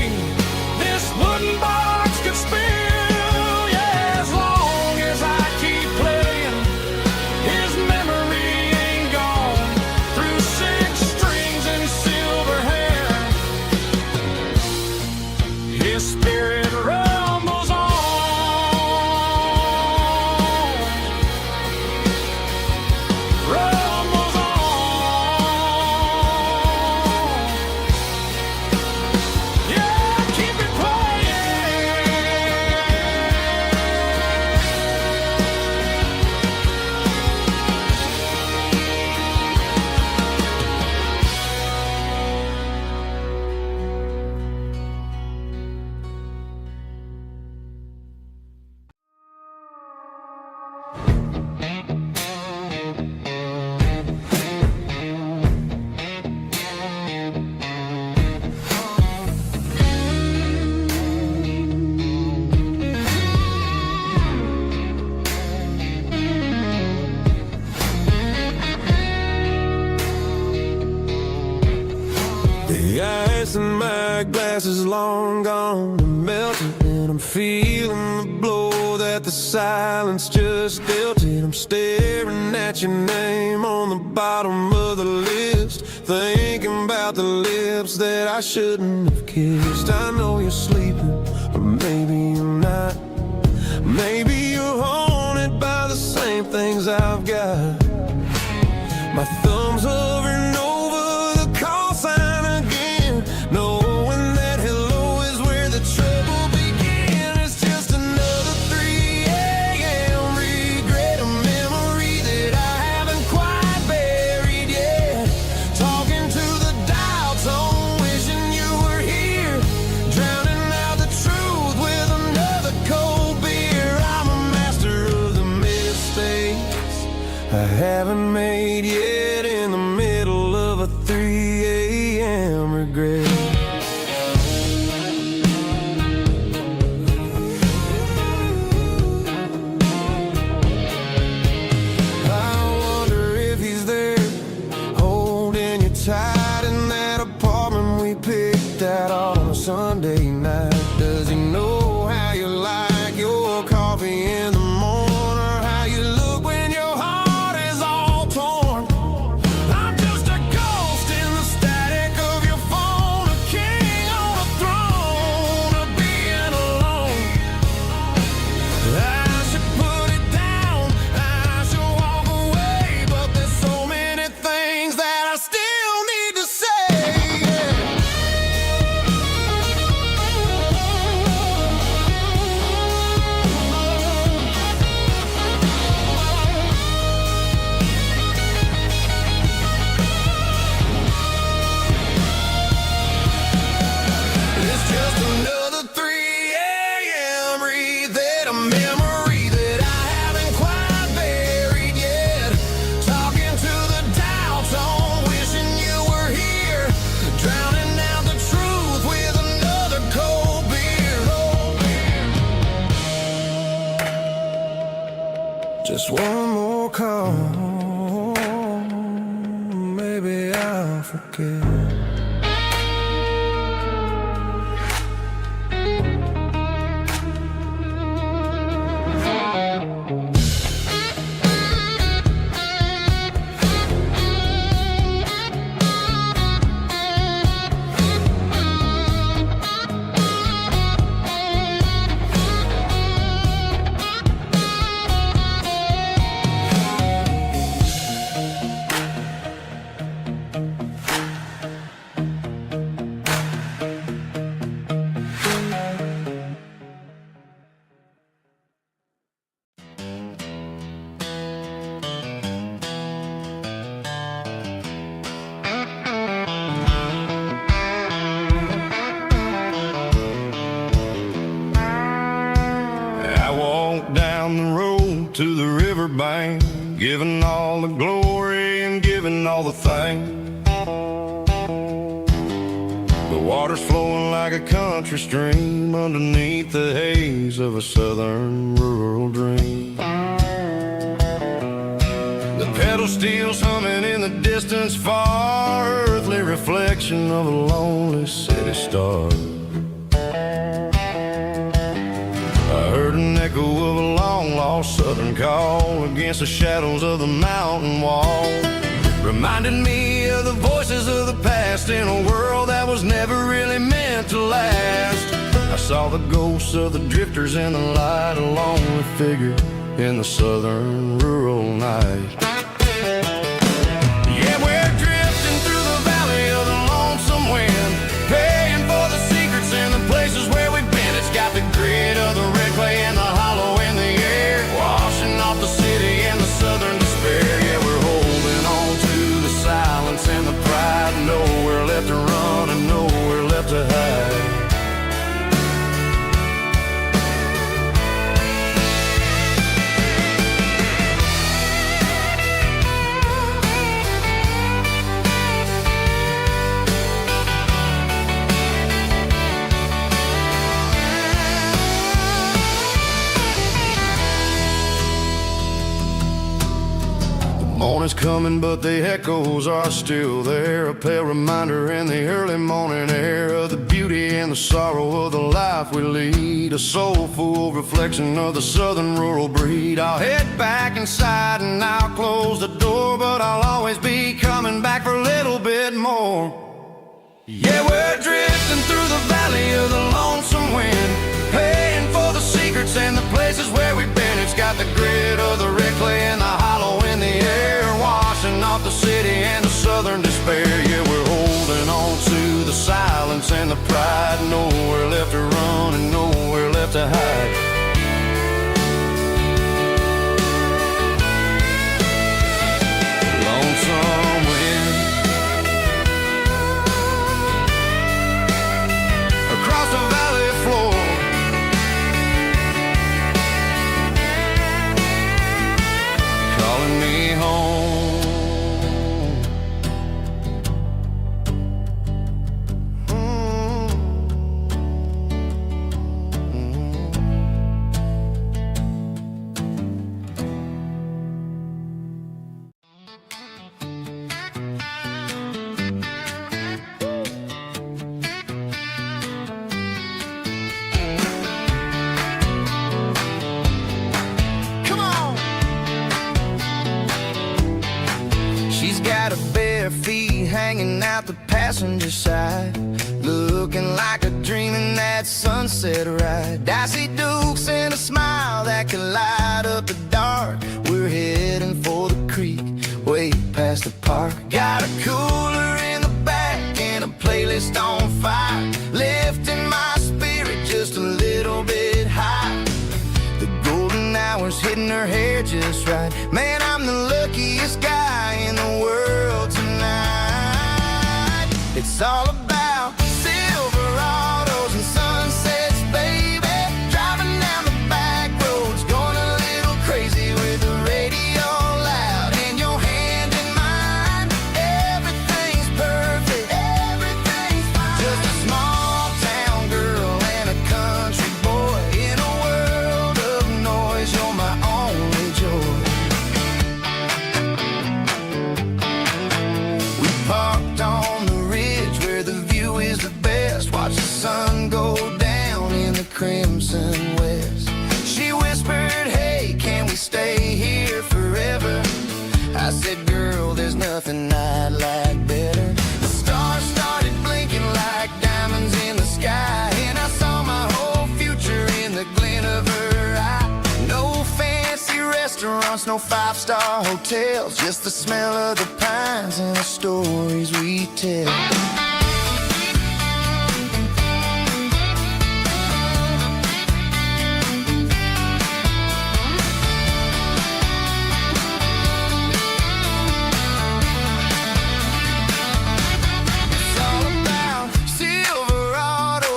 this wooden box could spill. Yeah, as long as I keep playing, his memory ain't gone. Through 6 strings and silver hair, his spirit rumbles on. Rumbles on. Yeah, keep it playing. The ice in my glass is long gone and melted, and I'm feeling the blow that the silence just dealt it. I'm staring at your name on the bottom of the list, thinking about the lips that I shouldn't have kissed. I know you're sleeping, or maybe you're not. Maybe you're haunted by the same things I've got. My thumb's hovering over the call sign again, knowing that hello is where the trouble began. It's just another 3 a.m. regret, a memory that I haven't quite buried yet. Talking to the dial tone, wishing you were here, drowning out the truth with another cold beer. I'm a master of the mistakes I haven't made yet, in the middle of a 3 a.m. regret. I wonder if he's there, holding you tight in Just one more call, maybe I'll forget. Down the road to the riverbank, giving all the glory and giving all the thanks. The water's flowing like a country stream underneath the haze of a southern rural dream. The pedal steel's humming in the distance far, earthly reflection of a lonely city star. I heard an echo of a long-lost southern call against the shadows of the mountain wall. Reminded me of the voices of the past in a world that was never really meant to last. I saw the ghosts of the drifters in the light, a lonely figure in the southern rural night. Yeah, we're drifting through the valley of the lonesome wind, paying for the secrets and the places where we've been. It's got the grit of the red clay and the hollow in the air, washing off the city and the southern despair. Yeah, we're holding on to the silence and the pride, nowhere left to run and nowhere left to hide. Morning's coming, but the echoes are still there, a pale reminder in the early morning air of the beauty and the sorrow of the life we lead, a soulful reflection of the southern rural breed. I'll head back inside and I'll close the door, but I'll always be coming back for a little bit more. Yeah, we're drifting through the valley of the lonesome wind, paying for the secrets and the places where we've been. It's got the grit of the red clay and the hollow in the air, washing off the city and the southern despair. Yeah, we're holding on to the silence and the pride, nowhere left to run and nowhere left to hide. Lonesome wind across the valley floor, calling me home. Got her bare feet hanging out the passenger side, looking like a dream in that sunset ride. Dicey Dukes and a smile that can light up the dark. We're heading for the creek, way past the park. Got a cooler in the back and a playlist on fire, lifting my spirit just a little bit high. The golden hours hitting her hair just right. Man, I'm the luckiest guy in the world tonight. It's all about Silverados and sunsets, baby. Driving down the back roads, going a little crazy with the radio loud and your hand in mine. Everything's perfect, everything's fine. Just a small town girl and a country boy in a world of noise. You're my only joy. we stay here forever. I said, girl, there's nothing I'd like better. The stars started blinking like diamonds in the sky, and I saw my whole future in the glint of her eye. No fancy restaurants, no five-star hotels, just the smell of the pines and the stories we tell.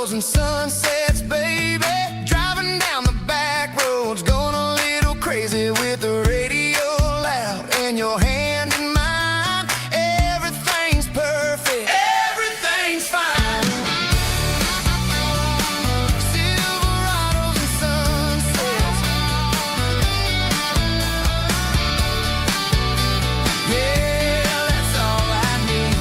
And sunsets, baby, driving down the back roads, going a little crazy with the radio loud, and your hand in mine. Everything's perfect, everything's fine. Silverados and sunsets, yeah, that's all I need.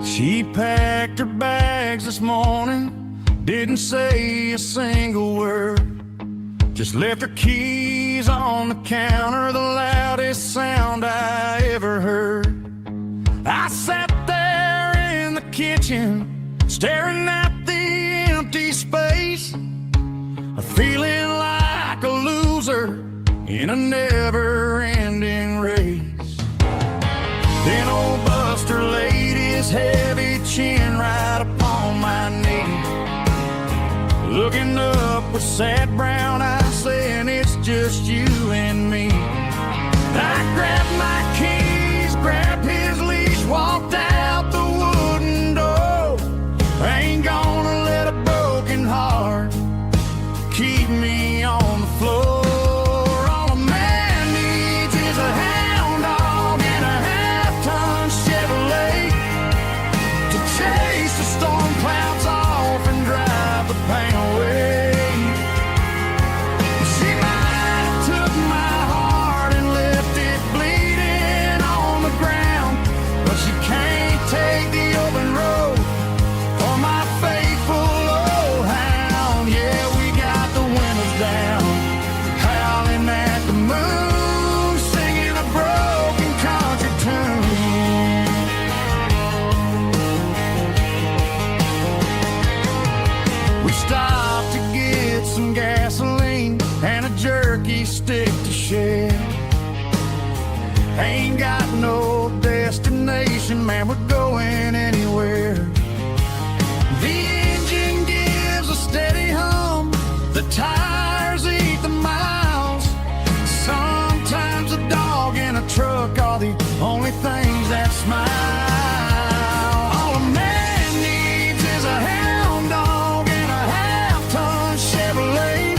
She packed her bags this morning, didn't say a single word, just left her keys on the counter, the loudest sound I ever heard. I sat there in the kitchen, staring at the empty space, feeling like a loser in a never-ending race. Then old Buster laid his heavy chin right upon my knee, looking up with sad brown eyes, saying it's just you and me. I grabbed my keys, grabbed his leash, walked out the wooden door. I ain't gonna let a broken heart keep me on the floor. All a man needs is a hound dog and a half-ton Chevrolet to chase the storm clouds off and drive the pain away. She might have took my heart and left it bleeding on the ground, but she can't take the open road for my faithful old hound. Yeah, we got the windows down, howling at the moon, singing a broken country tune. We stopped to get some gasoline and a jerky stick to share. Ain't got no destination, man, we're going anywhere. The engine gives a steady hum, the tires eat the miles. Sometimes a dog and a truck are the only things that smile. All a man needs is a hound dog and a half-ton Chevrolet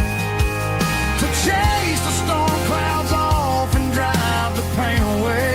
to chase the storm clouds off and drive the pain away.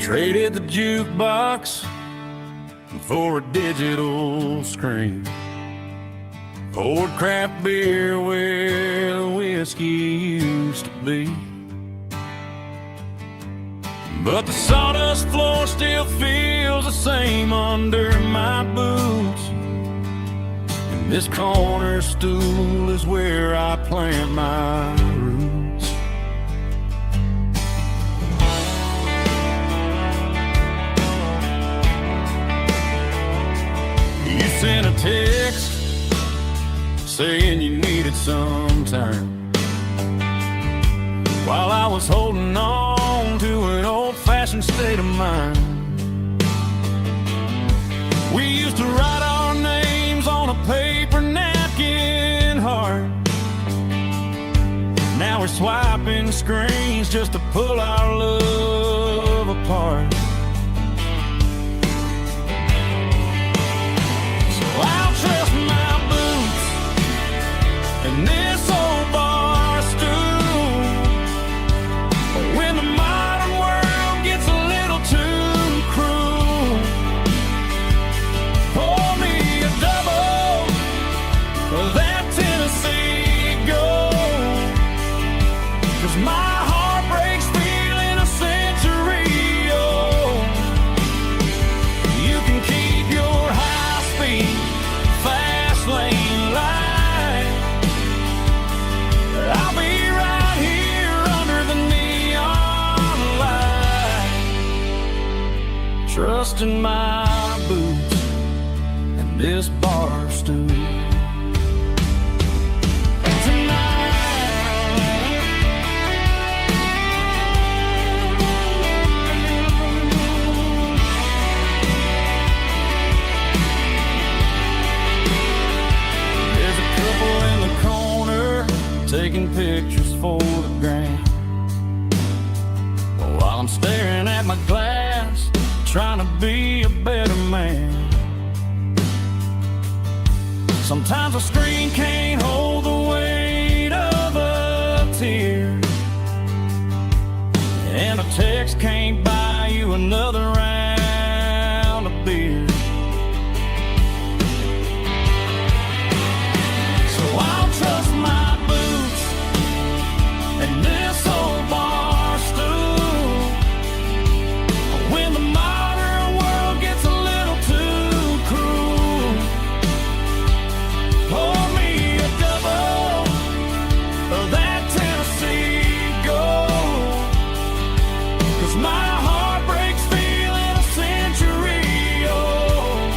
Traded the jukebox for a digital screen. Poured craft beer where the whiskey used to be. But the sawdust floor still feels the same under my boots. And this corner stool is where I plant my roots. You sent a text saying you needed some time, while I was holding on to an old-fashioned state of mind. We used to write our names on a paper napkin heart. Now we're swiping screens just to pull our love apart. So I'll trust my boots and this old bar stool when the modern world gets a little too cruel. Pour me a double of that Tennessee Gold, 'cause my heart breaks feeling a century old. You can keep your high-speed fast lane light. I'll be right here under the neon light, trusting my boots and this bar stool. There's a couple in the corner taking pictures for the gram, while I'm staring at my glass, trying to be a better man. Sometimes a screen can't hold the weight of a tear, and a text can't buy you another round of beer. So I'll trust my boots and this old bar stool when the modern world gets a little too cruel. Pour me a double of that Tennessee Gold, 'cause my heart breaks feeling a century old.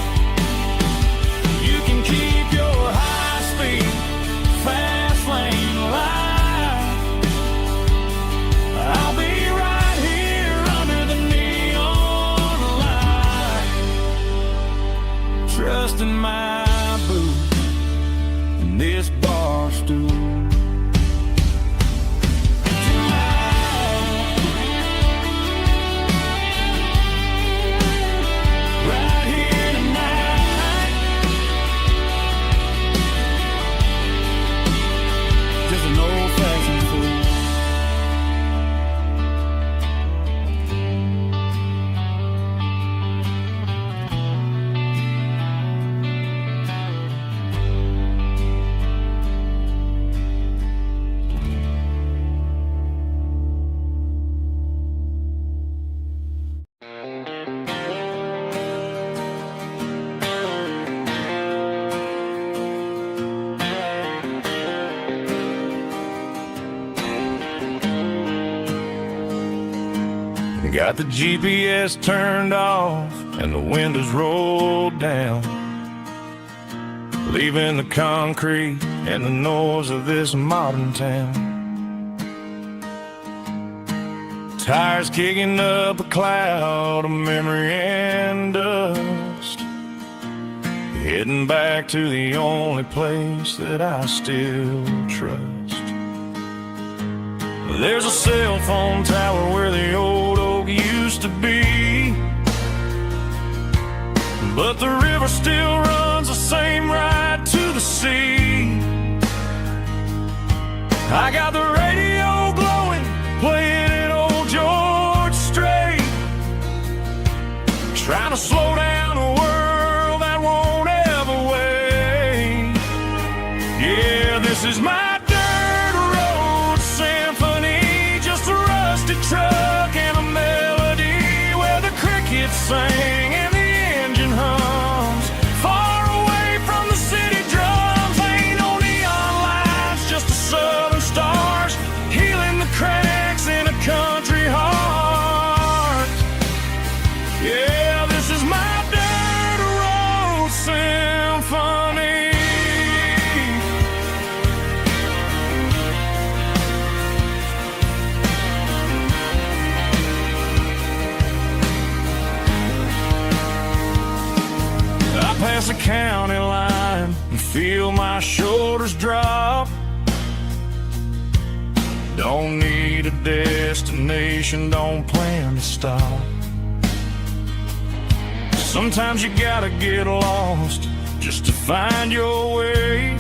You can keep your high-speed fast lane light. I'll be right here under the neon light, trusting my boots and this bar stool. Right here tonight, just an old-fashioned fool. Got the GPS turned off and the windows rolled down, leaving the concrete and the noise of this modern town. Tires kicking up a cloud of memory and dust, heading back to the only place that I still trust. There's a cell phone tower where the old oak used to be, but the river still runs the same right to the sea. I got the radio glowing, playing an old George Strait, trying to slow down a world that won't ever wait. Yeah, this is my dirt road symphony, just a rusty truck and a melody where the crickets sing and the engine hums. Far away from the city drums, ain't no neon lights, just the southern stars healing the cracks in a country heart. Yeah, this is my dirt road symphony. I pass a county line and feel my shoulders drop. Don't need a destination, don't plan to stop. Sometimes you gotta get lost just to find your way,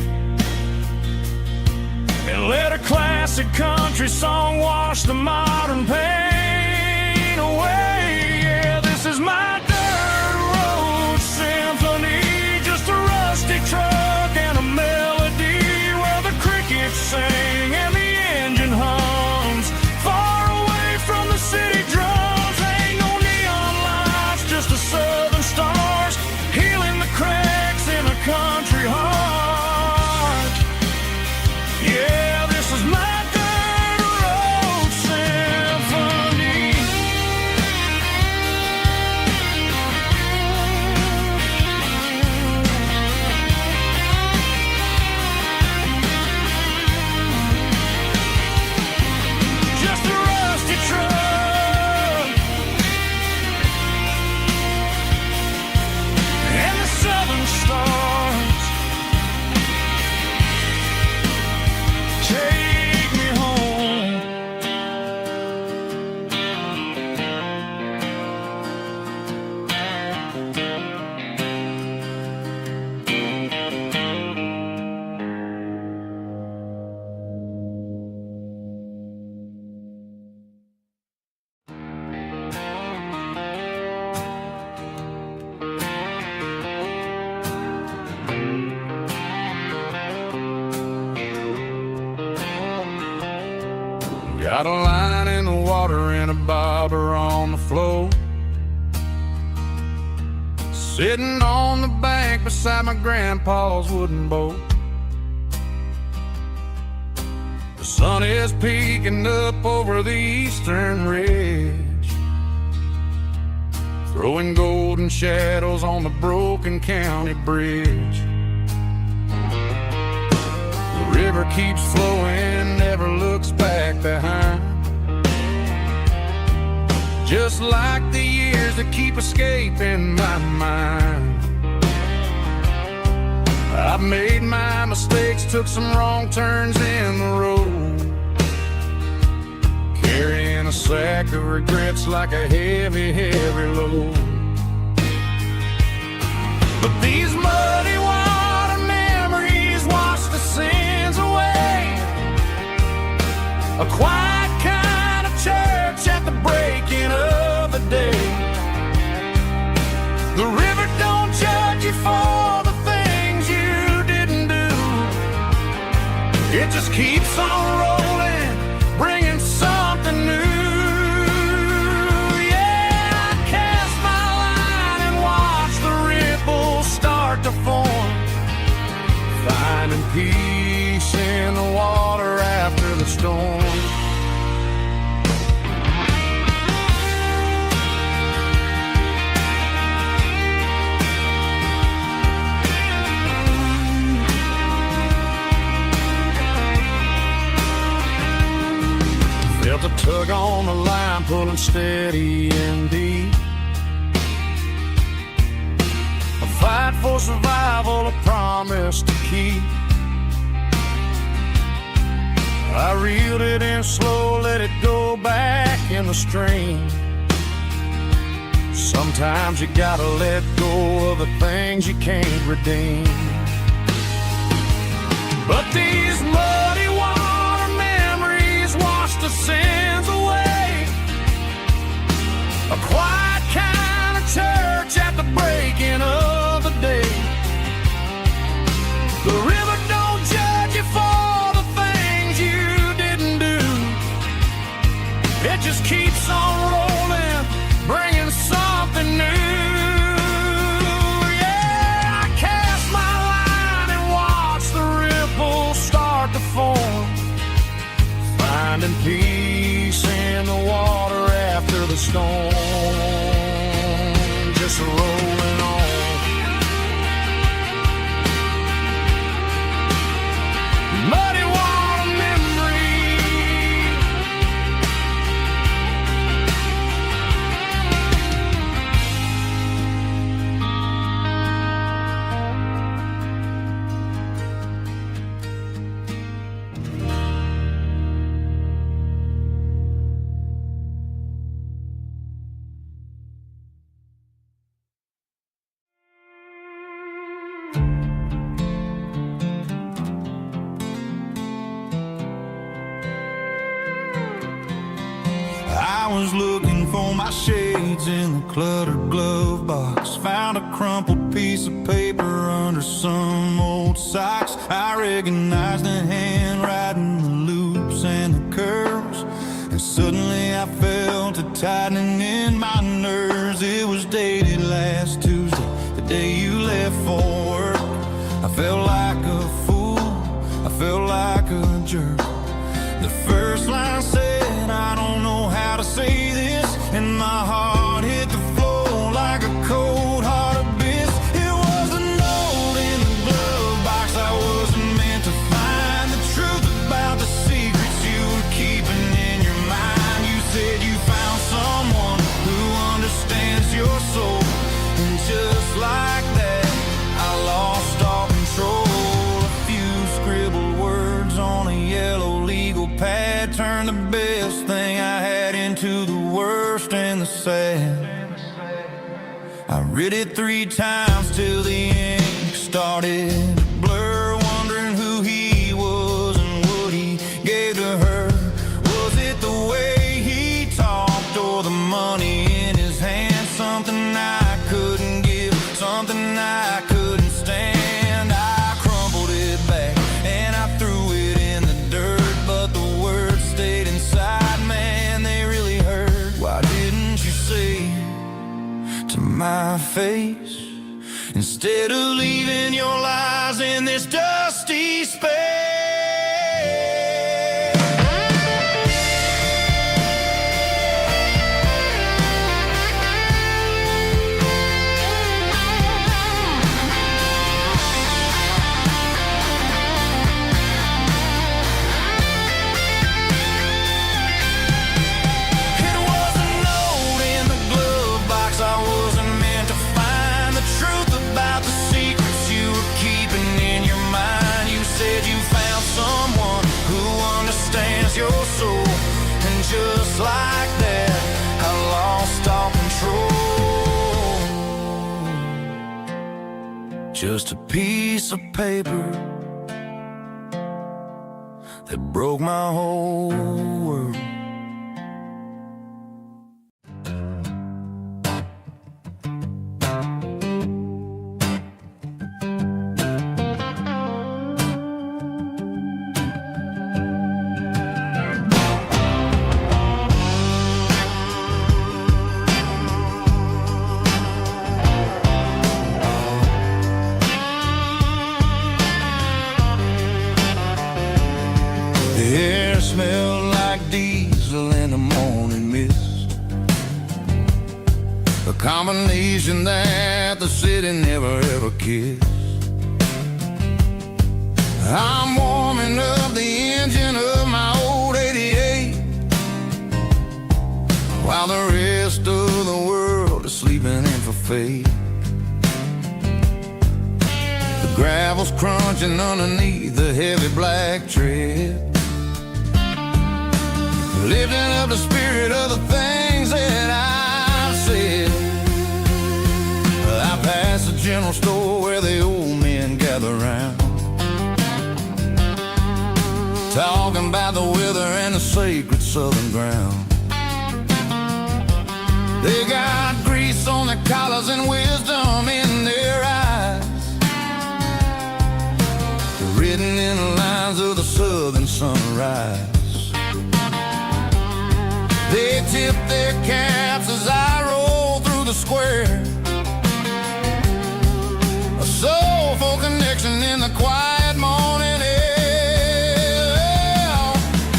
and let a classic country song wash the modern pain away. Yeah, this is my dirt road symphony, just a rusty truck and a melody where the crickets sing and the engine hums. Far away from the city drums, ain't no neon lights, just the southern stars healing the cracks in a country heart. Yeah, this is my dirt road symphony. Just a rusty truck and the southern stars take me home. Got a line in the water and a bobber on the floor, sitting on the bank beside my grandpa's wooden boat. The sun is peeking up over the eastern ridge, throwing golden shadows on the broken county bridge. The river keeps flowing, never looks back behind, just like the years that keep escaping my mind. I've made my mistakes, took some wrong turns in the road, carrying a sack of regrets like a heavy, heavy load. But these muddy water memories wash the sins away. A quiet kind of church at the breaking of the day. The river don't judge you for the things you didn't do. It just keeps on rolling, bringing something new. Yeah, I cast my line and watch the ripples start to form, finding peace in the water after the storm. Felt a tug on the line, pulling steady and deep. A fight for survival, a promise to keep. I reeled it in slow, let it go back in the stream. Sometimes you gotta let go of the things you can't redeem. But these muddy water memories wash the sins away. A quiet kind of church was looking for my shades in the cluttered glove box. Found a crumpled piece of paper under some old socks. I recognized the handwriting, the loops and the curves, and suddenly I felt a tightening in my nerves. It was dated last Tuesday, the day you left for work. I felt like a fool, I felt like a jerk. The first line said, I don't know how to say this, and my heart hit the floor like a cold heart abyss. It was a note in the glove box. I wasn't meant to find the truth about the secrets you were keeping in your mind. You said you found someone who understands your soul, and just like that, I lost all control. A few scribbled words on a yellow legal pad turned the best thing I had into the worst and the sad. I read it 3 times till the ink started to blur, wondering who he was and what he gave to her. Was it the way he talked or the money in his hand? Something I couldn't give, something I couldn't stand. I crumpled it back and I threw it in the dirt, but the words stayed inside, man, they really hurt. Why didn't you say to my face, instead of leaving your lies in this dusty space? Your soul, and just like that, I lost all control. Just a piece of paper that broke my whole world. The air smelled like diesel in the morning mist, a combination that the city never ever kissed. I'm warming up the engine of my old 88, while the rest of the world is sleeping in for fate. The gravel's crunching underneath the heavy black tread, lifting up the spirit of the things that I've said. I passed the general store where the old men gather round, talking about the weather and the sacred southern ground. They got grease on their collars and wisdom in their eyes, written in the lines of the southern sunrise. They tip their caps as I roll through the square, a soulful connection in the quiet morning air.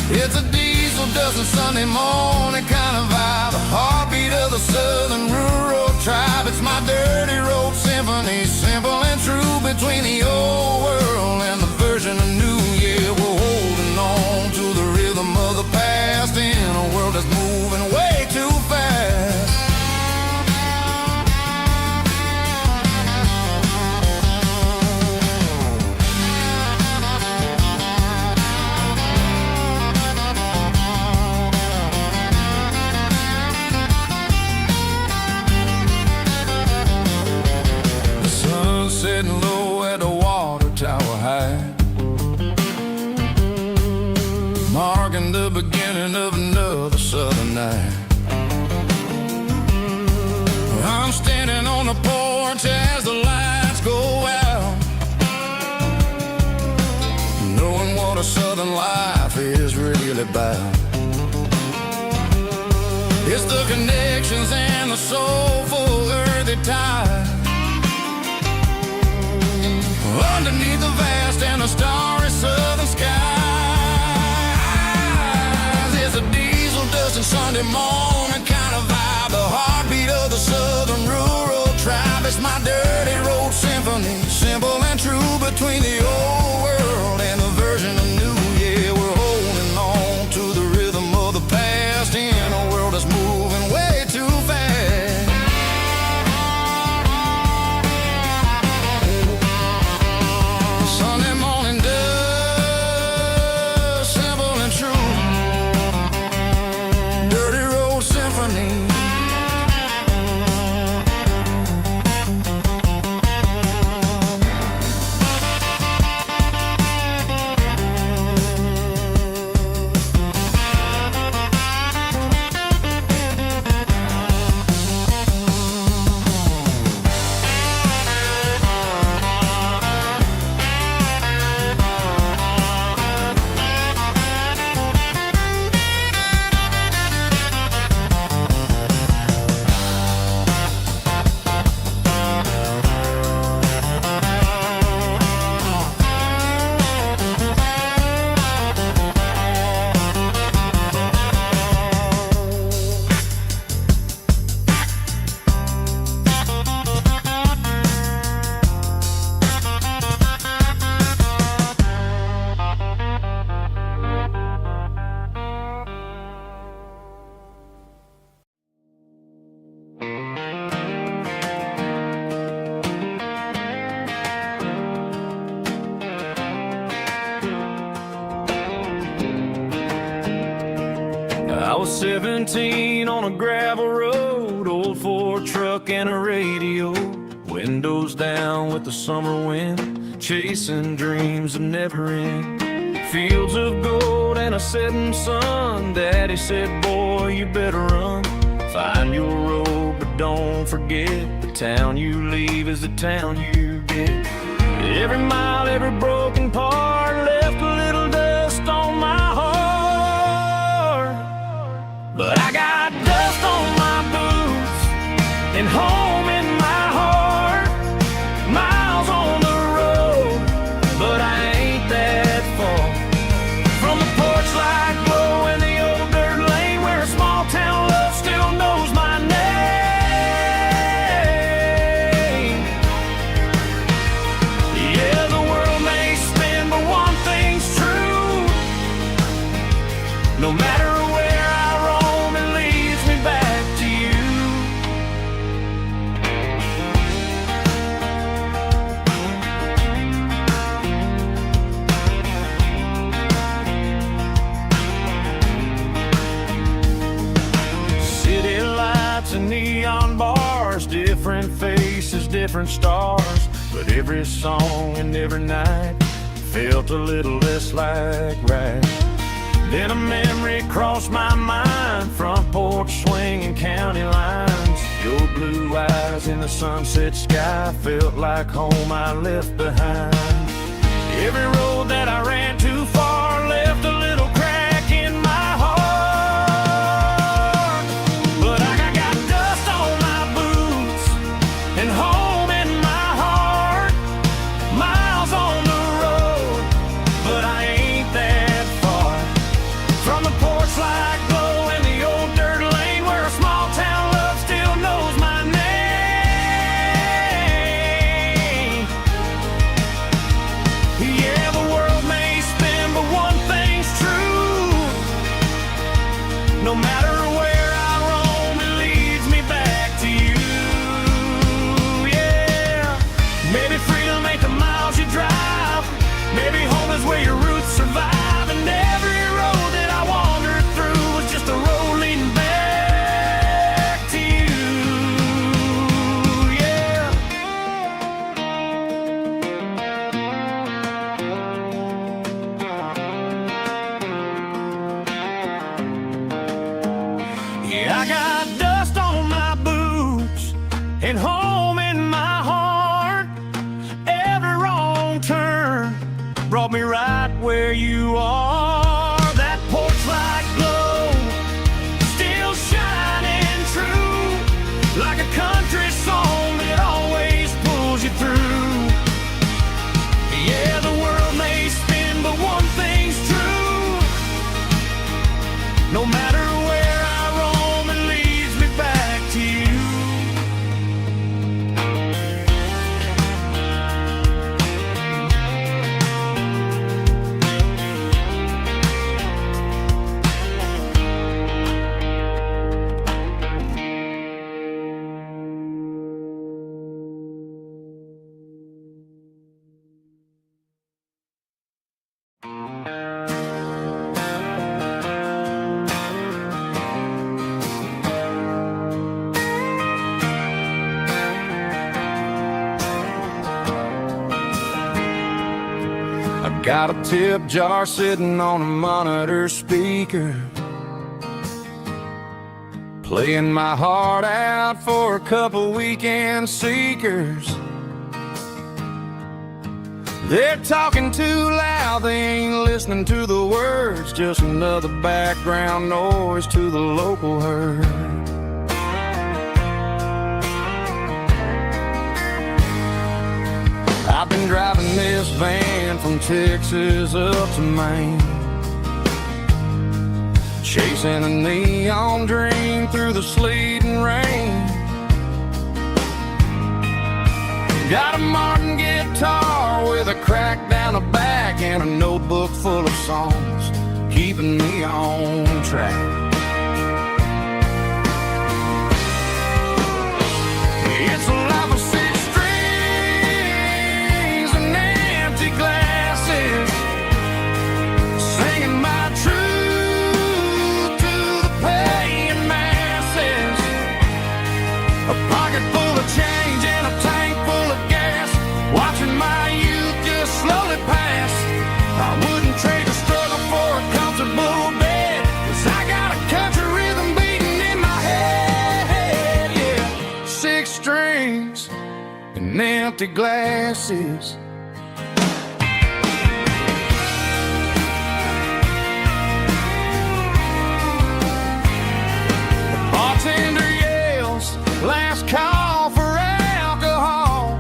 It's a diesel dozen Sunday morning kind of vibe, the heartbeat of the southern rural tribe. It's my dirty road symphony, simple and true, between the old world and the version of new. Yeah, we're holding on to the rhythm of the past in a world that's moving way too fast. The sun setting low at the water tower high, marking the beginning of another southern night. It's the connections and the soulful earthy tie. Underneath the vast and the starry southern skies, it's a diesel dusting Sunday morning kind of vibe. The heartbeat of the southern rural tribe. It's my dirty road symphony, simple and true, between the old world and the version of new. Yeah, we're holding on to the rhythm of the past in a world that's moving way too fast. Sunday morning dust, simple and true, dirty road symphony. I was 17 on a gravel road, old Ford truck and a radio, windows down with the summer wind, chasing dreams that never end. Fields of gold and a setting sun. Daddy said, boy, you better run. Find your road, but don't forget, the town you leave is the town you get. Every mile, every broken part left a little dust on my heart. But I got dust on my boots and home in my heart. Miles on the road, but I ain't that far from the porch light glow in the old dirt lane, where a small town love still knows my name. Yeah, the world may spin, but one thing's true. No matter where I roam, it leads me back to you. City lights and neon bars, different faces, different stars, but every song and every night felt a little less like right. Then a memory crossed my mind, front porch swinging county lines. Your blue eyes in the sunset sky felt like home I left behind. Every road that I ran too far left a little crack in my heart. But I got dust on my boots and home in my heart. Miles on the road, but I ain't that far from the porch light glow in the old dirt lane, where a small town love still knows my name. Yeah, the world may spin, but one thing's true. No matter where I roam, it leads me back to you. Yeah, maybe freedom ain't the miles you drive. Maybe home is where your roots survive. And every road that I wandered through was just a road leading back to you. Yeah. Yeah, I got dust on my boots and home in my heart. Every wrong turn brought me right where you are. That porch light glow still shining Got a tip jar sitting on a monitor speaker, playing my heart out for a couple weekend seekers. They're talking too loud, they ain't listening to the words, just another background noise to the local herd. I've been driving this van from Texas up to Maine, chasing a neon dream through the sleet and rain. Got a Martin guitar with a crack down the back and a notebook full of songs, keeping me on track. It's a life of six strings and empty glasses, singing my truth to the paying masses. A pocket full of change and a tank full of gas, watching my youth just slowly pass. I wouldn't trade the struggle for a comfortable bed, 'cause I got a country rhythm beating in my head, yeah. Six strings and empty glasses. The bartender yells, last call for alcohol.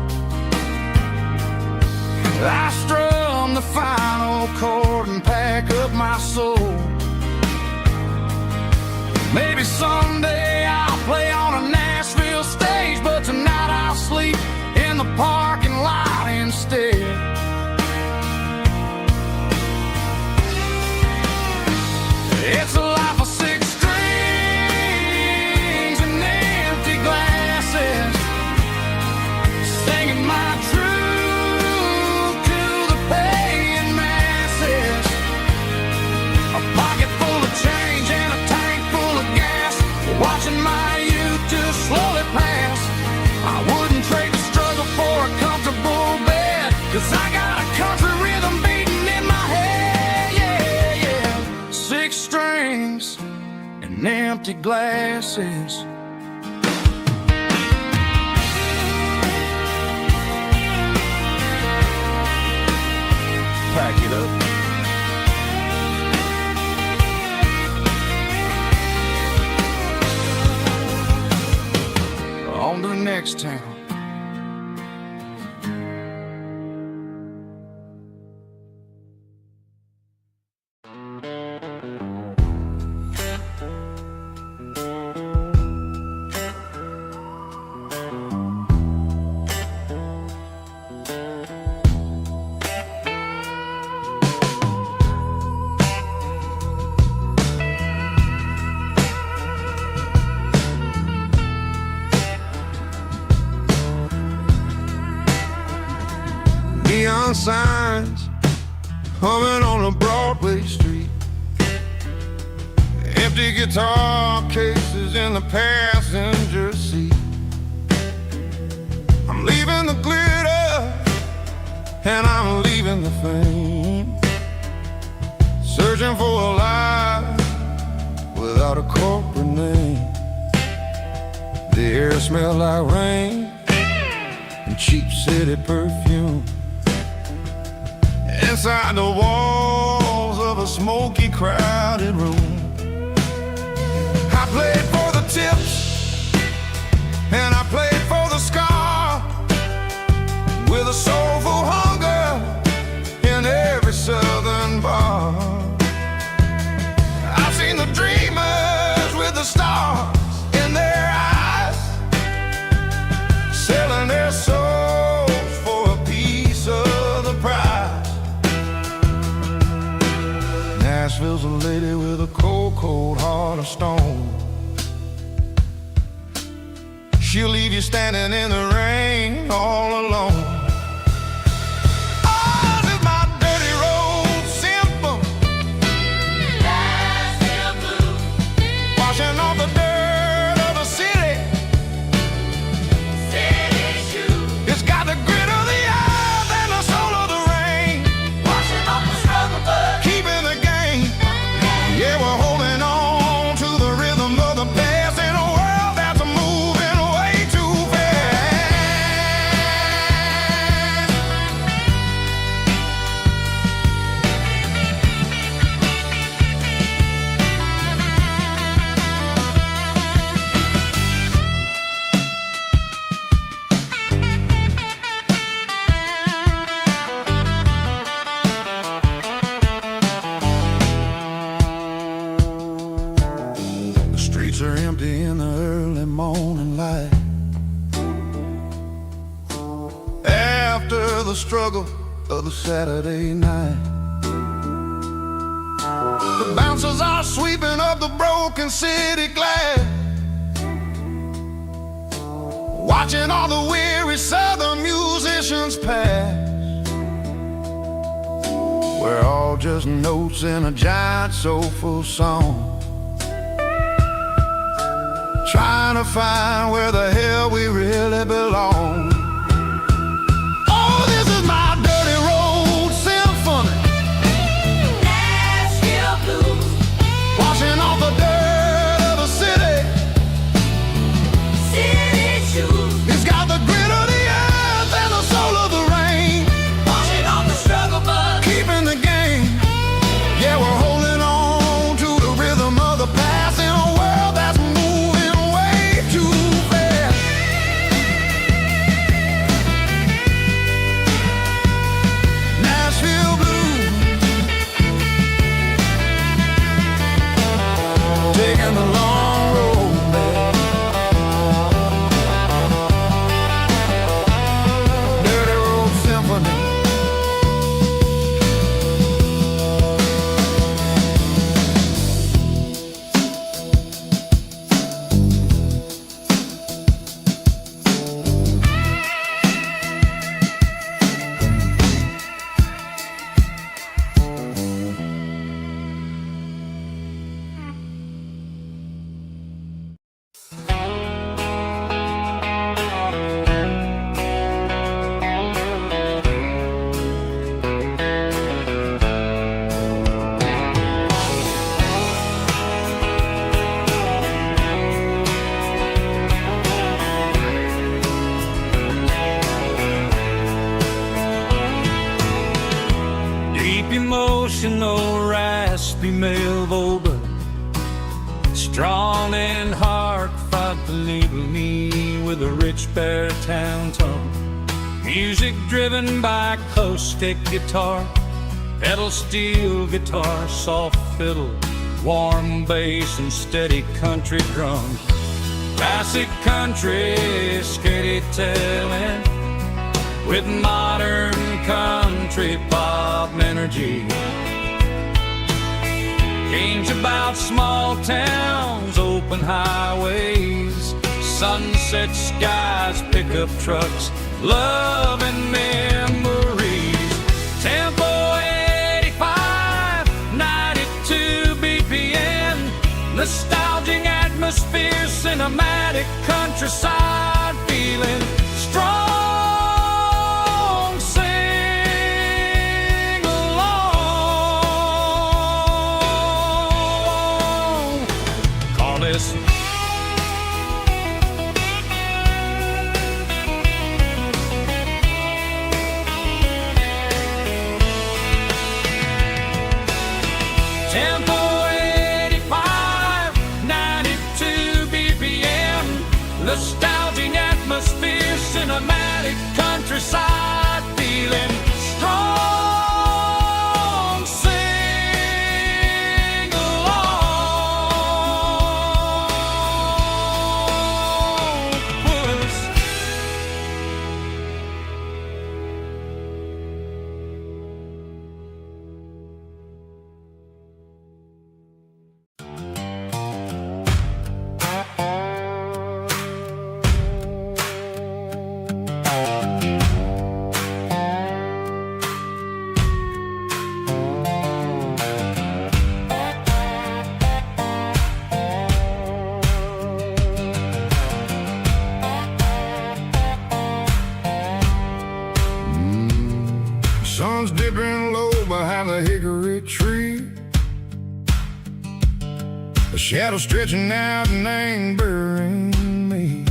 I strum the final chord and pack up my soul. Maybe someday I'll play on a Nashville stage, but tonight I'll sleep in the parking lot instead. It's a life of six strings and empty glasses, singing my truth to the paying masses. A pocket full of change and a tank full of gas, watching my youth just slowly pass. I wouldn't trade the struggle for a comfortable bed, 'cause I got a country rhythm beating in my head, yeah, yeah. Six strings and empty glasses. Pack it up. On to the next town. Neon signs humming on a Broadway street, empty guitar cases in the passenger seat. I'm leaving the glitter and I'm leaving the fame, searching for a life without a corporate name. The air smelled like rain and cheap city perfume. Inside the walls of a smoky, crowded room, I played for the tips and I played for the scar, with a soulful hunger in every southern bar. I've seen the dreamers with the stars in their eyes, selling their souls for a piece of the prize. Nashville's a lady with a cold, cold heart of stone. She'll leave you standing in the rain all alone. Ours is my dirty road simple, Nashville blue, washing off the dirt of the city. City shoes. It's got the grit of the earth and the soul of the rain, washing off the struggle of the Saturday night. The bouncers are sweeping up the broken city glass, watching all the weary southern musicians pass. We're all just notes in a giant soulful song, trying to find where the hell we really belong. Oh, this is my dirty road symphony, Nashville blues, washing off the dirt of the city. city shoes, It's got the grit of the earth and the soul of the rain, washing off the struggle bug. keeping the game. Yeah, we're holding on to the rhythm of the past in a world that's moving way too fast. Nashville blues, taking the long road back. Dirty Road Symphony. Deep emotional, raspy male vocal, strong in heart, fight to label me with a rich baritone tone. Music driven by acoustic guitar, pedal steel guitar, soft fiddle, warm bass and steady country drums. Classic country, skitty telling, with modern country pop energy. Games about small towns, open highways, sunset skies, pickup trucks, love and memories. Tempo 85, 92 BPM, nostalgic atmosphere, cinematic countryside feeling, strong. Sing along. Call this Tempo 85, 92 BPM, nostalgic atmosphere, cinematic countryside feeling, strong. Sing along. Puss. Sun's dipping low behind the hickory tree, a shadow stretching out and angering me.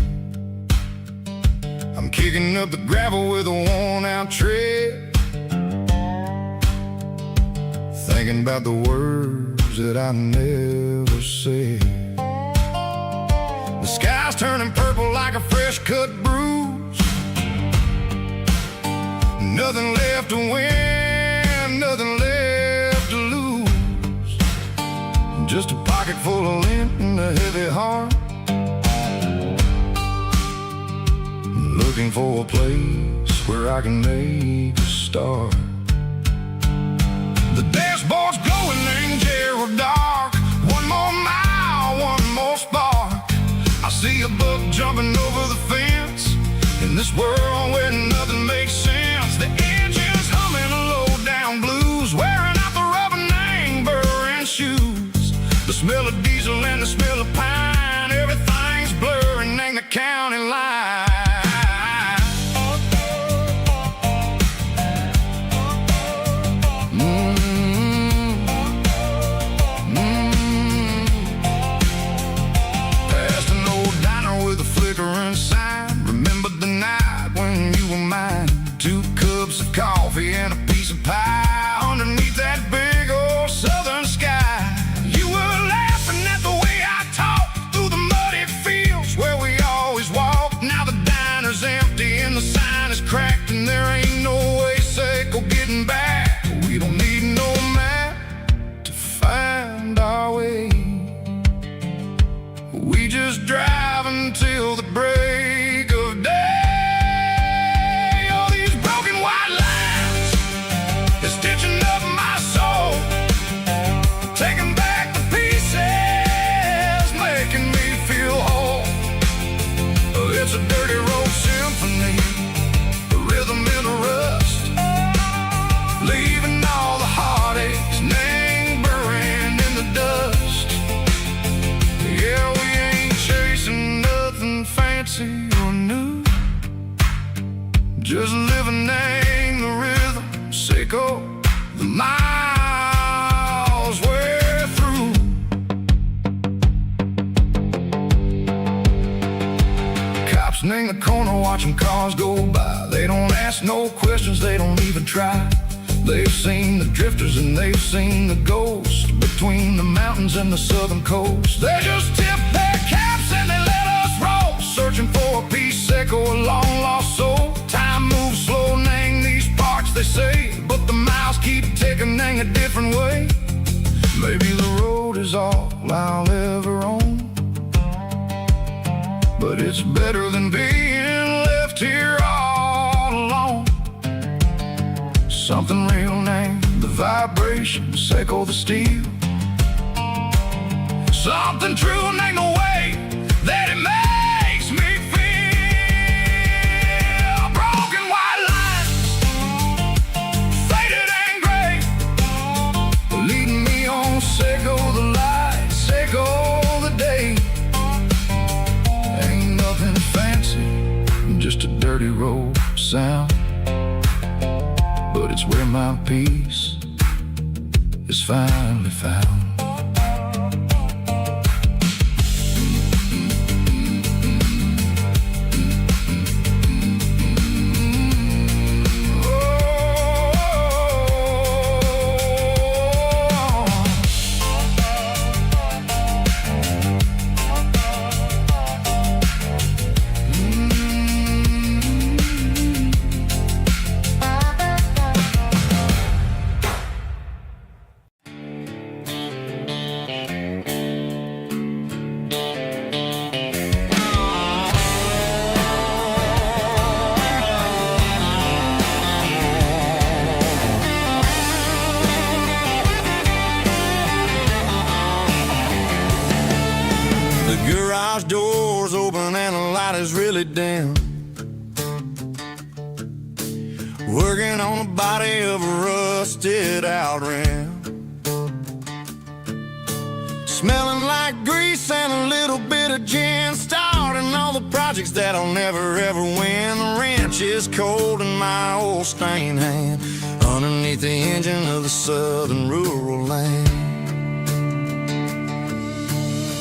I'm kicking up the gravel with a worn-out tread, thinking about the words that I never said. The sky's turning purple like a fresh-cut bruise. Nothing left to win, nothing left to lose. Just a pocket full of lint and a heavy heart, looking for a place where I can make a start. The dashboard's glowing in Gerald dark. One more mile, one more spark. I see a buck jumping over the fence in this world where nothing makes sense. The engine's humming a low-down blues, wearing out the rubber name burring shoes. The smell of diesel and the smell of pine, everything's blurring in the county line. Past an old diner with a flickering sign. Remember the night when you were mine. 2 cups of coffee and a piece of pie underneath that big old southern sky. You were laughing at the way I talked through the muddy fields where we always walked. Now the diner's empty and the sign is cracked, and there ain't no way Seco getting back. We don't need no map to find our way. We just drive until the break of day. All these broken white lines is stitching up my soul, taking back the pieces, making me feel whole. It's a dirty road symphony, a rhythm in the rust, leaving all the heartaches, name buried in the dust. Yeah, we ain't chasing nothing fancy or new, just living in the rhythm, Seco, the miles we're through. Cops in the corner watching cars go by. They don't ask no questions, they don't even try. They've seen the drifters and they've seen the ghosts between the mountains and the southern coast. They just tip their caps and they let us roll, searching for a piece, Seco, a long lost soul. Time moves slow, nang these parts, they say, but the miles keep ticking, nang a different way. Maybe the road is all I'll ever own, but it's better than being left here all alone. Something real named the vibration, Seco the steel. Something true named the way that it makes me feel. Broken white lines, faded and gray, leading me on, Seco the light, Seco the day. Ain't nothing fancy, just a dirty road sound, but it's where my peace is finally found. The garage door's open and the light is really dim. Working on the body of a rusted out rim. Smelling like grease and a little bit of gin. Starting all the projects that I'll never ever win. The wrench is cold in my old stained hand, underneath the engine of the southern rural land.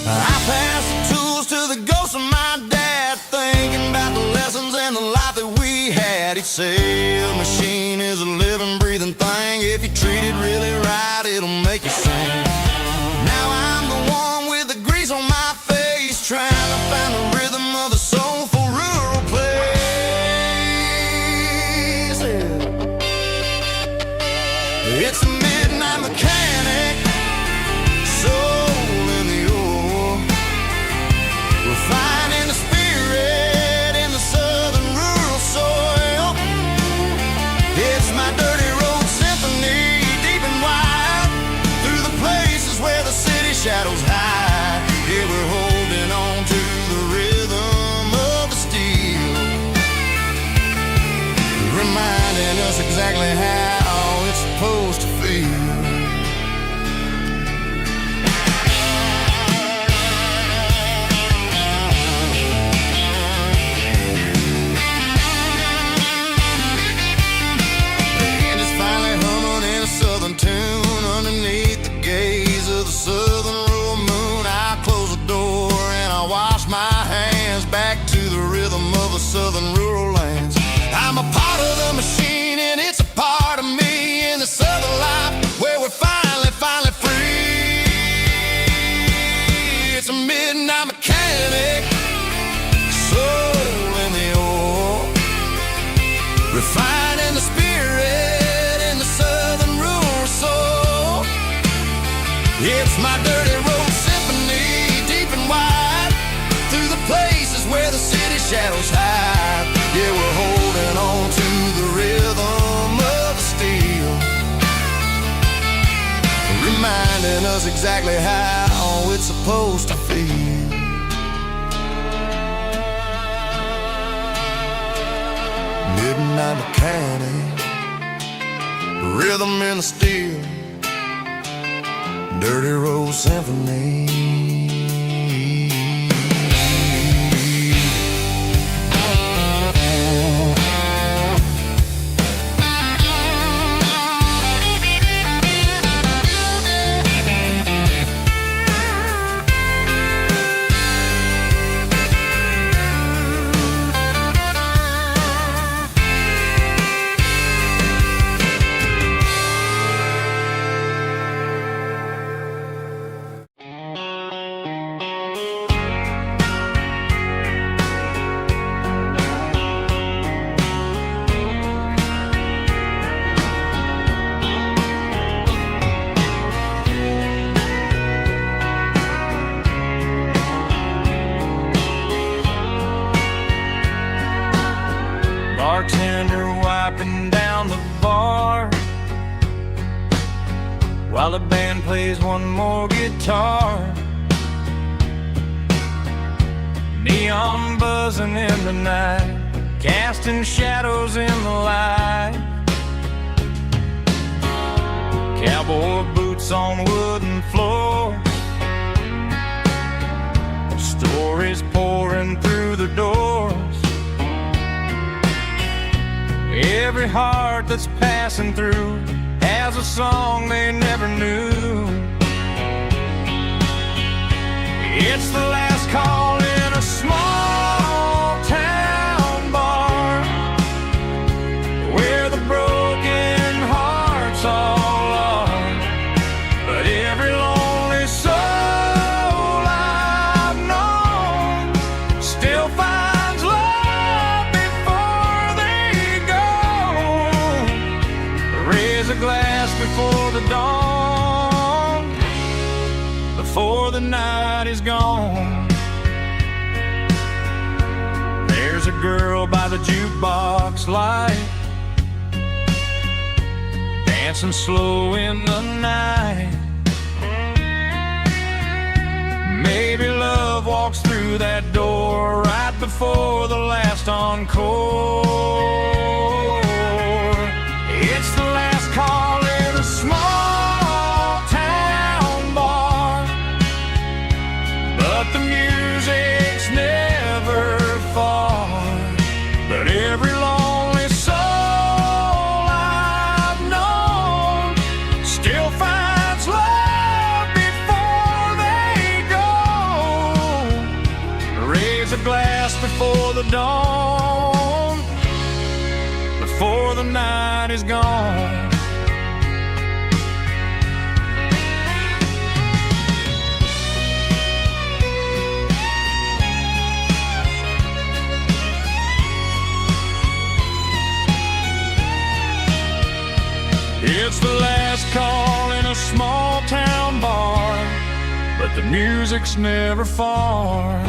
I pass the tools to the ghost of my dad, thinking about the lessons and the life that we had. He'd say a machine is a living, breathing thing. If you treat it really right, it'll make you sing. Now I'm the one with the grease on my face, trying to find the rhythm of the soulful rural place. It's a midnight mechanic, soul in the ore, refining the spirit in the southern rural soil. reminding us exactly how it's supposed to feel. Southern tune underneath the gaze of the southern rural moon. I close the door and I wash my hands back to the rhythm of the southern rural lands. I'm a part of the machine and it's a part of me in the southern life where we're finally free. It's a midnight mechanic, soul in the ore, refining the spirit. It's my dirty road symphony, deep and wide, through the places where the city shadows hide. Yeah, we're holding on to the rhythm of the steel, reminding us exactly how it's supposed to feel. Midnight mechanic, rhythm in the steel, dirty road symphony. Bartender wiping down the bar while the band plays one more guitar. Neon buzzing in the night, casting shadows in the light. Cowboy boots on wooden floors, stories pouring through the doors. Every heart that's passing through has a song they never knew. It's the last call in a small town bar where the broken hearts all are. But every lonely soul I've known still finds love before they go. Raise a glass before the dawn, before the night is gone. There's a girl by the jukebox light, dancing slow in the night. Maybe love walks through that door right before the last encore. It's the last call in a small town bar, but the music's never far. But every lonely soul I've known still finds love before they go. Raise a glass before the dawn, before the night is gone. It's the last call in a small town bar, but the music's never far.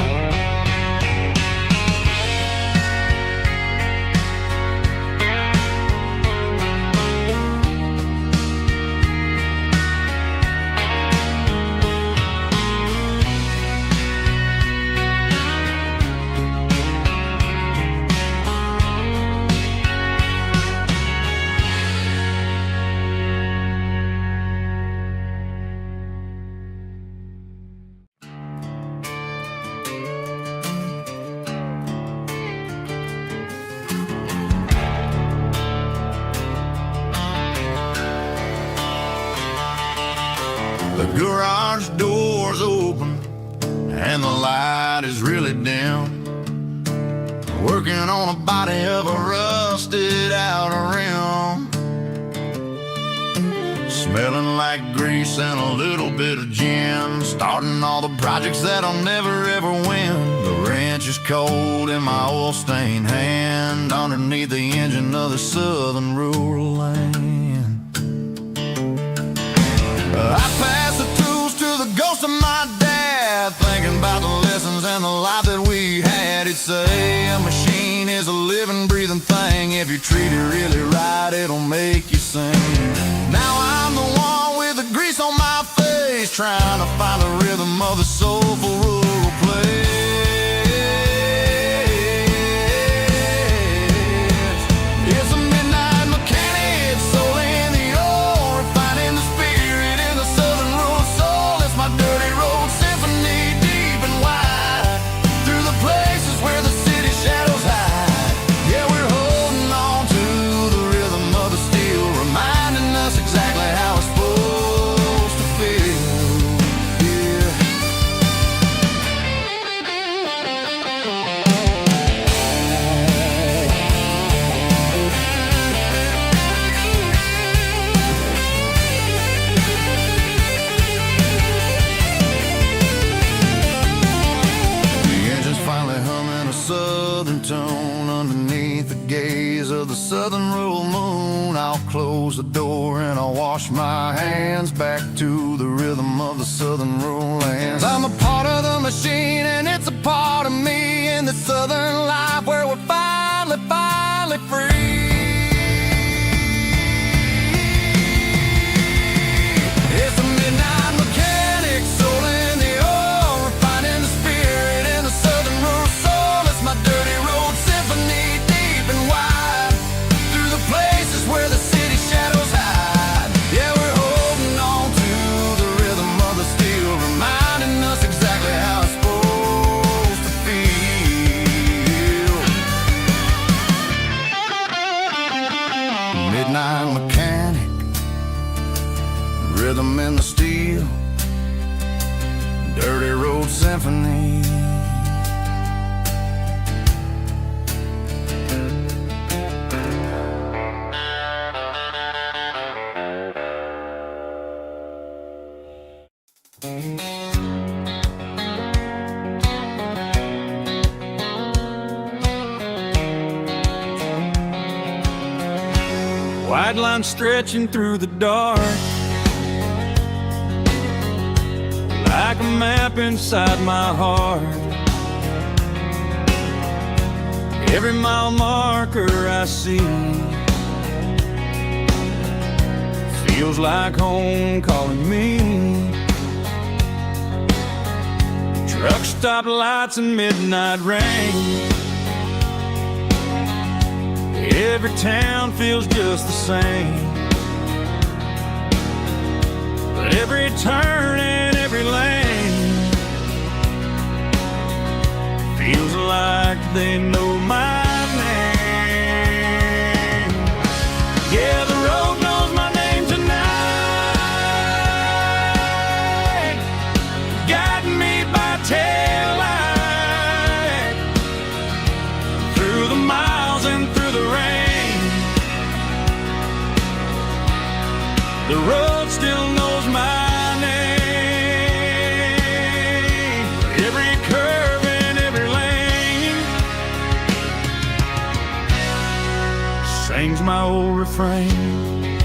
Garage doors open and the light is really dim. Working on a body of a rusted out rim. Smelling like grease and a little bit of gin. Starting all the projects that I'll never ever win. The wrench is cold in my oil-stained hand, underneath the engine of the southern rural land. I pass the tools to the ghost of my dad, thinking about the lessons and the life that we had. He'd say a machine is a living, breathing thing. If you treat it really right, it'll make you sing. Now I'm the one with the grease on my face, trying to find the rhythm of the soulful rural place. It's a midnight mechanic, soul in the ore, refining the spirit in the southern rural soul. It's my dirty road symphony, deep and wide, through the places where the city shadows hide. Yeah, we're holding on to the rhythm of the steel, reminding us exactly how it's supposed to feel. Yeah. The engine's finally humming a southern tune underneath the gaze of the southern rural moon. I'll close the door and I'll wash my hands, back to the rhythm of the southern rural lands. I'm a part of the machine and it's a part of me, in the southern life where we're finally free. It's a midnight mechanic, soul in the ore, refining the spirit in the southern rural soul. It's my dirty road symphony, deep and wide, through the places where the city shadows hide. Yeah, we're holding on to the rhythm of the steel, reminding us exactly how it's supposed to feel. Midnight mechanic, rhythm in the steel, dirty road symphony. White line stretching through the dark, like a map inside my heart. Every mile marker I see feels like home calling me. Truck stop lights and midnight rain, every town feels just the same. But every turn and every lane feels like they know my name. Yeah, the road knows my name tonight, guiding me by taillight, through the miles and through the rain. The road still knows my name. Every curve and every lane sings my old refrain.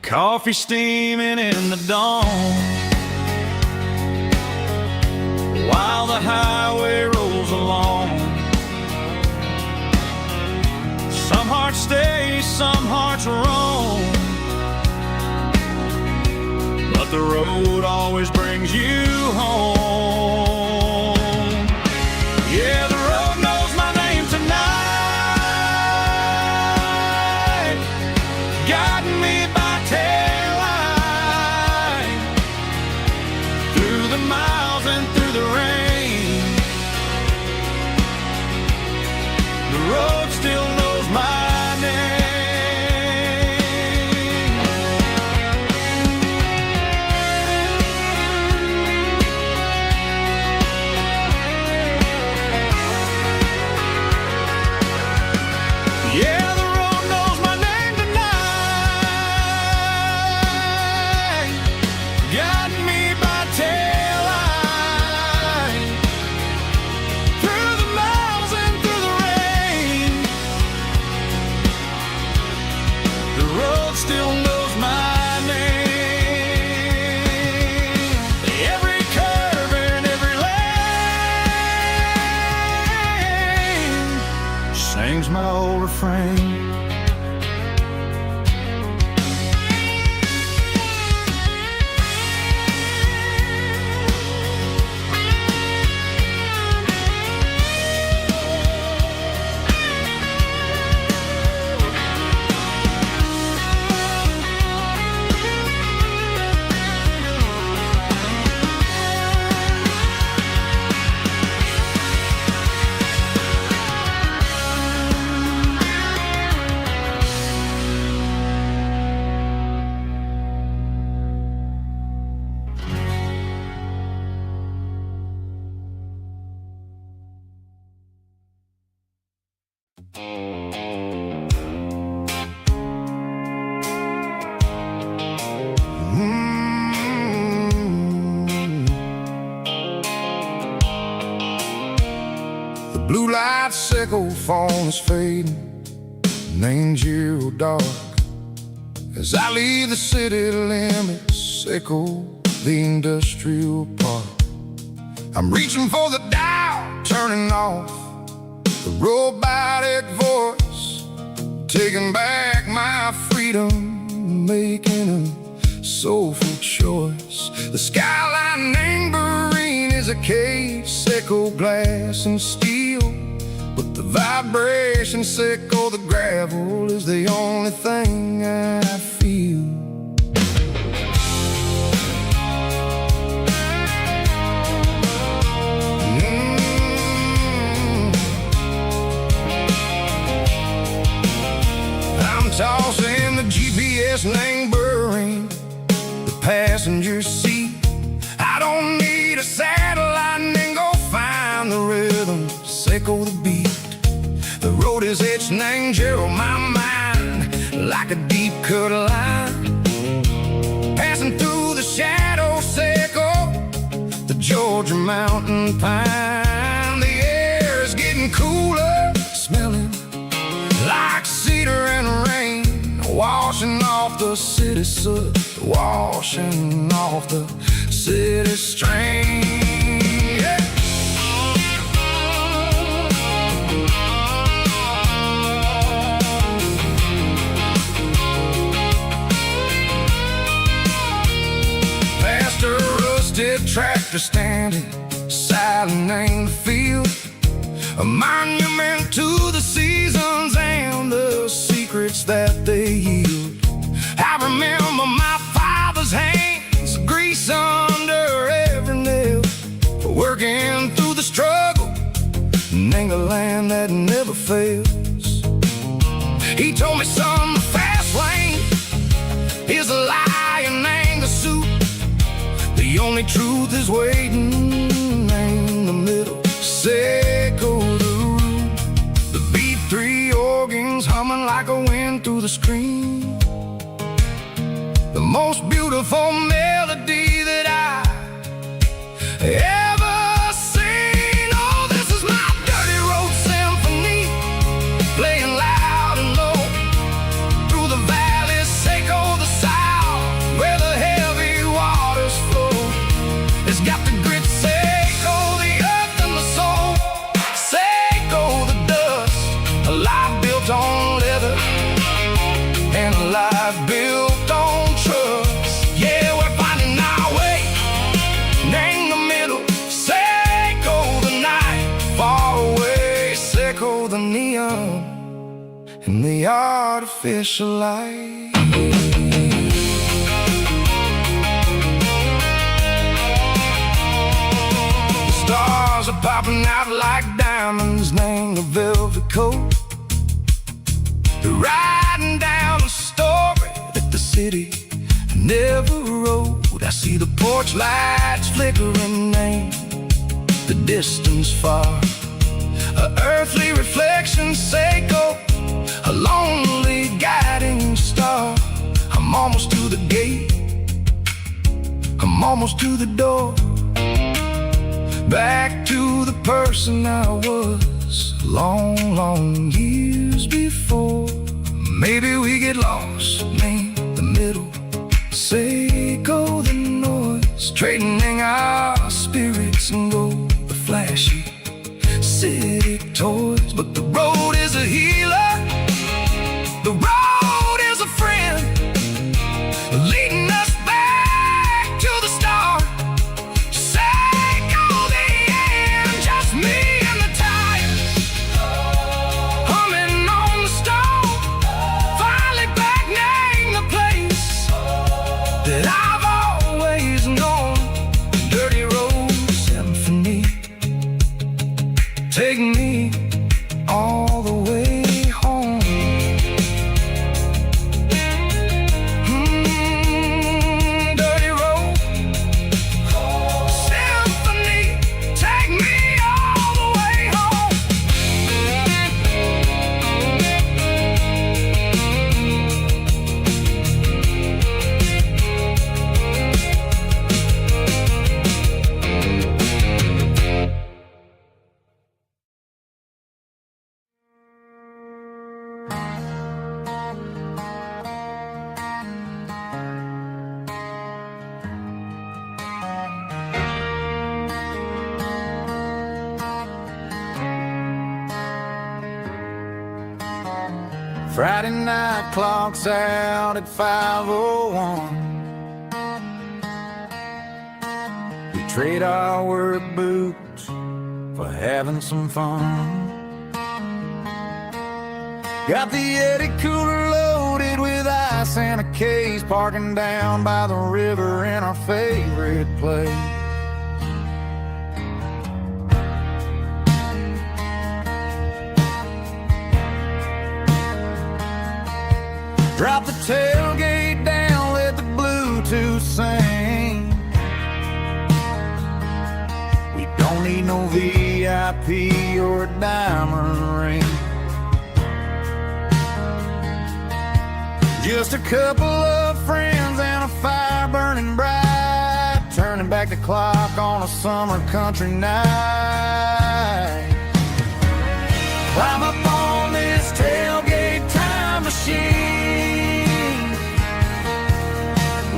Coffee steaming in the dawn, while the highway rolls along. Some hearts stay, some hearts roam, but the road always brings you home. Yeah, the road knows my name tonight, guiding me by taillight, through the miles and through the rain. The road still knows my name. old refrain. The blue light sickle phone is fading, named zero dark. As I leave the city limits, echo the industrial park. I'm reaching for the dial, turning off the robotic voice, taking back my freedom, making a soulful choice. The skyline named Marine is a case, echo glass and steel, but the vibration echo the gravel is the only thing I feel. I'm tossing the GPS named Marine, the passenger seat. I don't need a satellite and go find the rhythm, echo the beat. The road is etched named Gerald, my mind, like a deep cut line. Passing through the shadows, echo the Georgia mountain pine. The air is getting cooler, smelling like cedar and rain, washing off the city soot, washing off the city strain. Yeah. Past a rusted tractor standing silent in the field, a monument to the seasons and the secrets that they yield. I remember my father's hands, grease under every nail, working through the struggle, in a land that never fails. He told me, son, the fast lane is a lie and the suit. The only truth is waiting in the middle. Echo the root, the B3 organs humming like a wind through the screen. The most beautiful melody that I ever seen. Oh, this is my dirty road symphony, playing loud and low through the valleys, echo the south, where the heavy waters flow. It's got the grit, echo the earth and the soul, echo the dust, a life built on leather and a life built on trust. Yeah, we're finding our way in the middle, echo the night far away, echo the neon and the artificial light. Stars are popping out like diamonds, named the velvet coat. They're riding down a story that the city never wrote. I see the porch lights flickering, named the distance far, a earthly reflection, echo a lonely guiding star. I'm almost to the gate, I'm almost to the door, back to the person I was long, long years before. Maybe we get lost in the middle, echo the noise, trading our spirits and gold, the flashy city toys. But the road is a healer, The road is a friend, leading us back to the start. Sank on the end, just me and the tires, humming on the stove. Finally back named the place that I've always known. Dirty Road Symphony, take me all the way home. Dirty Road Symphony, take me all the way home. Friday night clocks out at 5:01. We trade our work boots for having some fun. Got the Yeti cooler loaded with ice and a case, parking down by the river in our favorite place. Drop the tailgate down, let the Bluetooth sing. We don't need no VIP or a diamond ring. Just a couple of friends and a fire burning bright, turning back the clock on a summer country night. Climb up on this tailgate time machine,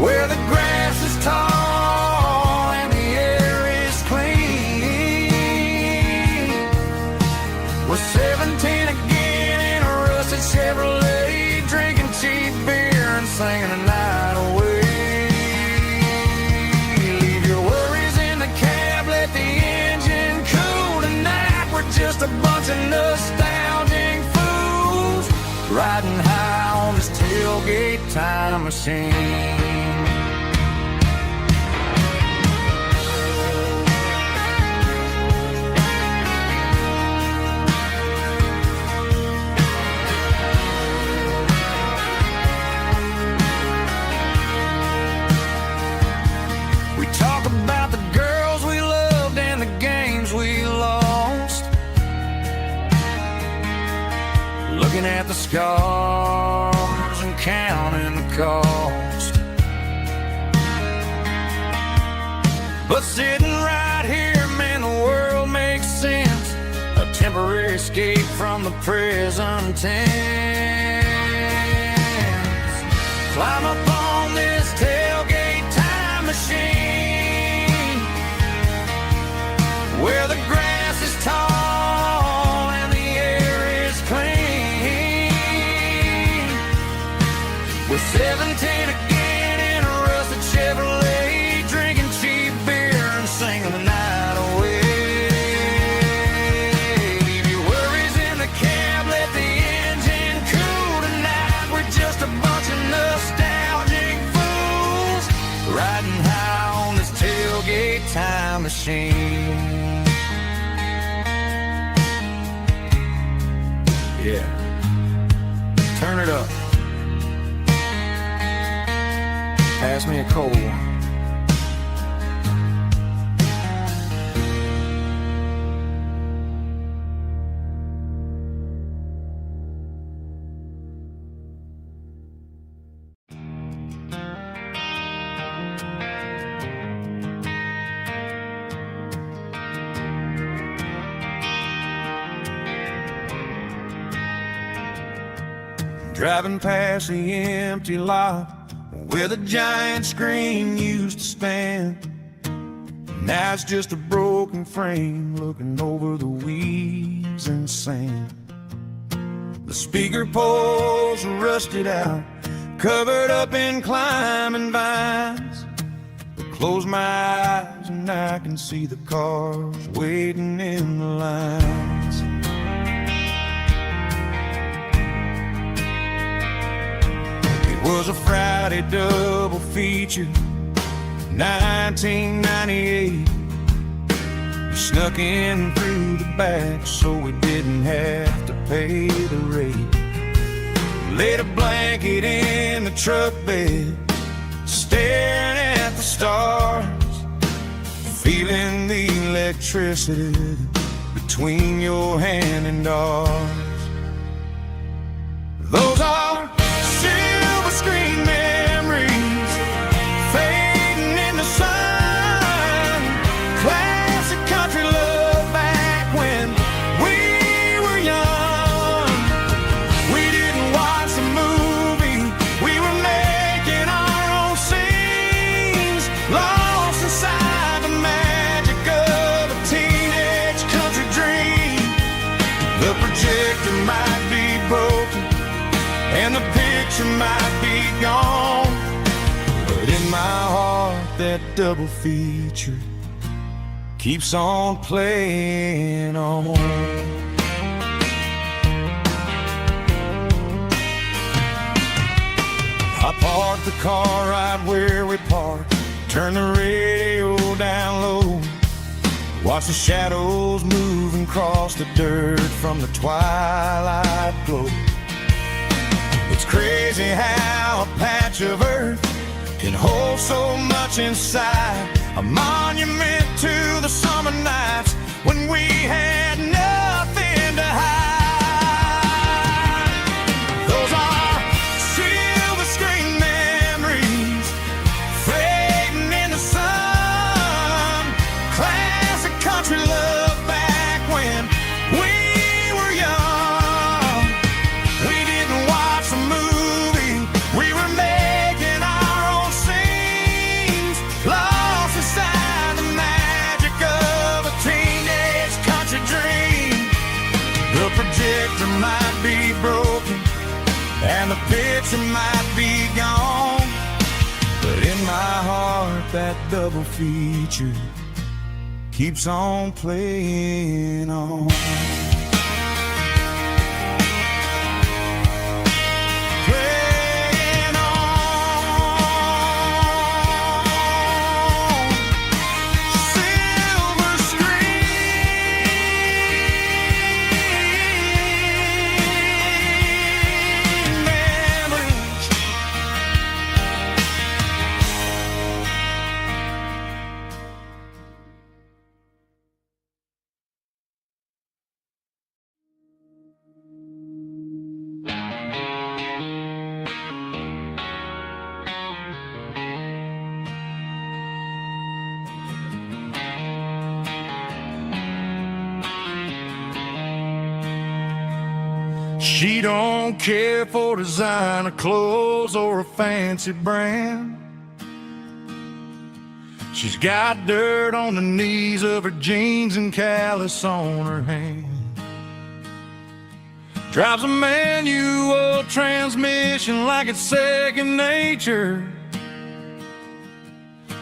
where the grass is tall and the air is clean. We're 17 again in a rusted Chevrolet, drinking cheap beer and singing the night away. Leave your worries in the cab, let the engine cool tonight. We're just a bunch of nostalgic fools, riding high on this tailgate time machine. We talk about the girls we loved and the games we lost, looking at the scars and counting the cost. But sitting right here, man, the world makes sense. A temporary escape from the present tense. Climb up on this tailgate time machine, where the grass is tall and the air is clean. We're 17 again in a rusted Chevrolet, drinking cheap beer and singing the night away. Leave your worries in the cab, let the engine cool tonight. We're just a bunch of nostalgic fools, riding high on this tailgate time machine. Yeah, turn it up. Pass me a cold one. Driving past the empty lot where the giant screen used to stand. Now it's just a broken frame looking over the weeds and sand. The speaker poles are rusted out, covered up in climbing vines. Close my eyes and I can see the cars waiting in the lines. It was a Friday double feature, 1998. We snuck in through the back so we didn't have to pay the rate. Laid a blanket in the truck bed, staring at the stars, feeling the electricity between your hand and ours. Those are silver screen memories fading in the sun. Classic country love back when we were young. We didn't watch the movie, we were making our own scenes, lost inside the magic of a teenage country dream. The projector might be broken and the picture might be gone, but in my heart that double feature keeps on playing on. I parked the car right where we parked, turned the radio down low, watch the shadows moving across the dirt from the twilight glow. It's crazy how a patch of earth can hold so much inside, a monument to the summer nights when we had nothing to hide. Those are silver screen memories fading in the sun. Classic country love back when we were young. We didn't watch the movie, we were making our own scenes, lost inside the magic of a teenage country dream. The projector might be broken and the picture might be gone, but in my heart that double feature keeps on playing on. Playing on. Silver screen memories. She don't care for designer clothes or a fancy brand. She's got dirt on the knees of her jeans and callus on her hand. Drives a manual transmission like it's second nature.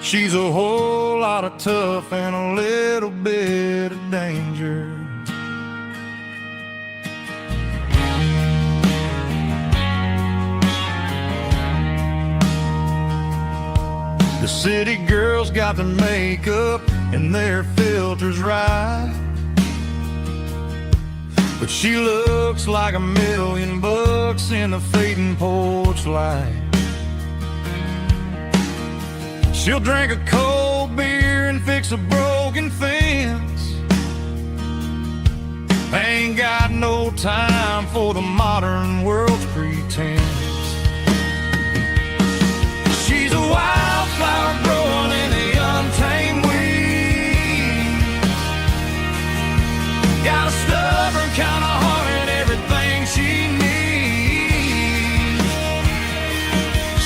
She's a whole lot of tough and a little bit of danger. The city girls got their makeup and their filters right, but she looks like $1,000,000 in the fading porch light. She'll drink a cold beer and fix a broken fence. Ain't got no time for the modern world's pretense. She's a wildflower growing in the untamed weeds. Got a stubborn kind of heart and everything she needs.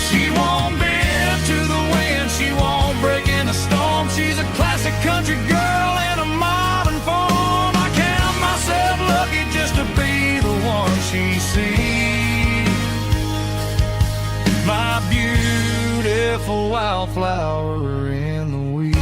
She won't bend to the wind, she won't break in a storm. She's a classic country girl in a modern form. I count myself lucky just to be the one she sees. wildflower in the weed.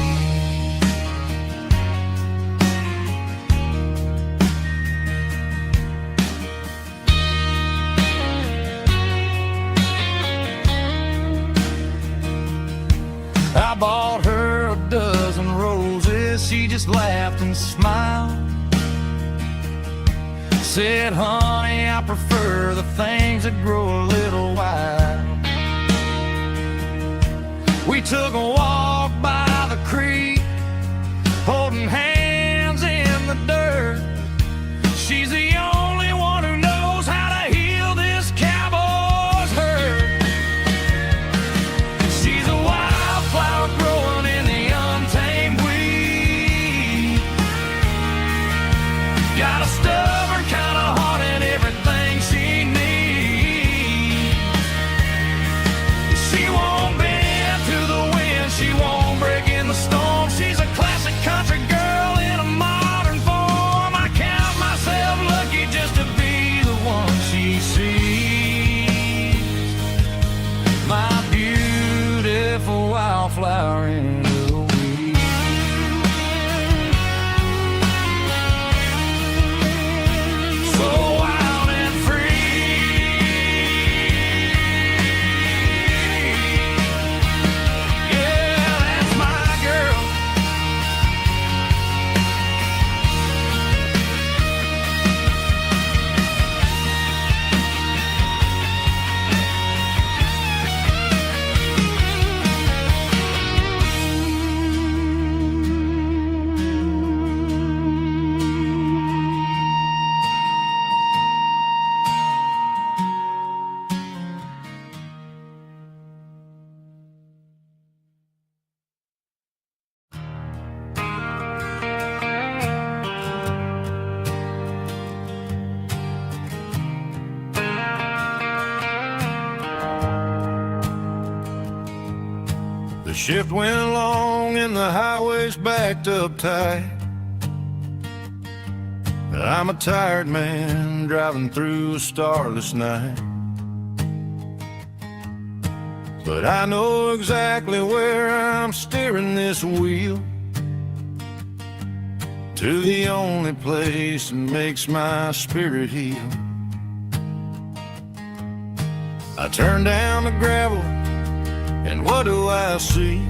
I bought her a dozen roses, she just laughed and smiled. Said, honey, I prefer the things that grow a little wild. We took a walk by the creek, holding hands in the dirt. She's the only one who knows how to heal this cowboy's hurt. She's a wildflower growing in the untamed weed. Got a stubborn kind of heart and everything she needs. She won't bend to the wind, she won't break in the storm. She's a classic country girl in a modern form. I count myself lucky just to be the one she sees. My beautiful wildflower in the weed. So wild and free. Yeah, that's my girl. The shift went long and the highway's backed up tight. I'm a tired man driving through a starless night. But I know exactly where I'm steering this wheel, to the only place that makes my spirit heal. I turn down the gravel, and what do I see?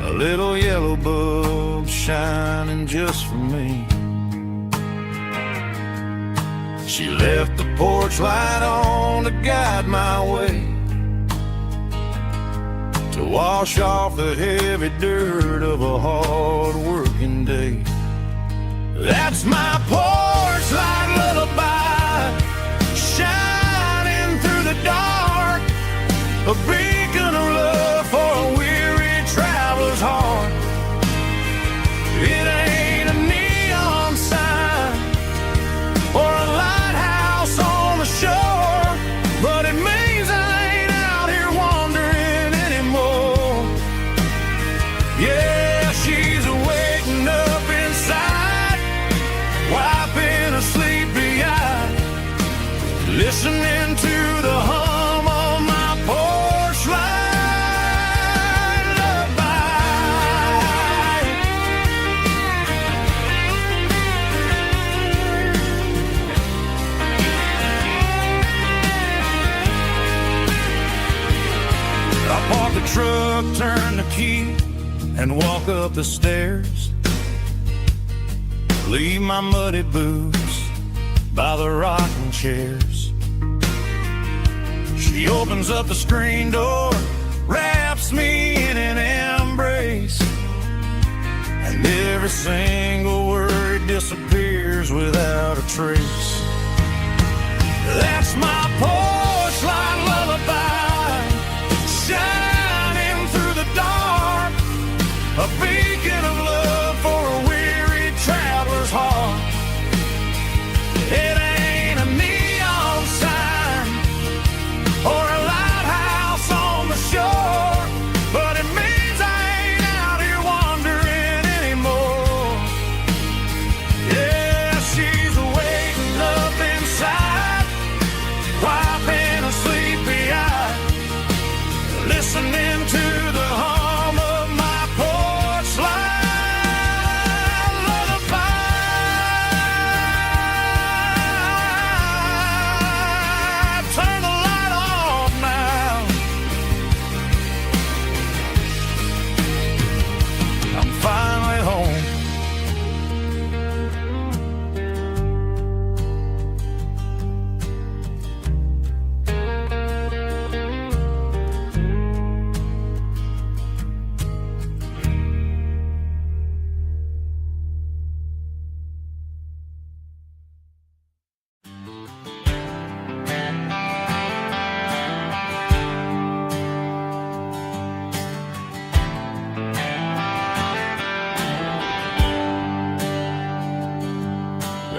A little yellow bulb shining just for me. She left the porch light on to guide my way, to wash off the heavy dirt of a hard working day. That's my porch light lullaby, shining through the dark, a beacon of love for a weary traveler's heart. It ain't a neon sign or a lighthouse on the shore, but it means I ain't out here wandering anymore. Yeah, she's waking up inside, wiping a sleepy eye, listening to the hum of my porch light lullaby. I park the truck, turn the key, and walk up the stairs. Leave my muddy boots by the rocking chairs. She opens up the screen door, wraps me in an embrace, and every single word disappears without a trace. That's my porch light lullaby, shining through the dark, a beacon of love for a weary traveler's heart. It ain't a neon sign or a lighthouse on the shore, but it means I ain't out here wandering anymore. Yeah, she's waking up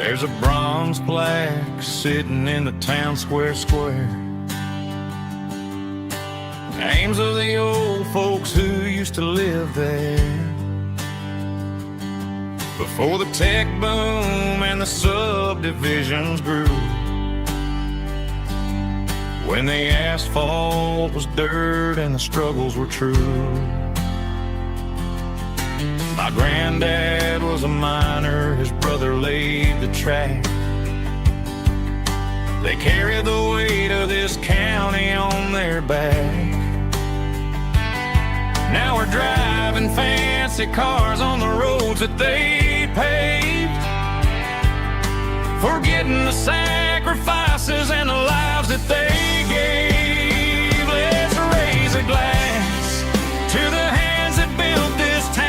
There's a bronze plaque sitting in the town square. Names of the old folks who used to live there before the tech boom and the subdivisions grew, when the asphalt was dirt and the struggles were true. My granddad was a miner, his brother laid the track. They carried the weight of this county on their back. Now we're driving fancy cars on the roads that they paved, forgetting the sacrifices and the lives that they gave. Let's raise a glass to the hands that built this town,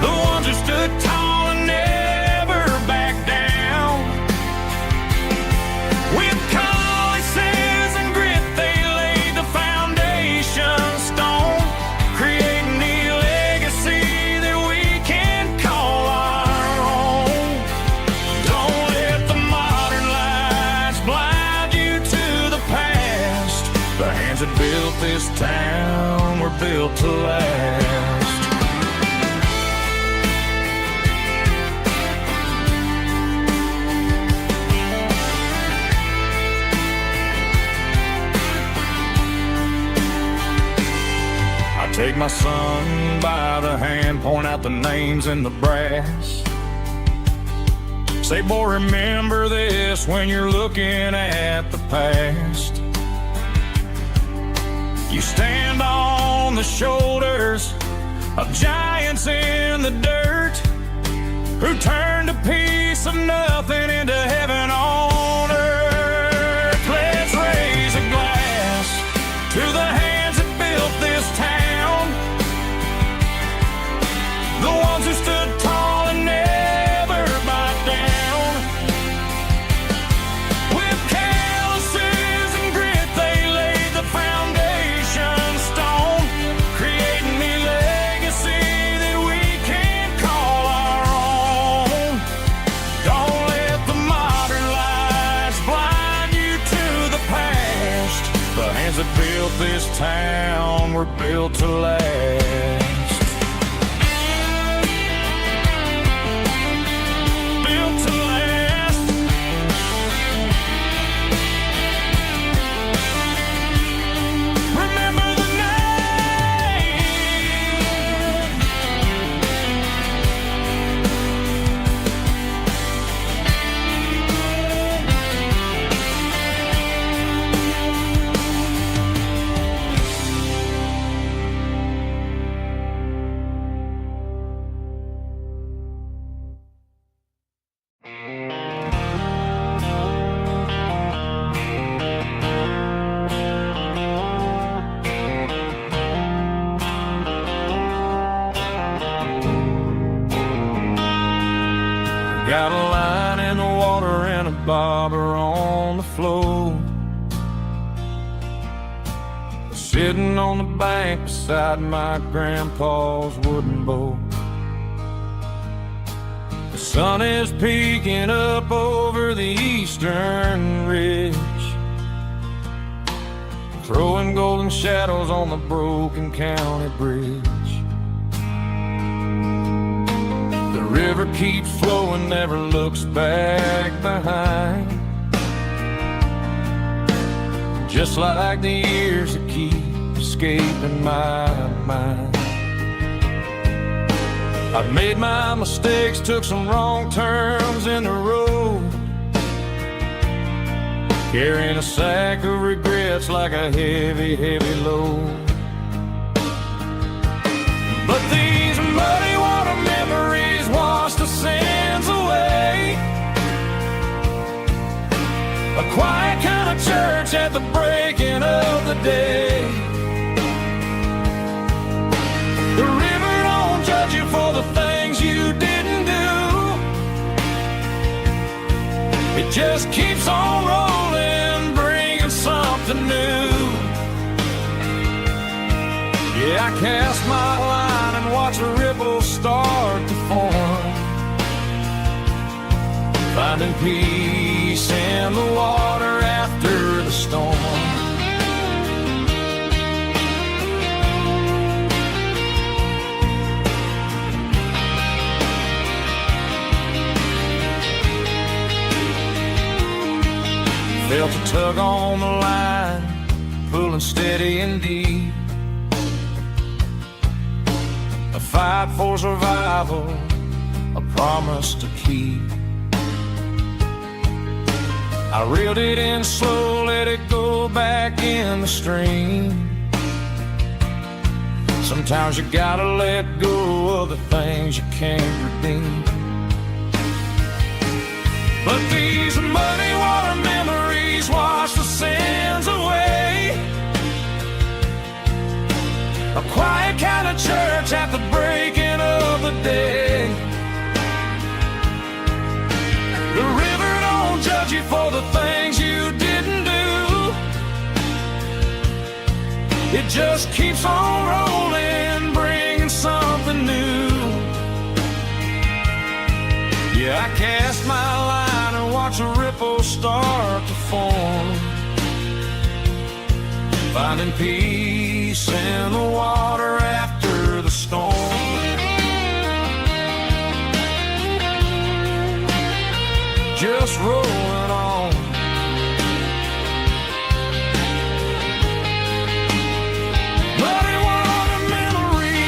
the ones who stood tall and never backed down. With calluses and grit they laid the foundation stone, creating the legacy that we can call our own. Don't let the modern lights blind you to the past. The hands that built this town were built to last. Take my son by the hand, point out the names in the brass. Say, boy, remember this when you're looking at the past. You stand on the shoulders of giants in the dirt, who turned a piece of nothing into heaven on earth. Let's raise a glass to the hands that built this town, the ones who stood tall and never backed down. With calluses and grit they laid the foundation stone, creating the legacy that we can call our own. Don't let the modern lights blind you to the past. The hands that built this town were built to last. Got a line in the water and a bobber on the floor, sitting on the bank beside my grandpa's wooden boat. The sun is peeking up over the eastern ridge, throwing golden shadows on the broken county bridge. The river keeps flowing, never looks back behind, just like the years that keep escaping my mind. I've made my mistakes, took some wrong turns in the road, carrying a sack of regrets like a heavy, heavy load. But these muddy water memories wash the sins away. A quiet kind of church at the breaking of the day. The river don't judge you for the things you didn't do. It just keeps on rolling, bringing something new. Yeah, I cast my line and watch the ripples start to form. finding peace in the water after the storm. Felt a tug on the line, pulling steady and deep. A fight for survival, a promise to keep. I reeled it in slow, let it go back in the stream. Sometimes you gotta let go of the things you can't redeem. But these muddy water memories wash the sins away. A quiet kind of church at the breaking of the day. The river don't judge you for the things you didn't do. It just keeps on rolling, bringing something new. Yeah, I cast my line and watch a ripple start to form, finding peace in the water after the storm. Just rolling on. Muddy water memory.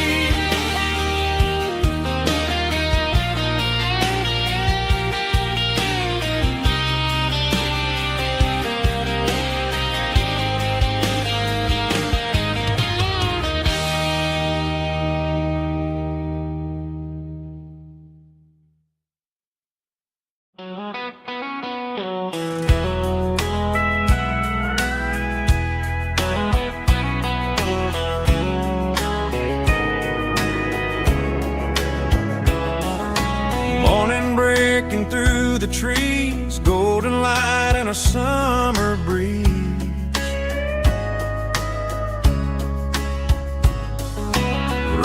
Morning breaking through the trees, golden light and a summer breeze.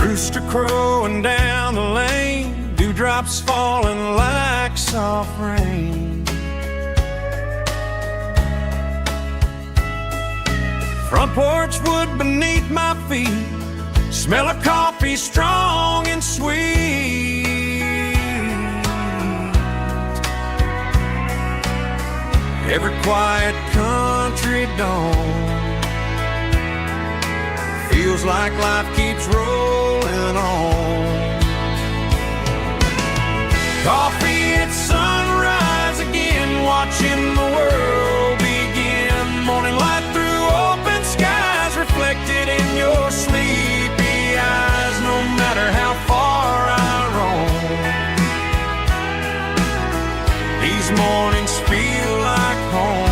Rooster crowing down the lane, dewdrops falling like soft rain. Front porch wood beneath my feet, smell of coffee strong and sweet. Every quiet country dawn feels like life keeps rolling on. Coffee at sunrise again, watching the world begin. Morning light through open skies, reflected in your sleepy eyes. No matter how far I roam, these mornings feel like home.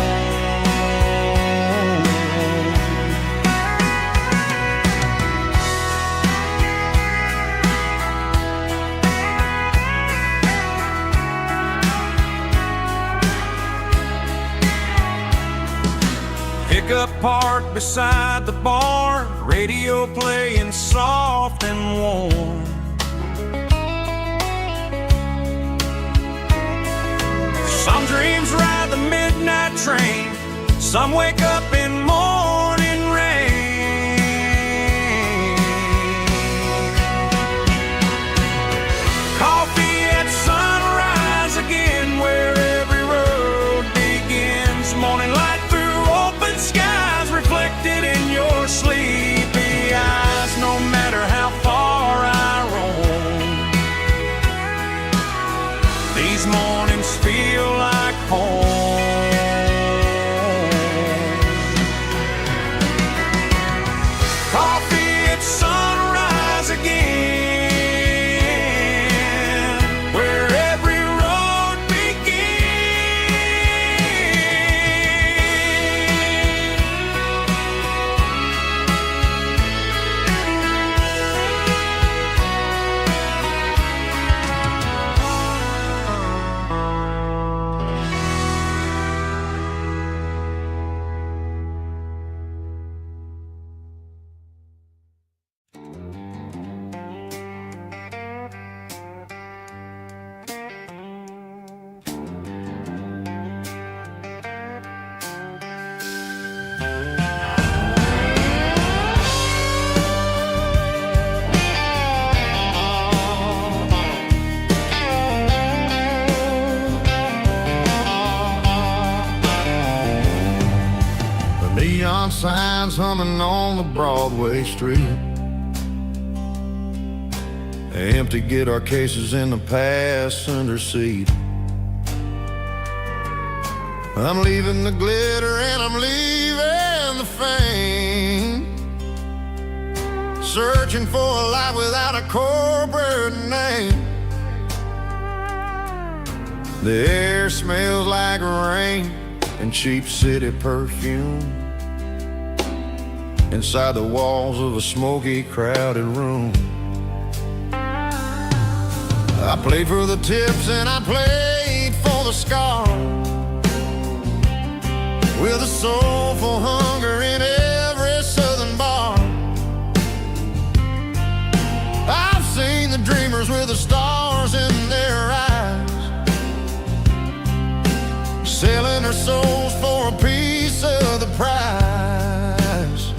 Pickup parked beside the barn, radio playing soft and warm. Some dreams ride the midnight train, some wake up in morning rain. Coffee at sunrise again, where every road begins. Morning light through open skies, reflected in your sleepy eyes. No matter how far I roam, these mornings feel like home. neon signs humming on the Broadway street. Empty guitar cases in the passenger seat. I'm leaving the glitter and I'm leaving the fame, searching for a life without a corporate name. The air smells like rain and cheap city perfume inside the walls of a smoky, crowded room. I played for the tips and I played for the scars, with a soulful hunger in every southern bar. I've seen the dreamers with the stars in their eyes, selling their souls for a piece of the prize.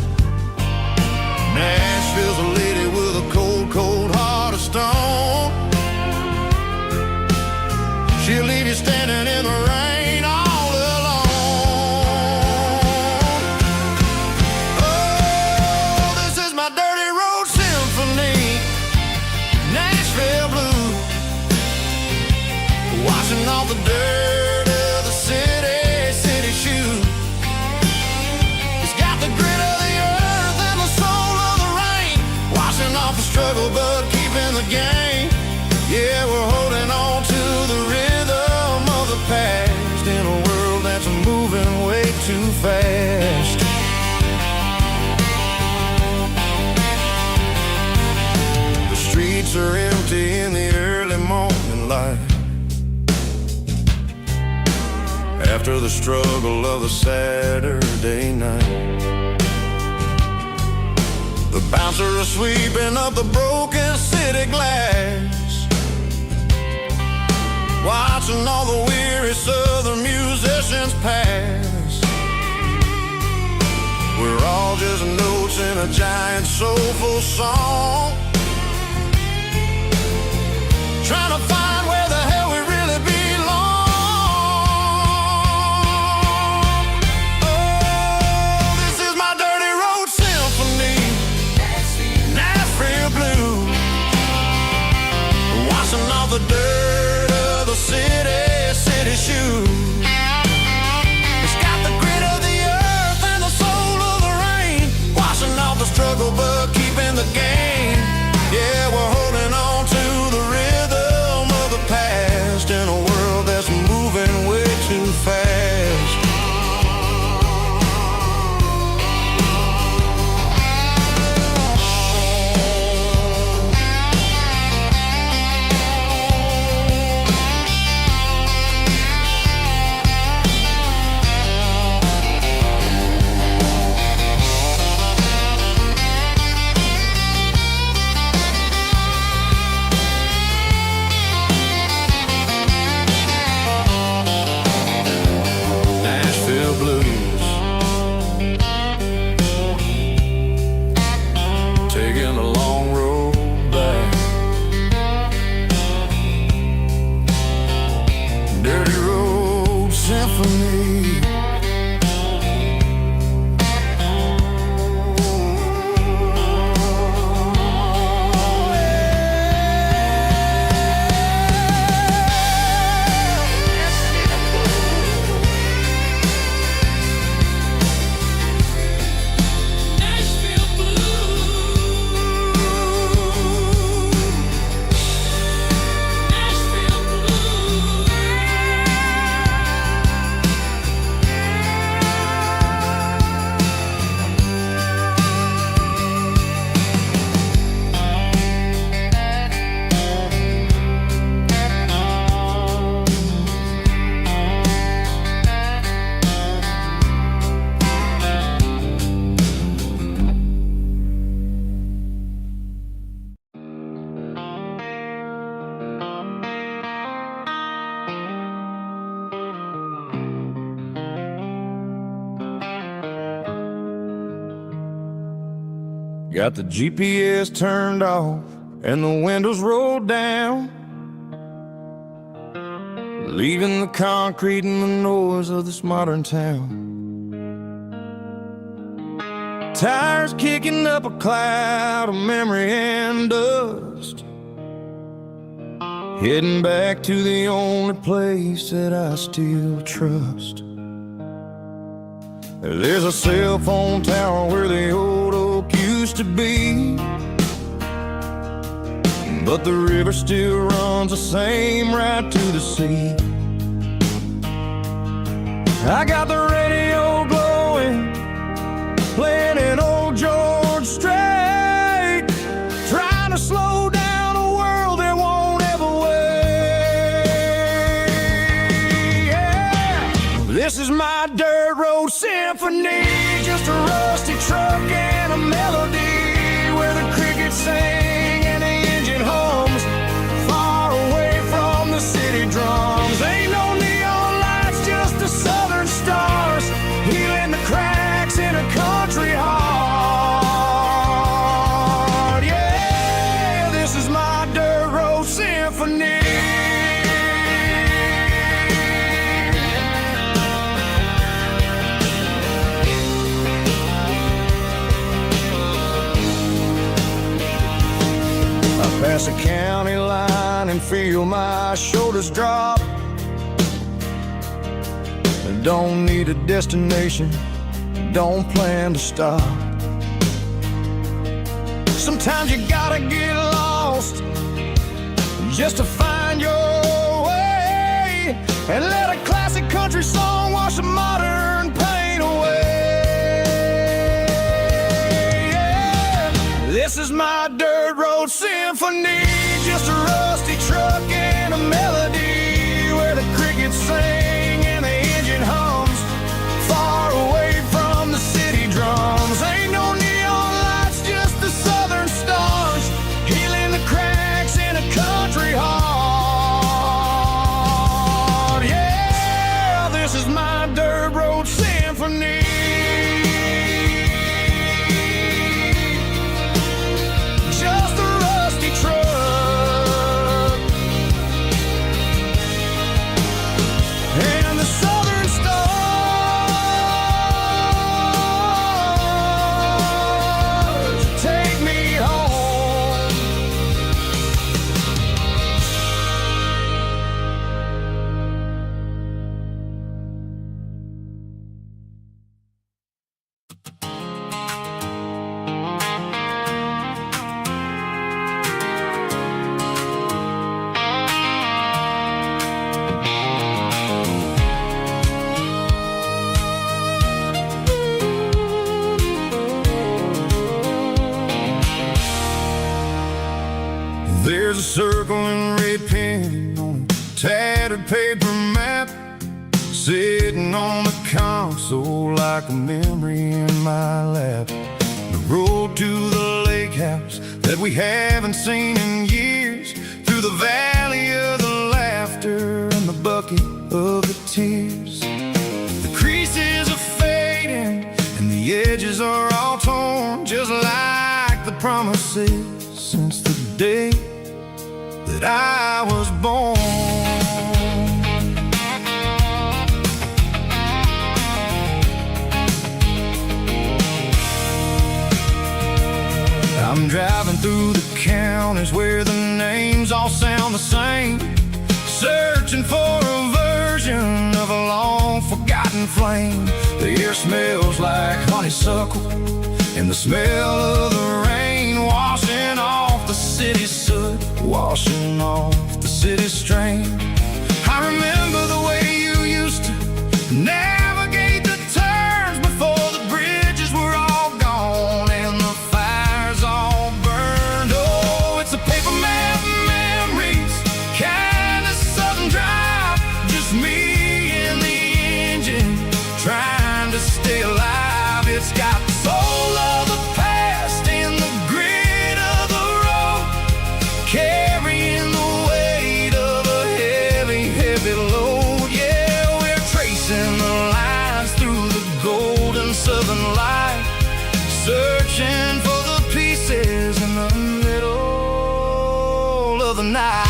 Nashville's a lady with a cold, cold heart of stone. She'll leave you standing in the rain all alone. Oh, this is my dirty road symphony, Nashville Blue, washing off the dirt of the city shoe. It's got the grit of the earth and the soul of the rain, washing off the struggle but keeping the game. Yeah, we're holding on to the rhythm of the past in a world that's moving way too fast. The streets are empty in the early morning light, after the struggle of the Saturday night. The bouncer is sweeping up the broken city glass, watching all the weary southern musicians pass. We're all just notes in a giant soulful song, trying to find where the hell we really belong. Oh, this is my dirty road symphony, Nashville Blue, washing off the dirt of the city shoe. It's got the grit of the earth and the soul of the rain, washing off the struggle but keeping the game. Yeah, we're holding on to the rhythm of the past in a world that's moving way too fast. Nashville Blues, taking the long road back. Dirty road symphony. Nashville Blue. Nashville Blue. Got the GPS turned off and the windows rolled down, leaving the concrete and the noise of this modern town. Tires kicking up a cloud of memory and dust, heading back to the only place that I still trust. There's a cell phone tower where the old oak used to be, but the river still runs the same right to the sea. I got the radio glowing, playing an old George Strait, trying to slow down a world that won't ever wait. Yeah. This is my dirt road symphony, just a rusty truck and a melody where the crickets sing and the engine hums, far away from the city drums. Ain't no neon lights, just the southern stars, healing the cracks in a country heart. Yeah, this is my dirt road symphony. Pass a county line and feel my shoulders drop. Don't need a destination, don't plan to stop. Sometimes you gotta get lost just to find your way, and let a classic country song wash the modern pain away. Yeah. This is my dirt road symphony, just a rusty truck and a melody where the crickets sing and the engine hums, far away from the city drums. Ain't no neon lights, just the southern stars, healing the cracks in a country heart. Yeah, this is my dirt road symphony. Just a rusty truck and the southern stars take me home. There's a circle and red pen on a tattered paper map, sitting on the console like a memory in my lap. The road to the lake house that we haven't seen in years, through the valley of the laughter and the bucket of the tears. The creases are fading and the edges are all torn, just like the promises since the day that I was born. I'm driving through the counties where the names all sound the same, searching for a version of a long forgotten flame. The air smells like honeysuckle and the smell of the rain, washing off the city's soot, washing off the city's strain. I remember the way you used to navigate the turns before the bridges were all gone and the fires all burned. Oh, it's a paper map memories, kind of southern drive, just me and the engine trying to stay alive. It's got the soul of the past and the grit of the road, carrying the weight of a heavy, heavy load. Yeah, we're tracing the lines through the golden southern light, searching for the pieces in the middle of the night.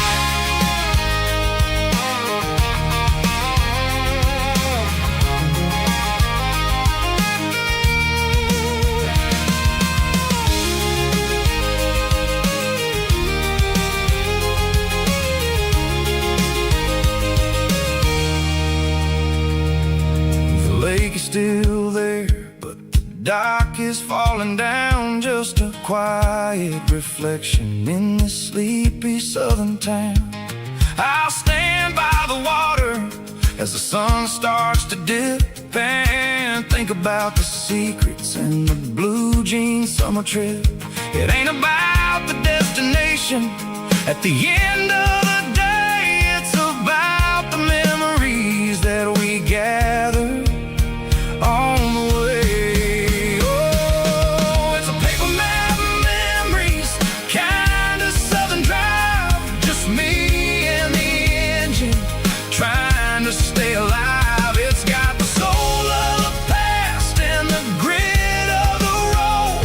lake is still there, but the dock is falling down. Just a quiet reflection in this sleepy southern town. I'll stand by the water as the sun starts to dip and think about the secrets and the blue jean summer trip. It ain't about the destination at the end of the day. It's about the memories that we gather on the way. Oh, it's a paper map of memories, kind of southern drive. Just me and the engine trying to stay alive. It's got the soul of the past and the grit of the road,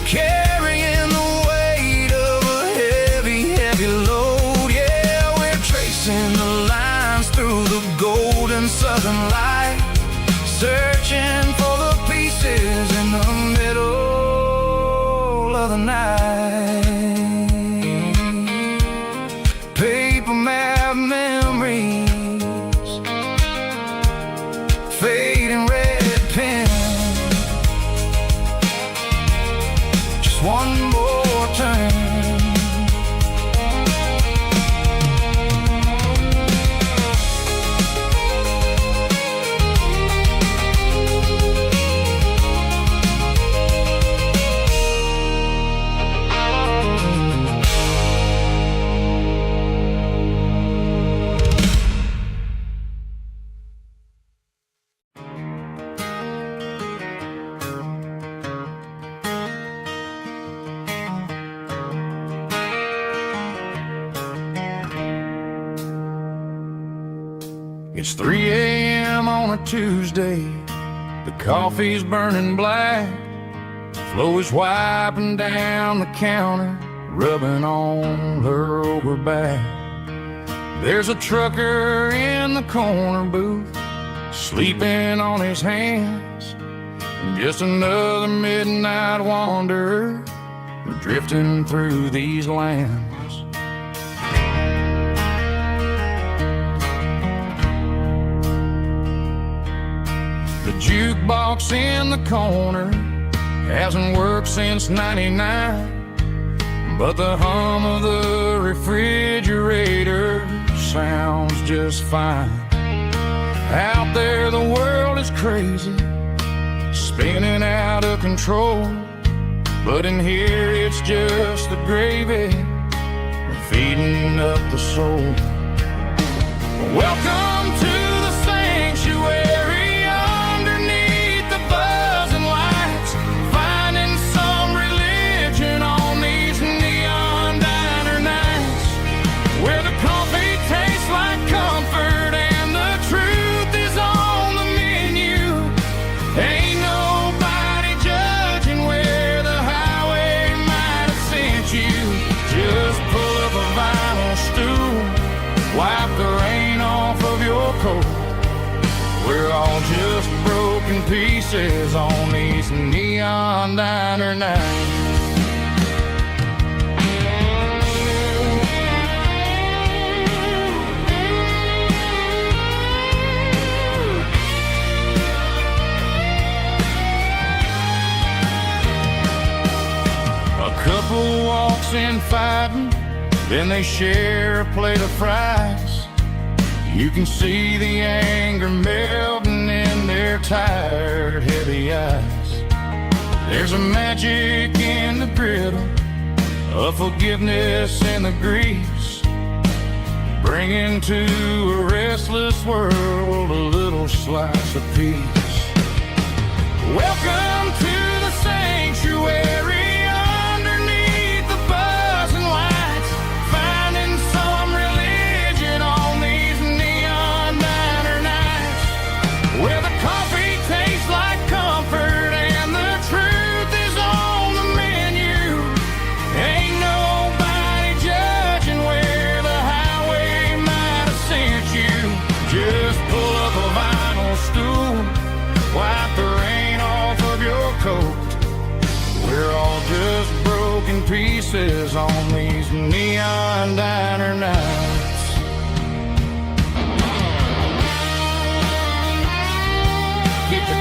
carrying the weight of a heavy, heavy load. Yeah, we're tracing the lines through the golden southern light, searching for the pieces in the middle of the night. Paper map memories, fading red pen. Just one more turn. It's 3 a.m. on a Tuesday. The coffee's burning black. Flo is wiping down the counter, rubbing on her over back. There's a trucker in the corner booth, sleeping on his hands. Just another midnight wanderer, drifting through these lands. The jukebox in the corner hasn't worked since '99, but the hum of the refrigerator sounds just fine. Out there the world is crazy, spinning out of control, but in here it's just the gravy feeding up the soul. Welcome to the sanctuary, underneath the buzzing lights, finding some religion on these neon diner nights, where the coffee tastes like comfort and the truth is on the menu. Ain't nobody judging where the highway might have sent you. Just pull up a vinyl stool, wipe the rain off of your coat. We're all just broken pieces on these neon diner nights. A couple walks in fighting, then they share a plate of fries. You can see the anger melting in their tired, heavy eyes. There's a magic in the griddle, a forgiveness in the grease, bringing to a restless world a little slice of peace. Welcome to the sanctuary, underneath the buzzing lights, finding some religion on these neon diner nights, where the coffee tastes like comfort and the truth is on the menu. Ain't nobody judging where the highway might have sent you. Just pull up a vinyl stool,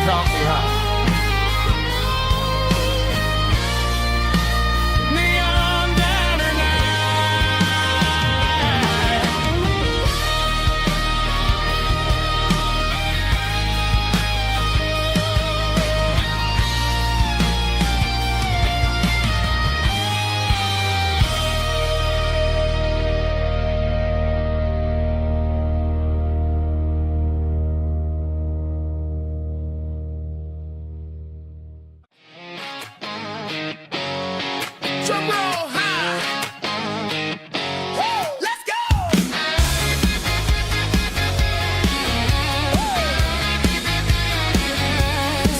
coffee hot. Neon diner night. Drum roll high. Woo, let's go.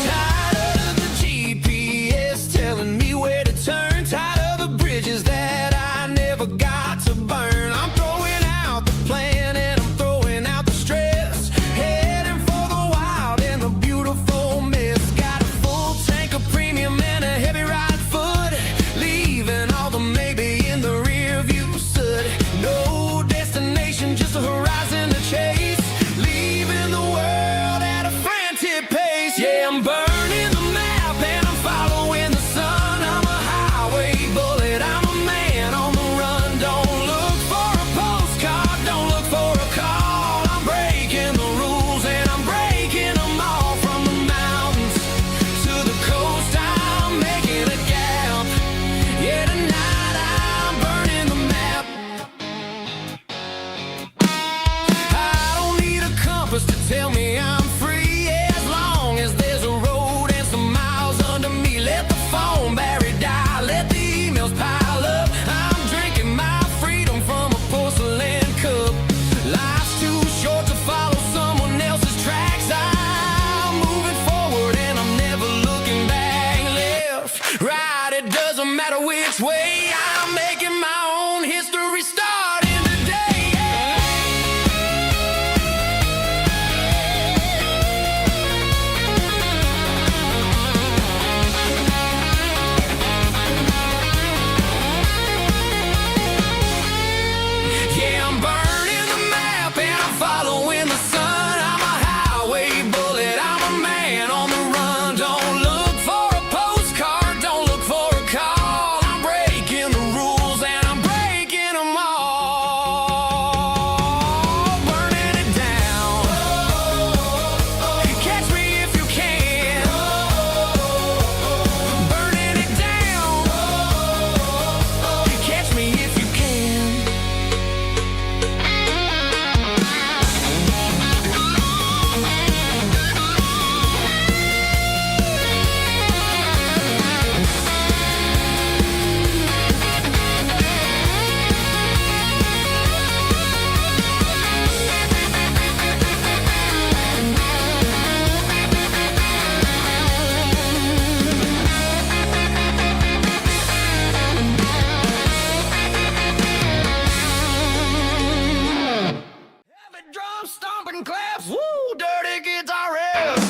Tired of the GPS telling me where to turn. Tired of the bridges that I never got to burn. I'm throwing out the plan and I'm throwing out the stress. Heading for the wild and the beautiful mess. Got a full tank of premium and a heavy right foot. Leaving all the maybe in the rear view soot. No destination, just a horizon to chase. Leaving the world at a frantic pace. Yeah, I'm burning the map and I'm following the sun. I'm a highway bullet, I'm a man on the run. Don't look for a postcard, don't look for a call. I'm breaking the rules and I'm breaking them all. From the mountains to the coast, I'm making a gap. Yeah, tonight I'm burning the map. I don't need a compass to tell me I'm free. As long as there's a road and some miles under me. Let the phone battery die, let the emails pile up. I'm drinking my freedom from a porcelain cup. Life's too short to follow someone else's tracks. I'm moving forward and I'm never looking back. Left, right, it doesn't matter which way. I'm making my own history starting today. Yeah, I'm burning the map and I'm following the sun. I'm a highway bullet, I'm a man on the run. Don't look for a postcard, don't look for a call. I'm breaking the rules and I'm breaking them all. Burning it down. Catch me if you can. Burning it down. Catch me if you can. Heavy drum stomping claps, woo, dirty guitar riffs.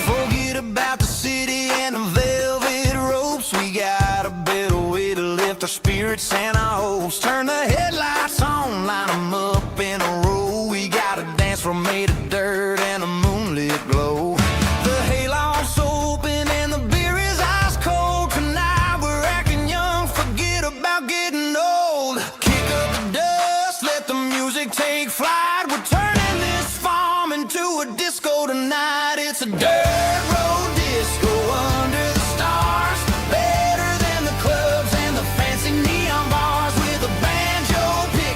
Forget about the city and the velvet ropes. We got a better way to lift our spirits and our hopes. Turn the headlights on, line 'em up in a row. We got a dance floor made of dirt and a moonlit glow. The hayloft's open and the beer is ice cold. Tonight we're acting young, forget about getting old. Kick up the dust, let the music take flight. We're turning this farm into a disco tonight. It's a dirt road disco under the stars. Better than the clubs and the fancy neon bars. With a banjo, pick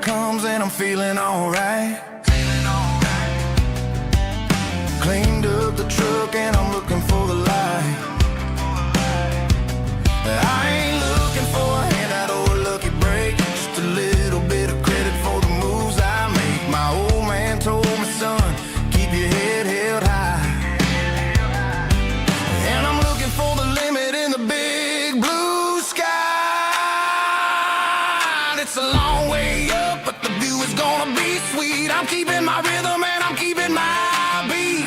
comes and I'm feeling alright. Cleaned up the truck and I'm looking for the light. I ain't looking for a handout or a lucky break, just a little bit of credit for the moves I make. My old man told me, son, keep your head held high. And I'm looking for the limit in the big blue sky. It's a long way up, but the view is gonna be sweet. I'm keeping my rhythm and I'm keeping my beat.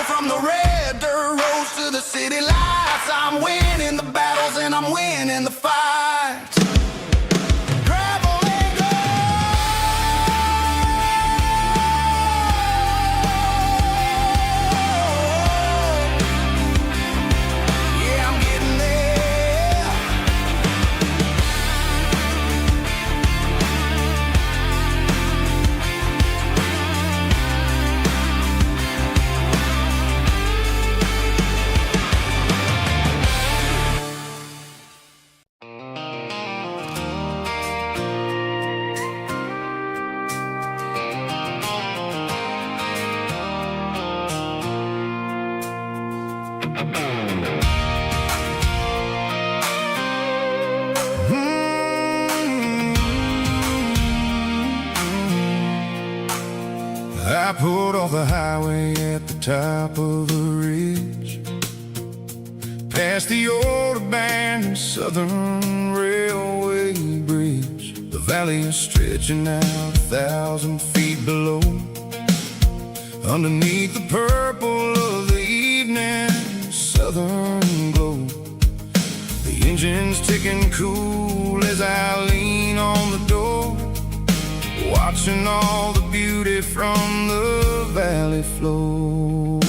From the red dirt roads to the city lights, I'm winning the battles and I'm winning the fights. Gravel and gold. Yeah, I'm getting there. I pulled off the highway at the top of the ridge, past the old abandoned Southern Railway bridge. The valley is stretching out 1,000 feet below, underneath the purple of the evening southern glow. The engine's ticking cool as I lean on the door, watching all the beauty from the valley flow.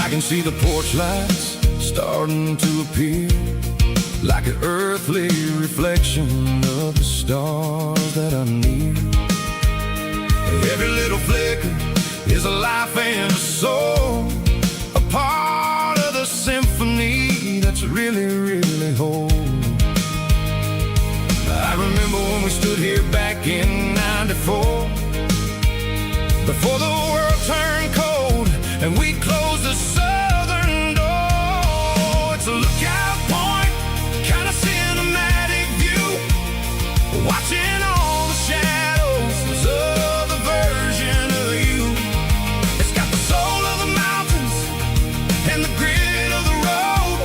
I can see the porch lights starting to appear, like an earthly reflection of the stars that are near. Every little flicker is a life and a soul, a part of the symphony that's really, really whole. I remember when we stood here back in '94, before the world turned cold and we closed the southern door. It's a lookout point, kind of cinematic view, watching all the shadows of the version of you. It's got the soul of the mountains and the grit of the road,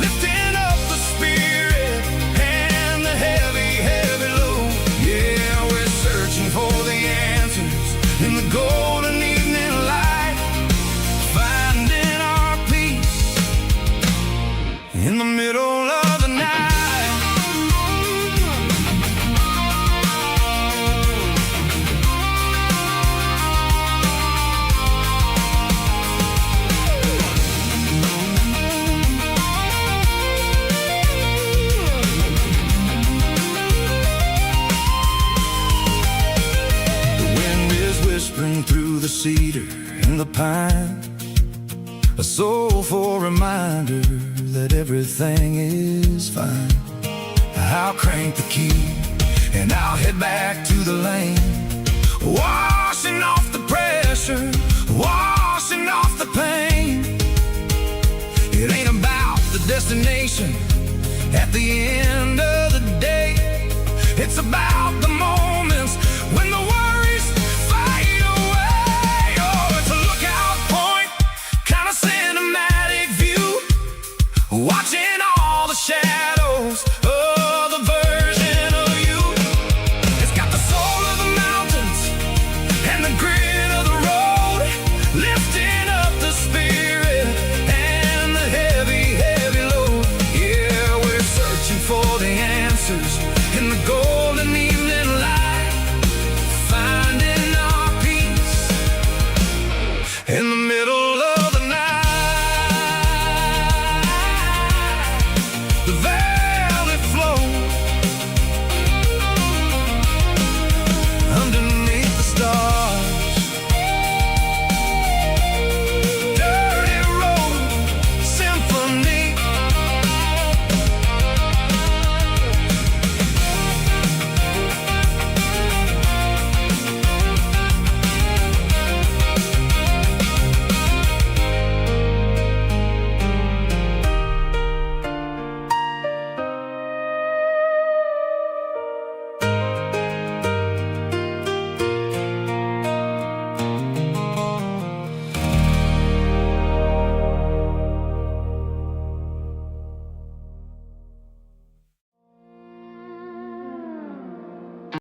lifting up the spirit and the heavy, heavy load. Yeah, we're searching for the answers in the golden evening light, finding our peace in the middle of the night. Whispering through the cedar and the pine, a soulful reminder that everything is fine. I'll crank the key and I'll head back to the lane, washing off the pressure, washing off the pain. It ain't about the destination at the end of the day, it's about